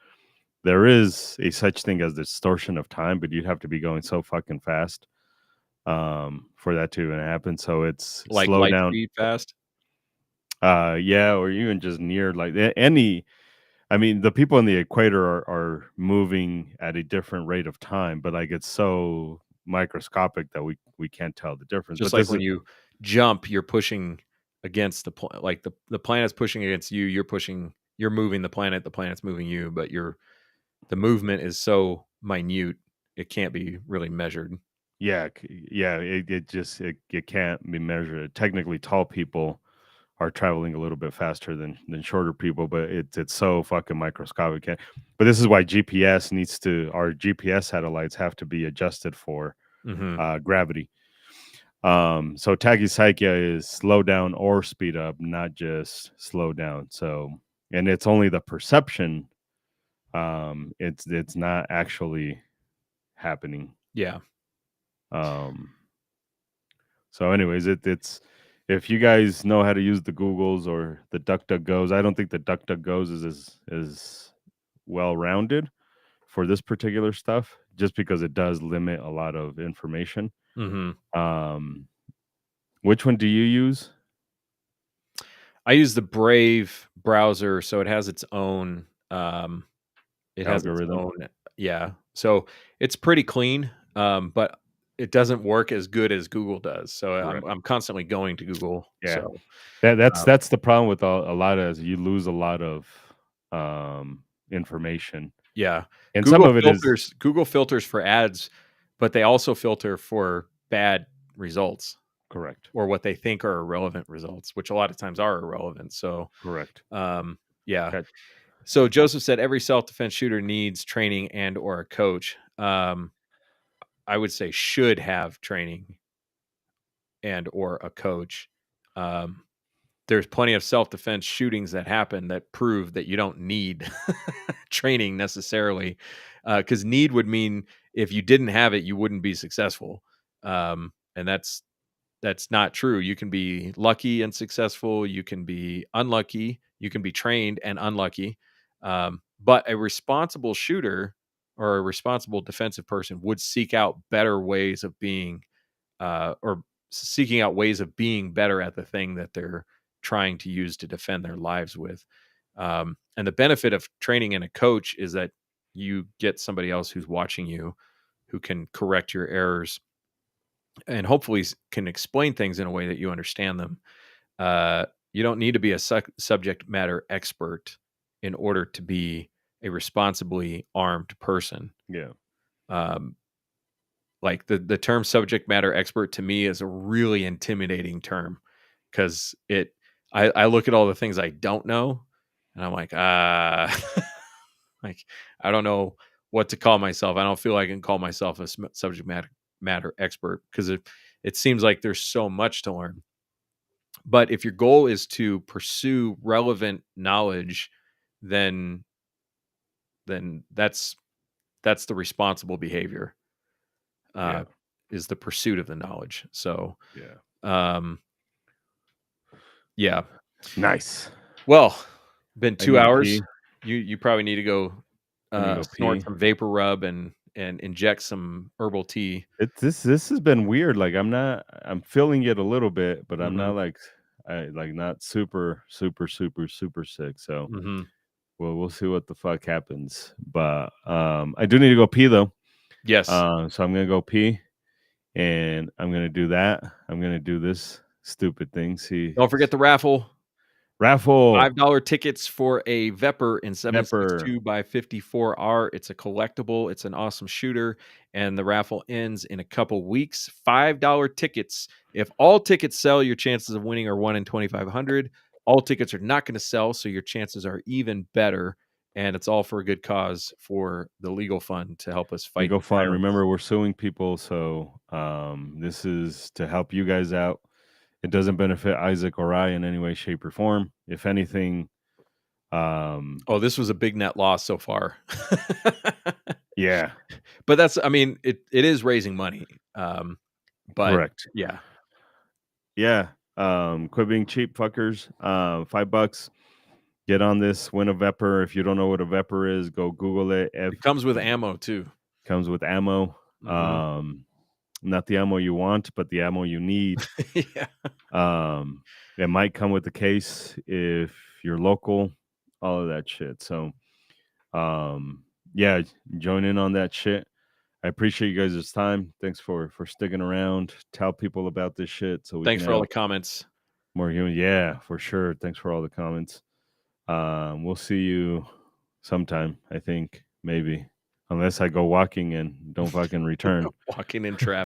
There is a such thing as distortion of time, but you'd have to be going so fucking fast for that to even happen. So it's like slow light down. speed fast. Yeah, or even just near like any. I mean, the people in the equator are moving at a different rate of time, but like it's so microscopic that we can't tell the difference. Just But like this when is you jump, you're pushing against like the planet's pushing against you, you're moving the planet's moving you, but the movement is so minute, it can't be really measured. yeah, yeah. It just it can't be measured. Technically, tall people are traveling a little bit faster than shorter people, but it's so fucking microscopic. But this is why our GPS satellites have to be adjusted for Hmm. gravity. So tachypsychia is slow down or speed up, not just slow down. So, and it's only the perception. It's not actually happening. Yeah. Um, so anyways, it's if you guys know how to use the Googles or the DuckDuckGos, I don't think the DuckDuckGos is as well rounded for this particular stuff, just because it does limit a lot of information. Hmm. Um, which one do you use? I use the Brave browser, so it has its own. It has its Algorithm. own. Yeah, so it's pretty clean, but it doesn't work as good as Google does. So Correct. I'm constantly going to Google. Yeah. So That's um, that's the problem with a lot of you lose a lot of information. yeah, And some of it is Google filters for ads, but they also filter for bad results correct. or what they think are irrelevant results, which a lot of times are irrelevant. So Correct. yeah. Okay. So Joseph said every self-defense shooter needs training and or a coach. I would say should have training and or a coach. Um, there's plenty of self-defense shootings that happen that prove that you don't need training necessarily, because need would mean if you didn't have it, you wouldn't be successful, and that's not true. You can be lucky and successful. You can be unlucky. You can be trained and unlucky. But a responsible shooter or a responsible defensive person would seek out better ways of being, or seeking out ways of being better at the thing that they're trying to use to defend their lives with. And the benefit of training in a coach is that you get somebody else who's watching you, who can correct your errors and hopefully can explain things in a way that you understand them. You don't need to be a subject matter expert in order to be a responsibly armed person. Yeah. Um, like the term subject matter expert to me is a really intimidating term because I look at all the things I don't know and I'm like, like, I don't know what to call myself. I don't feel I can call myself a subject matter expert because it seems like there's so much to learn. But if your goal is to pursue relevant knowledge, then that's the responsible behavior, Yeah. uh, is the pursuit of the knowledge. So, Yeah. um, yeah. Nice. Well, been I 2 need to hours. pee. You probably need to go I need to go snort pee. some vapor rub and inject some herbal tea. This has been weird. Like I'm feeling it a little bit, but I'm Hmm. not not super super super super sick. So Hmm. we'll see what the fuck happens. But I do need to go pee though. Yes. So I'm gonna go pee, and I'm gonna do that. I'm gonna do this stupid thing. See, Don't forget the raffle. raffle $5 tickets for a Vepr in pepper. 7.62 by 54R. It's a collectible. It's an awesome shooter, and the raffle ends in a couple weeks. $5 tickets. If all tickets sell, your chances of winning are 1 in 2,500. All tickets are not going to sell, so your chances are even better. And it's all for a good cause for the legal fund to help us fight Legal the fund. tyrants. Remember, we're suing people, so this is to help you guys out. It doesn't benefit Isaac or I in any way, shape, or form. If anything, Oh, this was a big net loss so far. yeah, But that's, I mean, it is raising money. But correct. yeah, Yeah, quit being cheap, fuckers. $5. Get on this. Win a Vepr. If you don't know what a Vepr is, go Google it. it comes with ammo too. Comes with ammo. Mhm. Not the ammo you want, but the ammo you need. Yeah. Um, it might come with the case if you're local, all of that shit. So, yeah, join in on that shit. I appreciate you guys' time. Thanks for sticking around. Tell people about this shit so we can Thanks for all the have comments. more human. Yeah, for sure. Thanks for all the comments. We'll see you sometime. I think maybe, unless I go walking and don't fucking return. Walking in traffic.